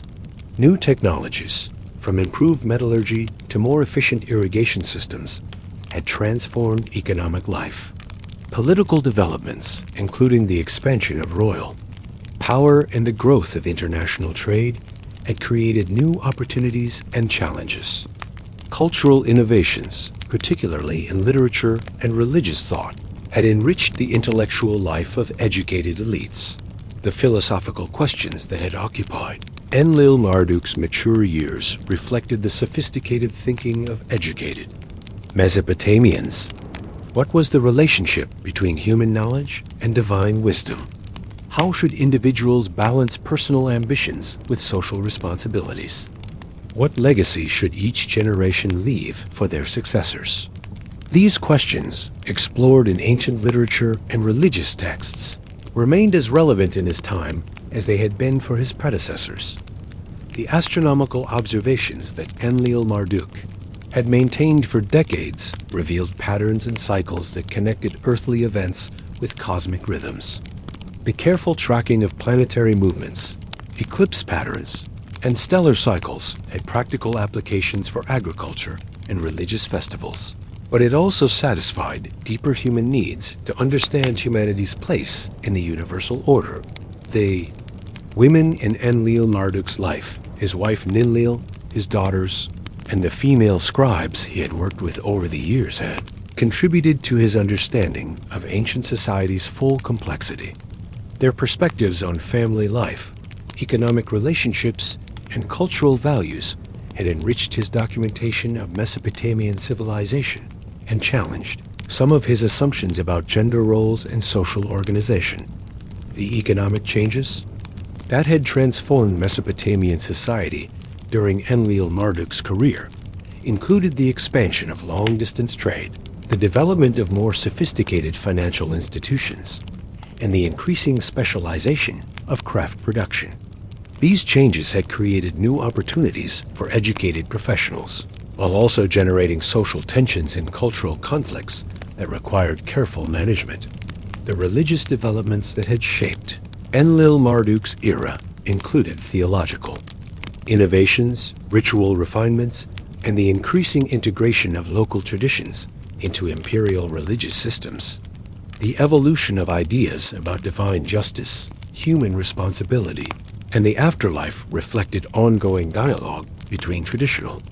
New technologies, from improved metallurgy to more efficient irrigation systems, had transformed economic life. Political developments, including the expansion of royal power and the growth of international trade, had created new opportunities and challenges. Cultural innovations, particularly in literature and religious thought, had enriched the intellectual life of educated elites. The philosophical questions that had occupied Enlil-Marduk's mature years reflected the sophisticated thinking of educated Mesopotamians. What was the relationship between human knowledge and divine wisdom? How should individuals balance personal ambitions with social responsibilities? What legacy should each generation leave for their successors? These questions, explored in ancient literature and religious texts, remained as relevant in his time as they had been for his predecessors. The astronomical observations that Enlil-Marduk had maintained for decades revealed patterns and cycles that connected earthly events with cosmic rhythms. The careful tracking of planetary movements, eclipse patterns, and stellar cycles had practical applications for agriculture and religious festivals. But it also satisfied deeper human needs to understand humanity's place in the universal order. The women in Enlil-Marduk's life, his wife Ninlil, his daughters, and the female scribes he had worked with over the years had contributed to his understanding of ancient society's full complexity. Their perspectives on family life, economic relationships, and cultural values had enriched his documentation of Mesopotamian civilization and challenged some of his assumptions about gender roles and social organization. The economic changes that had transformed Mesopotamian society during Enlil-Marduk's career included the expansion of long-distance trade, the development of more sophisticated financial institutions, and the increasing specialization of craft production. These changes had created new opportunities for educated professionals, while also generating social tensions and cultural conflicts that required careful management. The religious developments that had shaped Enlil-Marduk's era included theological innovations, ritual refinements, and the increasing integration of local traditions into imperial religious systems. The evolution of ideas about divine justice, human responsibility, and the afterlife reflected ongoing dialogue between traditional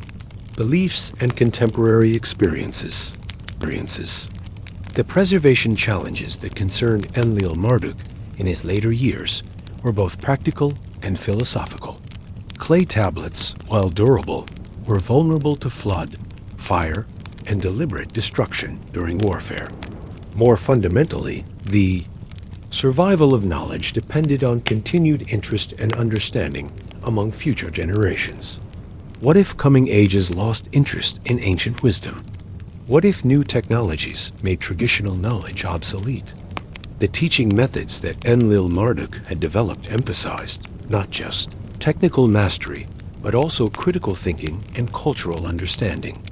beliefs and contemporary experiences. The preservation challenges that concerned Enlil-Marduk in his later years were both practical and philosophical. Clay tablets, while durable, were vulnerable to flood, fire, and deliberate destruction during warfare. More fundamentally, the survival of knowledge depended on continued interest and understanding among future generations. What if coming ages lost interest in ancient wisdom? What if new technologies made traditional knowledge obsolete? The teaching methods that Enlil-Marduk had developed emphasized not just technical mastery, but also critical thinking and cultural understanding.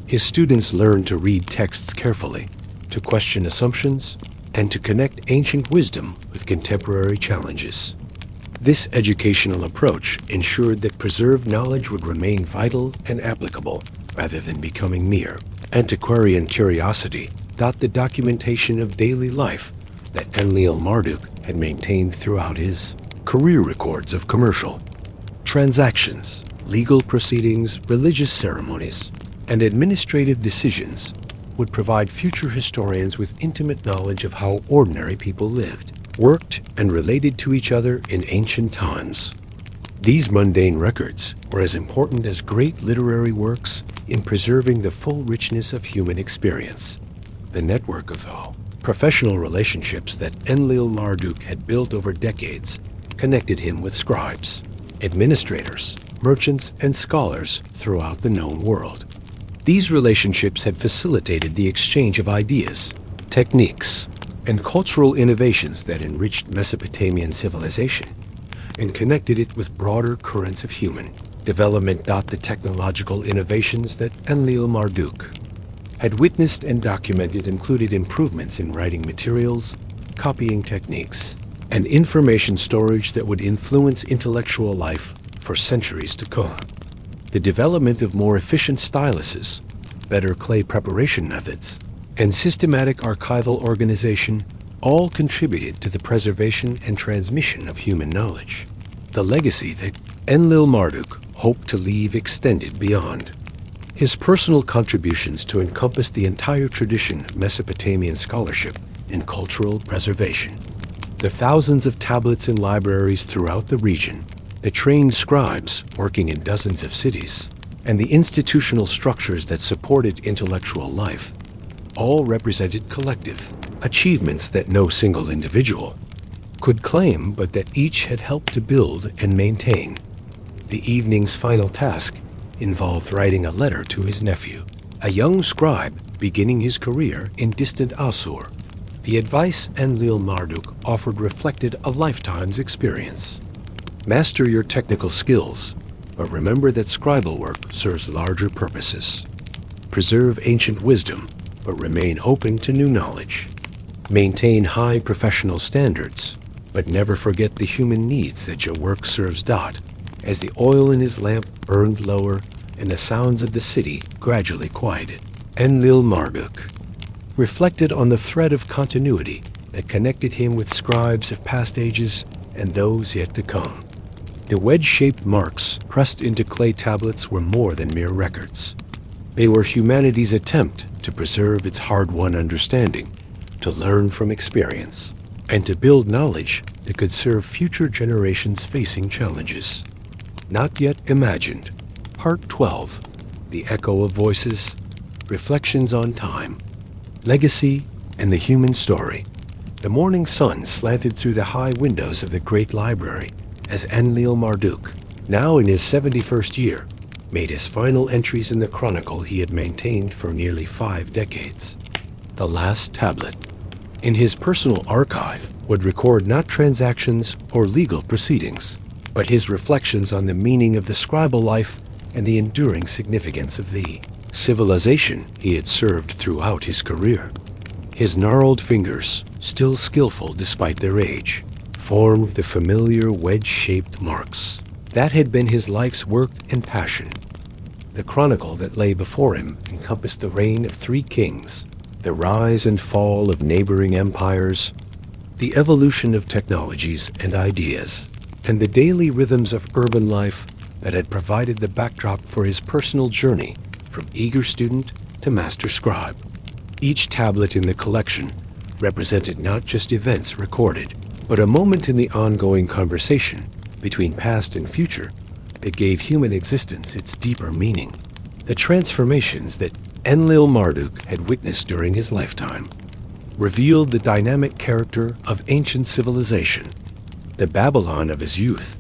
His students learned to read texts carefully, to question assumptions, and to connect ancient wisdom with contemporary challenges. This educational approach ensured that preserved knowledge would remain vital and applicable rather than becoming mere antiquarian curiosity. The documentation of daily life that Enlil-Marduk had maintained throughout his career records of commercial transactions, legal proceedings, religious ceremonies, and administrative decisions would provide future historians with intimate knowledge of how ordinary people lived, worked, and related to each other in ancient times. These mundane records were as important as great literary works in preserving the full richness of human experience. The network of professional relationships that Enlil-Marduk had built over decades connected him with scribes, administrators, merchants, and scholars throughout the known world. These relationships had facilitated the exchange of ideas, techniques, and cultural innovations that enriched Mesopotamian civilization and connected it with broader currents of human development. The technological innovations that Enlil-Marduk had witnessed and documented included improvements in writing materials, copying techniques, and information storage that would influence intellectual life for centuries to come. The development of more efficient styluses, better clay preparation methods, and systematic archival organization all contributed to the preservation and transmission of human knowledge. The legacy that Enlil-Marduk hoped to leave extended beyond his personal contributions to encompass the entire tradition of Mesopotamian scholarship and cultural preservation. The thousands of tablets in libraries throughout the region, the trained scribes working in dozens of cities, and the institutional structures that supported intellectual life all represented collective achievements that no single individual could claim, but that each had helped to build and maintain. The evening's final task involved writing a letter to his nephew, a young scribe beginning his career in distant Assur. The advice Enlil-Marduk offered reflected a lifetime's experience. Master your technical skills, but remember that scribal work serves larger purposes. Preserve ancient wisdom, but remain open to new knowledge. Maintain high professional standards, but never forget the human needs that your work serves. As the oil in his lamp burned lower and the sounds of the city gradually quieted, Enlil-Marduk reflected on the thread of continuity that connected him with scribes of past ages and those yet to come. The wedge-shaped marks pressed into clay tablets were more than mere records. They were humanity's attempt to preserve its hard-won understanding, to learn from experience, and to build knowledge that could serve future generations facing challenges not yet imagined. Part 12, The Echo of Voices, Reflections on Time, Legacy, and the Human Story. The morning sun slanted through the high windows of the great library as Enlil-Marduk, now in his 71st year, made his final entries in the chronicle he had maintained for nearly 5 decades. The last tablet in his personal archive would record not transactions or legal proceedings, but his reflections on the meaning of the scribal life and the enduring significance of the civilization he had served throughout his career. His gnarled fingers, still skillful despite their age, formed the familiar wedge-shaped marks. That had been his life's work and passion. The chronicle that lay before him encompassed the reign of 3 kings, the rise and fall of neighboring empires, the evolution of technologies and ideas, and the daily rhythms of urban life that had provided the backdrop for his personal journey from eager student to master scribe. Each tablet in the collection represented not just events recorded, but a moment in the ongoing conversation between past and future that gave human existence its deeper meaning. The transformations that Enlil-Marduk had witnessed during his lifetime revealed the dynamic character of ancient civilization. The Babylon of his youth,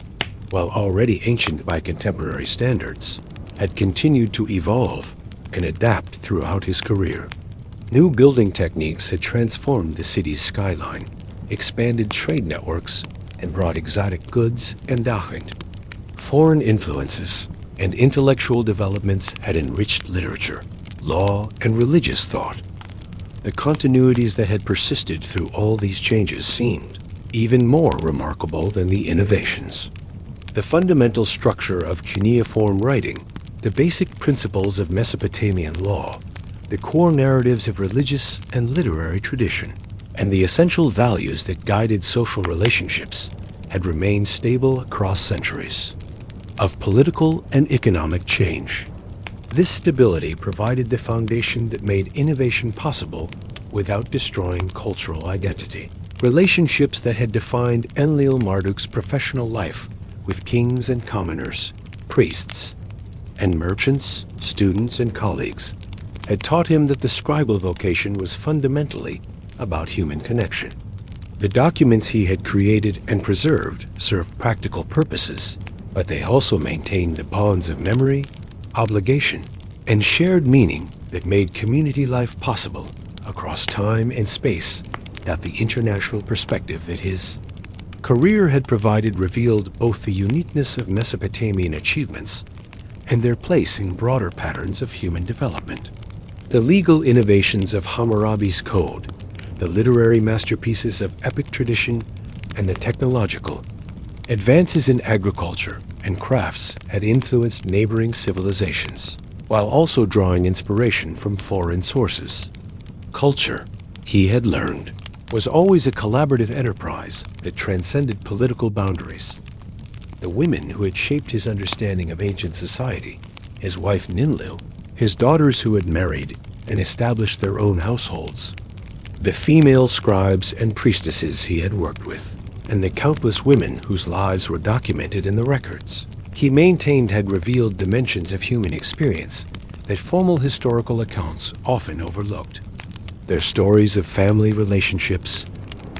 while already ancient by contemporary standards, had continued to evolve and adapt throughout his career. New building techniques had transformed the city's skyline, expanded trade networks, and brought exotic goods and dahin. Foreign influences and intellectual developments had enriched literature, law, and religious thought. The continuities that had persisted through all these changes seemed even more remarkable than the innovations. The fundamental structure of cuneiform writing, the basic principles of Mesopotamian law, the core narratives of religious and literary tradition, and the essential values that guided social relationships had remained stable across centuries of political and economic change. This stability provided the foundation that made innovation possible without destroying cultural identity. Relationships that had defined Enlil-Marduk's professional life with kings and commoners, priests, and merchants, students, and colleagues, had taught him that the scribal vocation was fundamentally about human connection. The documents he had created and preserved served practical purposes, but they also maintained the bonds of memory, obligation, and shared meaning that made community life possible across time and space. That the international perspective that his career had provided revealed both the uniqueness of Mesopotamian achievements and their place in broader patterns of human development. The legal innovations of Hammurabi's code, the literary masterpieces of epic tradition, and the technological advances in agriculture and crafts had influenced neighboring civilizations, while also drawing inspiration from foreign sources. Culture, he had learned, was always a collaborative enterprise that transcended political boundaries. The women who had shaped his understanding of ancient society, his wife Ninlu, his daughters who had married and established their own households, the female scribes and priestesses he had worked with, and the countless women whose lives were documented in the records he maintained had revealed dimensions of human experience that formal historical accounts often overlooked. Their stories of family relationships,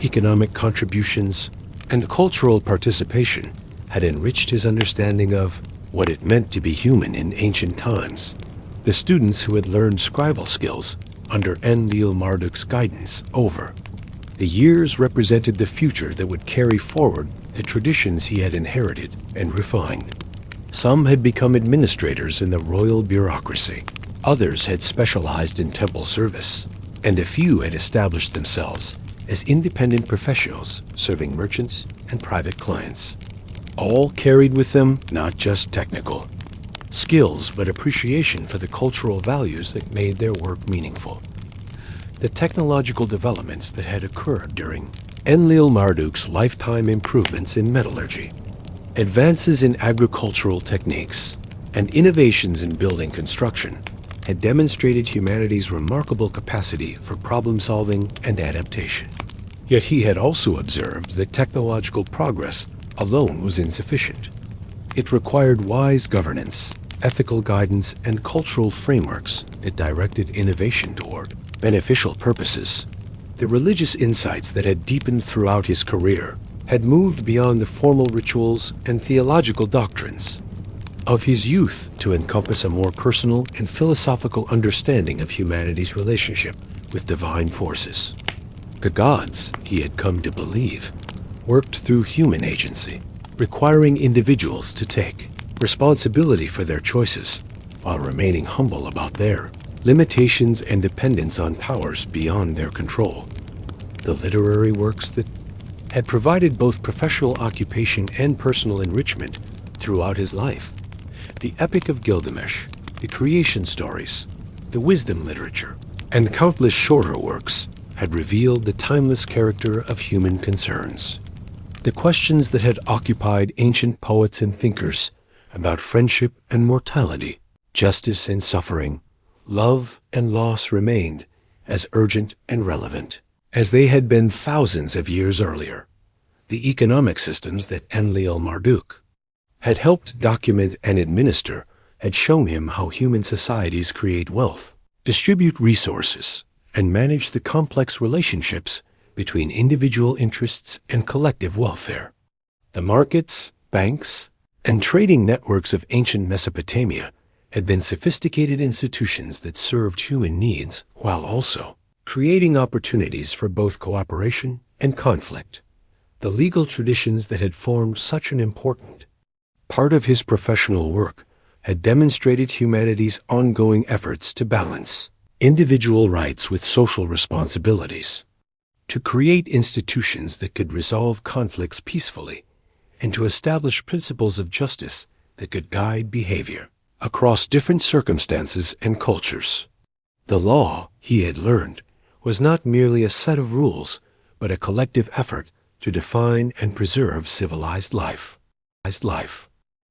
economic contributions, and cultural participation had enriched his understanding of what it meant to be human in ancient times. The students who had learned scribal skills under Enlil-Marduk's guidance over the years represented the future that would carry forward the traditions he had inherited and refined. Some had become administrators in the royal bureaucracy. Others had specialized in temple service, and a few had established themselves as independent professionals serving merchants and private clients. All carried with them not just technical skills, but appreciation for the cultural values that made their work meaningful. The technological developments that had occurred during Enlil-Marduk's lifetime improvements in metallurgy, advances in agricultural techniques, and innovations in building construction had demonstrated humanity's remarkable capacity for problem-solving and adaptation. Yet he had also observed that technological progress alone was insufficient. It required wise governance, ethical guidance, and cultural frameworks that directed innovation toward beneficial purposes. The religious insights that had deepened throughout his career had moved beyond the formal rituals and theological doctrines of his youth to encompass a more personal and philosophical understanding of humanity's relationship with divine forces. The gods, he had come to believe, worked through human agency, requiring individuals to take responsibility for their choices while remaining humble about their limitations and dependence on powers beyond their control. The literary works that had provided both professional occupation and personal enrichment throughout his life, the Epic of Gilgamesh, the creation stories, the wisdom literature, and countless shorter works had revealed the timeless character of human concerns. The questions that had occupied ancient poets and thinkers about friendship and mortality, justice and suffering, love and loss remained as urgent and relevant as they had been thousands of years earlier. The economic systems that Enlil-Marduk had helped document and administer had shown him how human societies create wealth, distribute resources, and manage the complex relationships between individual interests and collective welfare. The markets, banks, and trading networks of ancient Mesopotamia had been sophisticated institutions that served human needs while also creating opportunities for both cooperation and conflict. The legal traditions that had formed such an important part of his professional work had demonstrated humanity's ongoing efforts to balance individual rights with social responsibilities, to create institutions that could resolve conflicts peacefully, and to establish principles of justice that could guide behavior across different circumstances and cultures. The law, he had learned, was not merely a set of rules, but a collective effort to define and preserve civilized life.